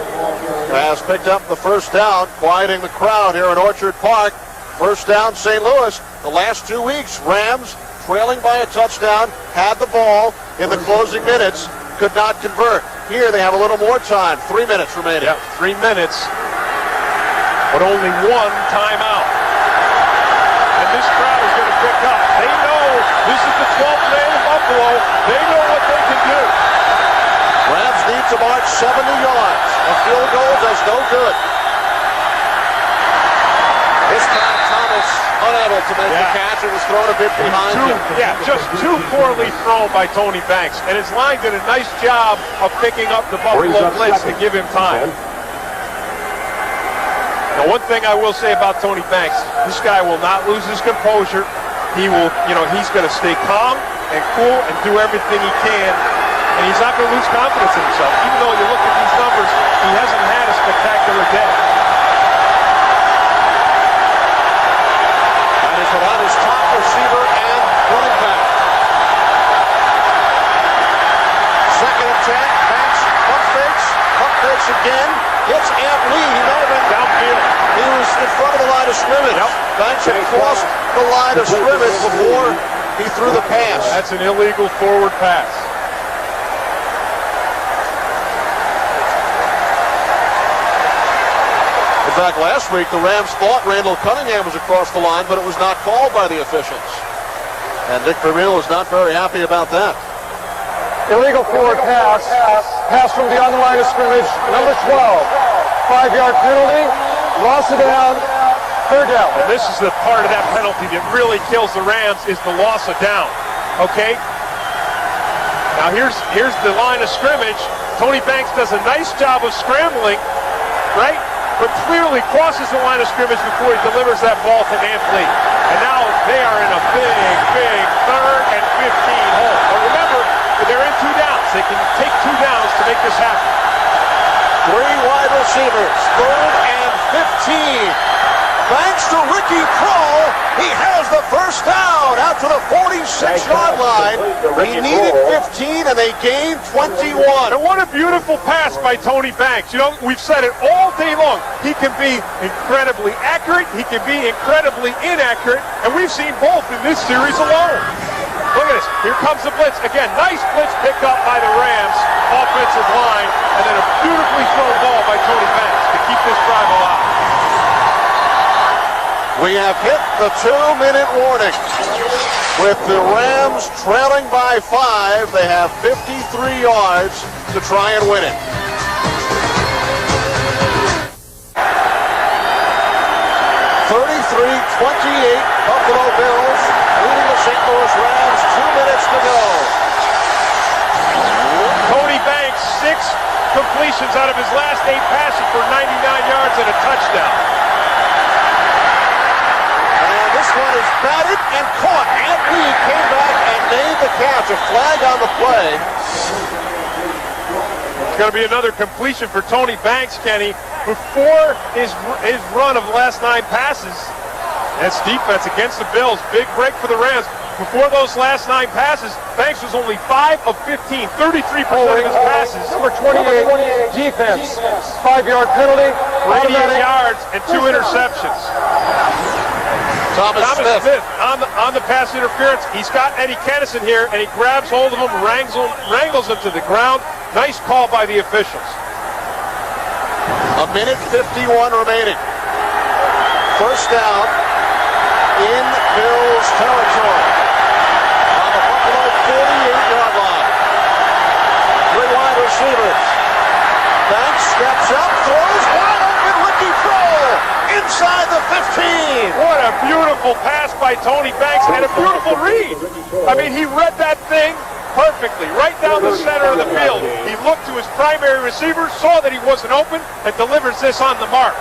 Speaker 2: has picked up the first down, quieting the crowd here at Orchard Park. First down, St. Louis. The last 2 weeks, Rams trailing by a touchdown, had the ball in the closing minutes, could not convert. Here they have a little more time. 3 minutes remaining.
Speaker 1: Yep, 3 minutes, but only 1 timeout. And this crowd is going to pick up. They know this is the 12th man in Buffalo. They know what they can do.
Speaker 2: Rams need to march 70 yards. A field goal does no good. This time Thomas unable to make the catch. It was thrown a bit behind him.
Speaker 1: Yeah, just too poorly thrown by Tony Banks. And his line did a nice job of picking up the Buffalo blitz to give him time. Now, one thing I will say about Tony Banks, this guy will not lose his composure. He will, he's going to stay calm and cool and do everything he can. And he's not going to lose confidence in himself. Even though you look at these numbers, he hasn't had a spectacular day.
Speaker 2: That is about his top receiver and running back. 2nd and 10. Banks pump fakes again. Hits Amp Lee. He may have been
Speaker 1: downfield.
Speaker 2: He was in front of the line of scrimmage.
Speaker 1: Yep.
Speaker 2: Banks had crossed the line of scrimmage before he threw the pass.
Speaker 1: That's an illegal forward pass.
Speaker 2: In fact, last week the Rams thought Randall Cunningham was across the line, but it was not called by the officials. And Dick Vermeil is not very happy about that.
Speaker 4: Illegal forward pass. Pass from beyond the line of scrimmage. Number 12. 5-yard penalty. Loss of down. 3rd down.
Speaker 1: And this is the part of that penalty that really kills the Rams is the loss of down. Okay? Now here's the line of scrimmage. Tony Banks does a nice job of scrambling, right? But clearly crosses the line of scrimmage before he delivers that ball to Anthony. And now they are in a big 3rd and 15 hole. But remember, they're in 2 downs. They can take 2 downs to make this happen.
Speaker 2: 3 wide receivers. 3rd and 15. Banks to Ricky 26-yard line. He needed 15, and they gained 21.
Speaker 1: And what a beautiful pass by Tony Banks. You know, we've said it all day long. He can be incredibly accurate. He can be incredibly inaccurate. And we've seen both in this series alone. Look at this. Here comes the blitz. Again, nice blitz picked up by the Rams offensive line. And then a beautifully thrown ball by Tony Banks to keep this drive alive.
Speaker 2: We have hit the 2-minute warning. With the Rams trailing by 5, they have 53 yards to try and win it. Buffalo Bills leading the St. Louis Rams. 2 minutes to go.
Speaker 1: Tony Banks, 6 completions out of his last 8 passes for 99 yards and a touchdown.
Speaker 2: And this one is batted and caught. And Lee came back and made the catch. A flag on the play.
Speaker 1: It's going to be another completion for Tony Banks, Kenny. Before his run of the last 9 passes, that's defense against the Bills. Big break for the Rams. Before those last 9 passes, Banks was only 5 of 15, 33% of his passes.
Speaker 4: Number 28, defense. 5-yard penalty.
Speaker 1: 88 yards and 2 interceptions.
Speaker 2: Thomas Smith
Speaker 1: on the pass interference. He's got Eddie Kennison here, and he grabs hold of him, wrangles him to the ground. Nice call by the officials.
Speaker 2: A minute 51 remaining. First down in Bills territory. On the Buffalo 48-yard line. 3 wide receivers. Banks steps up, throws wide open, rookie throw inside the 15.
Speaker 1: What a beautiful pass by Tony Banks and a beautiful read. I mean, he read that thing perfectly, right down the center of the field. He looked to his primary receiver, saw that he wasn't open, and delivers this on the mark.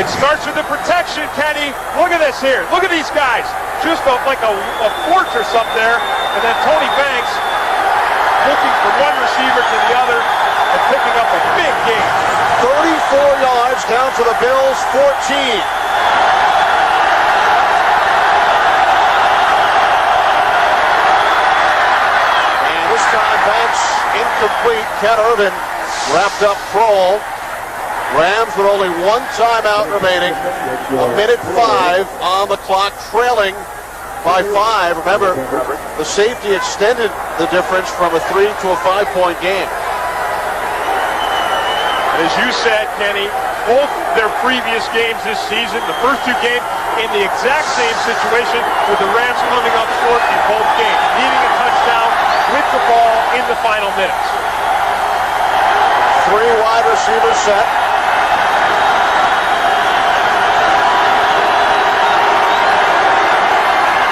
Speaker 1: It starts with the protection, Kenny. Look at this here. Look at these guys. Just like a fortress up there. And then Tony Banks looking from one receiver to the other and picking up a big gain.
Speaker 2: 34 yards down to the Bills' 14. And this time Banks incomplete. Ken Irvin wrapped up Kroll. Rams with only 1 timeout remaining. A minute 5 on the clock, trailing by 5. Remember, the safety extended the difference from a 3 to a 5-point game.
Speaker 1: As you said, Kenny, both their previous games this season, the first 2 games, in the exact same situation with the Rams coming up short in both games, needing a touchdown with the ball in the final minutes.
Speaker 2: 3 wide receivers set.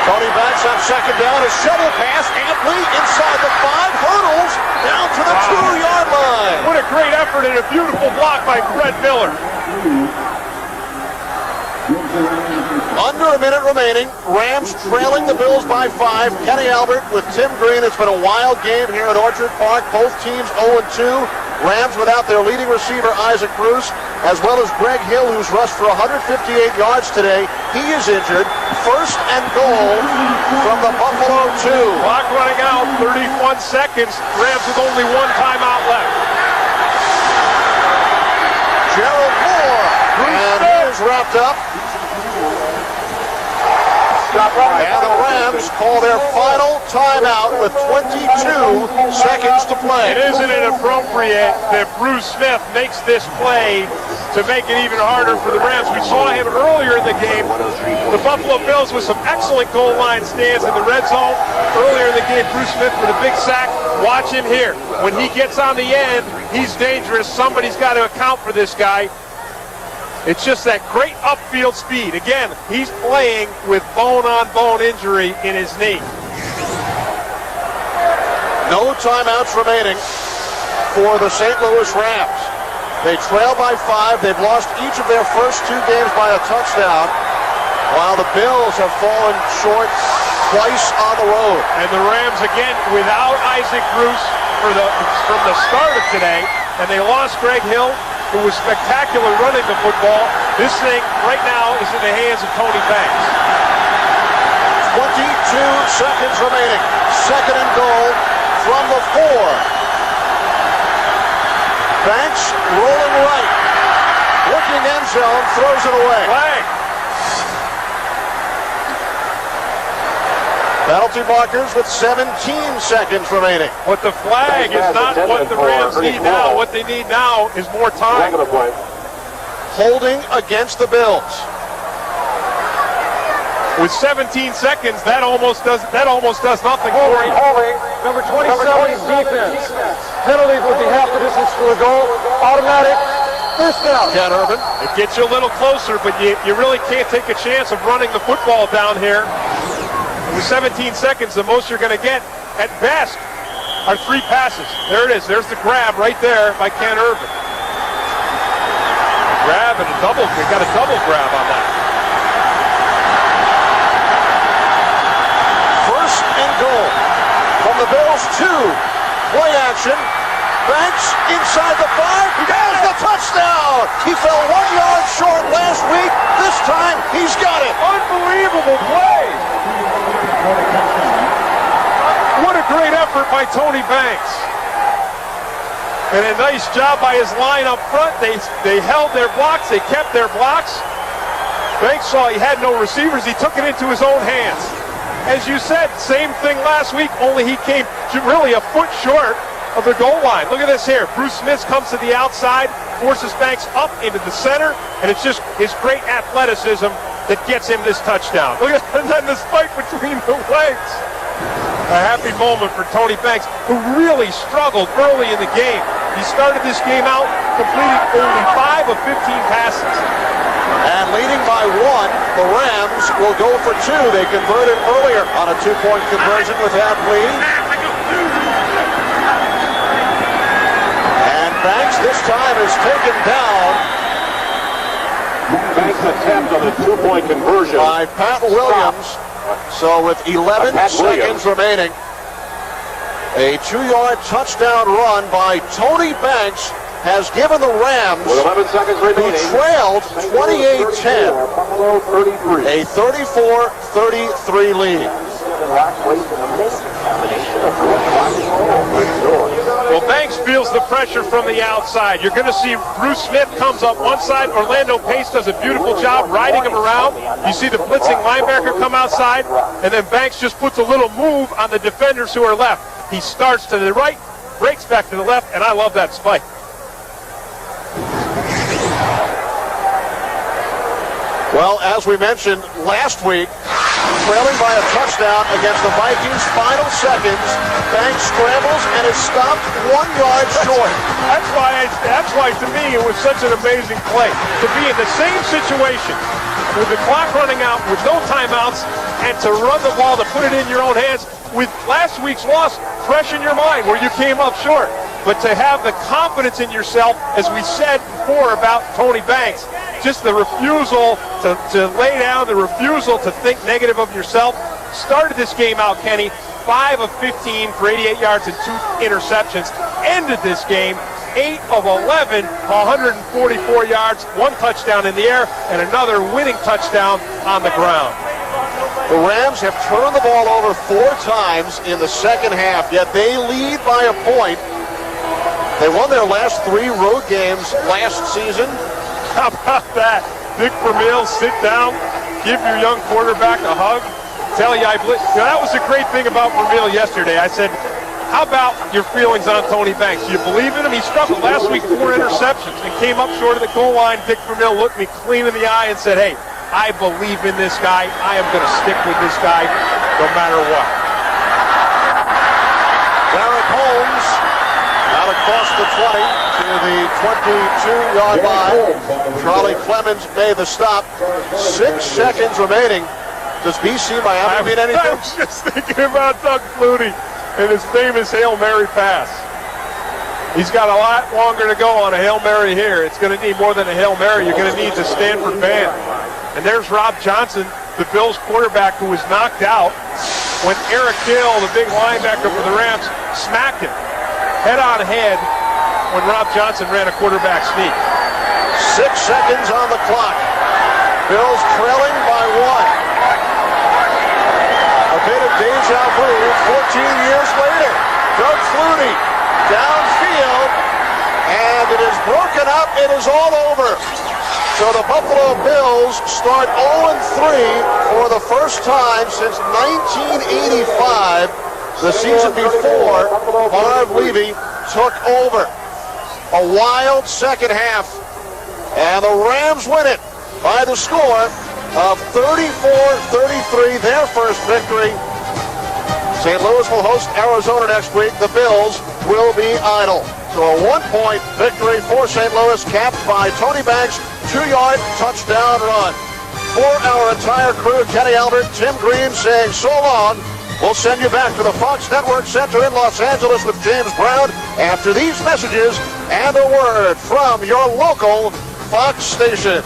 Speaker 2: Tony Banks on second down, a shovel pass, Antley inside the 5, hurdles down to the 2-yard line.
Speaker 1: What a great effort and a beautiful block by Fred Miller.
Speaker 2: Under a minute remaining, Rams trailing the Bills by 5. Kenny Albert with Tim Green. It's been a wild game here at Orchard Park. Both teams 0-2. Rams without their leading receiver, Isaac Bruce, as well as Greg Hill, who's rushed for 158 yards today. He is injured. First and goal from the Buffalo 2.
Speaker 1: Clock running out, 31 seconds. Rams with only 1 timeout left.
Speaker 2: Gerald Moore, and he is wrapped up. And the Rams call their final timeout with 22 seconds to play.
Speaker 1: And isn't it appropriate that Bruce Smith makes this play to make it even harder for the Rams? We saw him earlier in the game. The Buffalo Bills with some excellent goal line stands in the red zone. Earlier in the game, Bruce Smith with a big sack. Watch him here. When he gets on the end, he's dangerous. Somebody's got to account for this guy. It's just that great upfield speed. Again, he's playing with bone-on-bone injury in his knee.
Speaker 2: No timeouts remaining for the St. Louis Rams. They trail by 5. They've lost each of their first 2 games by a touchdown, while the Bills have fallen short twice on the road.
Speaker 1: And the Rams, again, without Isaac Bruce from the start of today, and they lost Greg Hill, who was spectacular running the football. This thing right now is in the hands of Tony Banks.
Speaker 2: seconds remaining. Second and goal from the 4. Banks rolling right. Looking end zone, throws it away.
Speaker 1: Flag.
Speaker 2: Penalty markers with 17 seconds remaining.
Speaker 1: But the flag is not what the Rams need now. What they need now is more time.
Speaker 2: Holding against the Bills.
Speaker 1: With 17 seconds, that almost does nothing for you.
Speaker 4: Holding, number 27's defense. Penalty would be half the distance to the goal. Automatic first down.
Speaker 2: Ken Urban.
Speaker 1: It gets you a little closer, but you really can't take a chance of running the football down here. With 17 seconds, the most you're going to get, at best, are 3 passes. There it is. There's the grab right there by Ken Urban. Grab and a double. We got a double grab on that.
Speaker 2: First and goal from the Bills 2. Play action. Banks inside the 5. There's the touchdown. He fell 1 yard short last week. This time he's got it.
Speaker 1: Unbelievable play. What a great effort by Tony Banks. And a nice job by his line up front. They held their blocks. They kept their blocks. Banks saw he had no receivers. He took it into his own hands. As you said, same thing last week, only he came really a foot short of the goal line. Look at this here. Bruce Smith comes to the outside, forces Banks up into the center, and it's just his great athleticism that gets him this touchdown. Look at and then the spike between the legs. A happy moment for Tony Banks, who really struggled early in the game. He started this game out completing only 5 of 15 passes.
Speaker 2: And leading by 1, the Rams will go for 2. They converted earlier on a 2-point conversion with that lead. And Banks this time is taken down
Speaker 3: Banks attempt on a 2-point conversion
Speaker 2: by Pat Williams. So with 11 seconds remaining, a 2-yard touchdown run by Tony Banks has given the Rams,
Speaker 3: with 11 seconds
Speaker 2: who
Speaker 3: remaining,
Speaker 2: trailed 28-10, a 34-33 lead.
Speaker 1: Well, Banks feels the pressure from the outside. You're going to see Bruce Smith comes up one side. Orlando Pace does a beautiful job riding him around. You see the blitzing linebacker come outside, and then Banks just puts a little move on the defenders who are left. He starts to the right, breaks back to the left, and I love that spike.
Speaker 2: Well, as we mentioned last week, trailing by a touchdown against the Vikings' final seconds, Banks scrambles and is stopped 1 yard short.
Speaker 1: That's why to me it was such an amazing play. To be in the same situation with the clock running out, with no timeouts, and to run the ball, to put it in your own hands, with last week's loss fresh in your mind where you came up short. But to have the confidence in yourself, as we said before about Tony Banks, just the refusal to lay down, the refusal to think negative of yourself, started this game out, Kenny, 5 of 15 for 88 yards and 2 interceptions, ended this game 8 of 11, 144 yards, 1 touchdown in the air, and another winning touchdown on the ground.
Speaker 2: The Rams have turned the ball over 4 times in the second half, yet they lead by a point. They won their last 3 road games last season.
Speaker 1: How about that? Dick Vermeil, sit down, give your young quarterback a hug, tell you that was the great thing about Vermeil yesterday. I said, how about your feelings on Tony Banks? Do you believe in him? He struggled last week, 4 interceptions, and came up short of the goal line. Dick Vermeil looked me clean in the eye and said, hey, I believe in this guy. I am going to stick with this guy no matter what.
Speaker 2: Derek Holmes out across the 20 to the 22-yard line. Charlie Clemens made the stop. 6 seconds remaining. Does BC Miami mean anything?
Speaker 1: I was just thinking about Doug Flutie and his famous Hail Mary pass. He's got a lot longer to go on a Hail Mary here. It's going to need more than a Hail Mary. You're going to need the Stanford band. And there's Rob Johnson, the Bills quarterback, who was knocked out when Eric Gill, the big linebacker for the Rams, smacked him head on head when Rob Johnson ran a quarterback sneak.
Speaker 2: 6 seconds on the clock. Bills trailing by 1. deja vu 14 years later. Doug Flutie downfield, and it is broken up. It is all over. So the Buffalo Bills start 0-3 for the first time since 1985, the season before Marv Levy took over. A wild second half, and the Rams win it by the score of 34-33, their first victory. St. Louis will host Arizona next week. The Bills will be idle. So a one-point victory for St. Louis, capped by Tony Banks' 2-yard touchdown run. For our entire crew, Kenny Albert, Tim Green saying so long. We'll send you back to the Fox Network Center in Los Angeles with James Brown after these messages and a word from your local Fox station.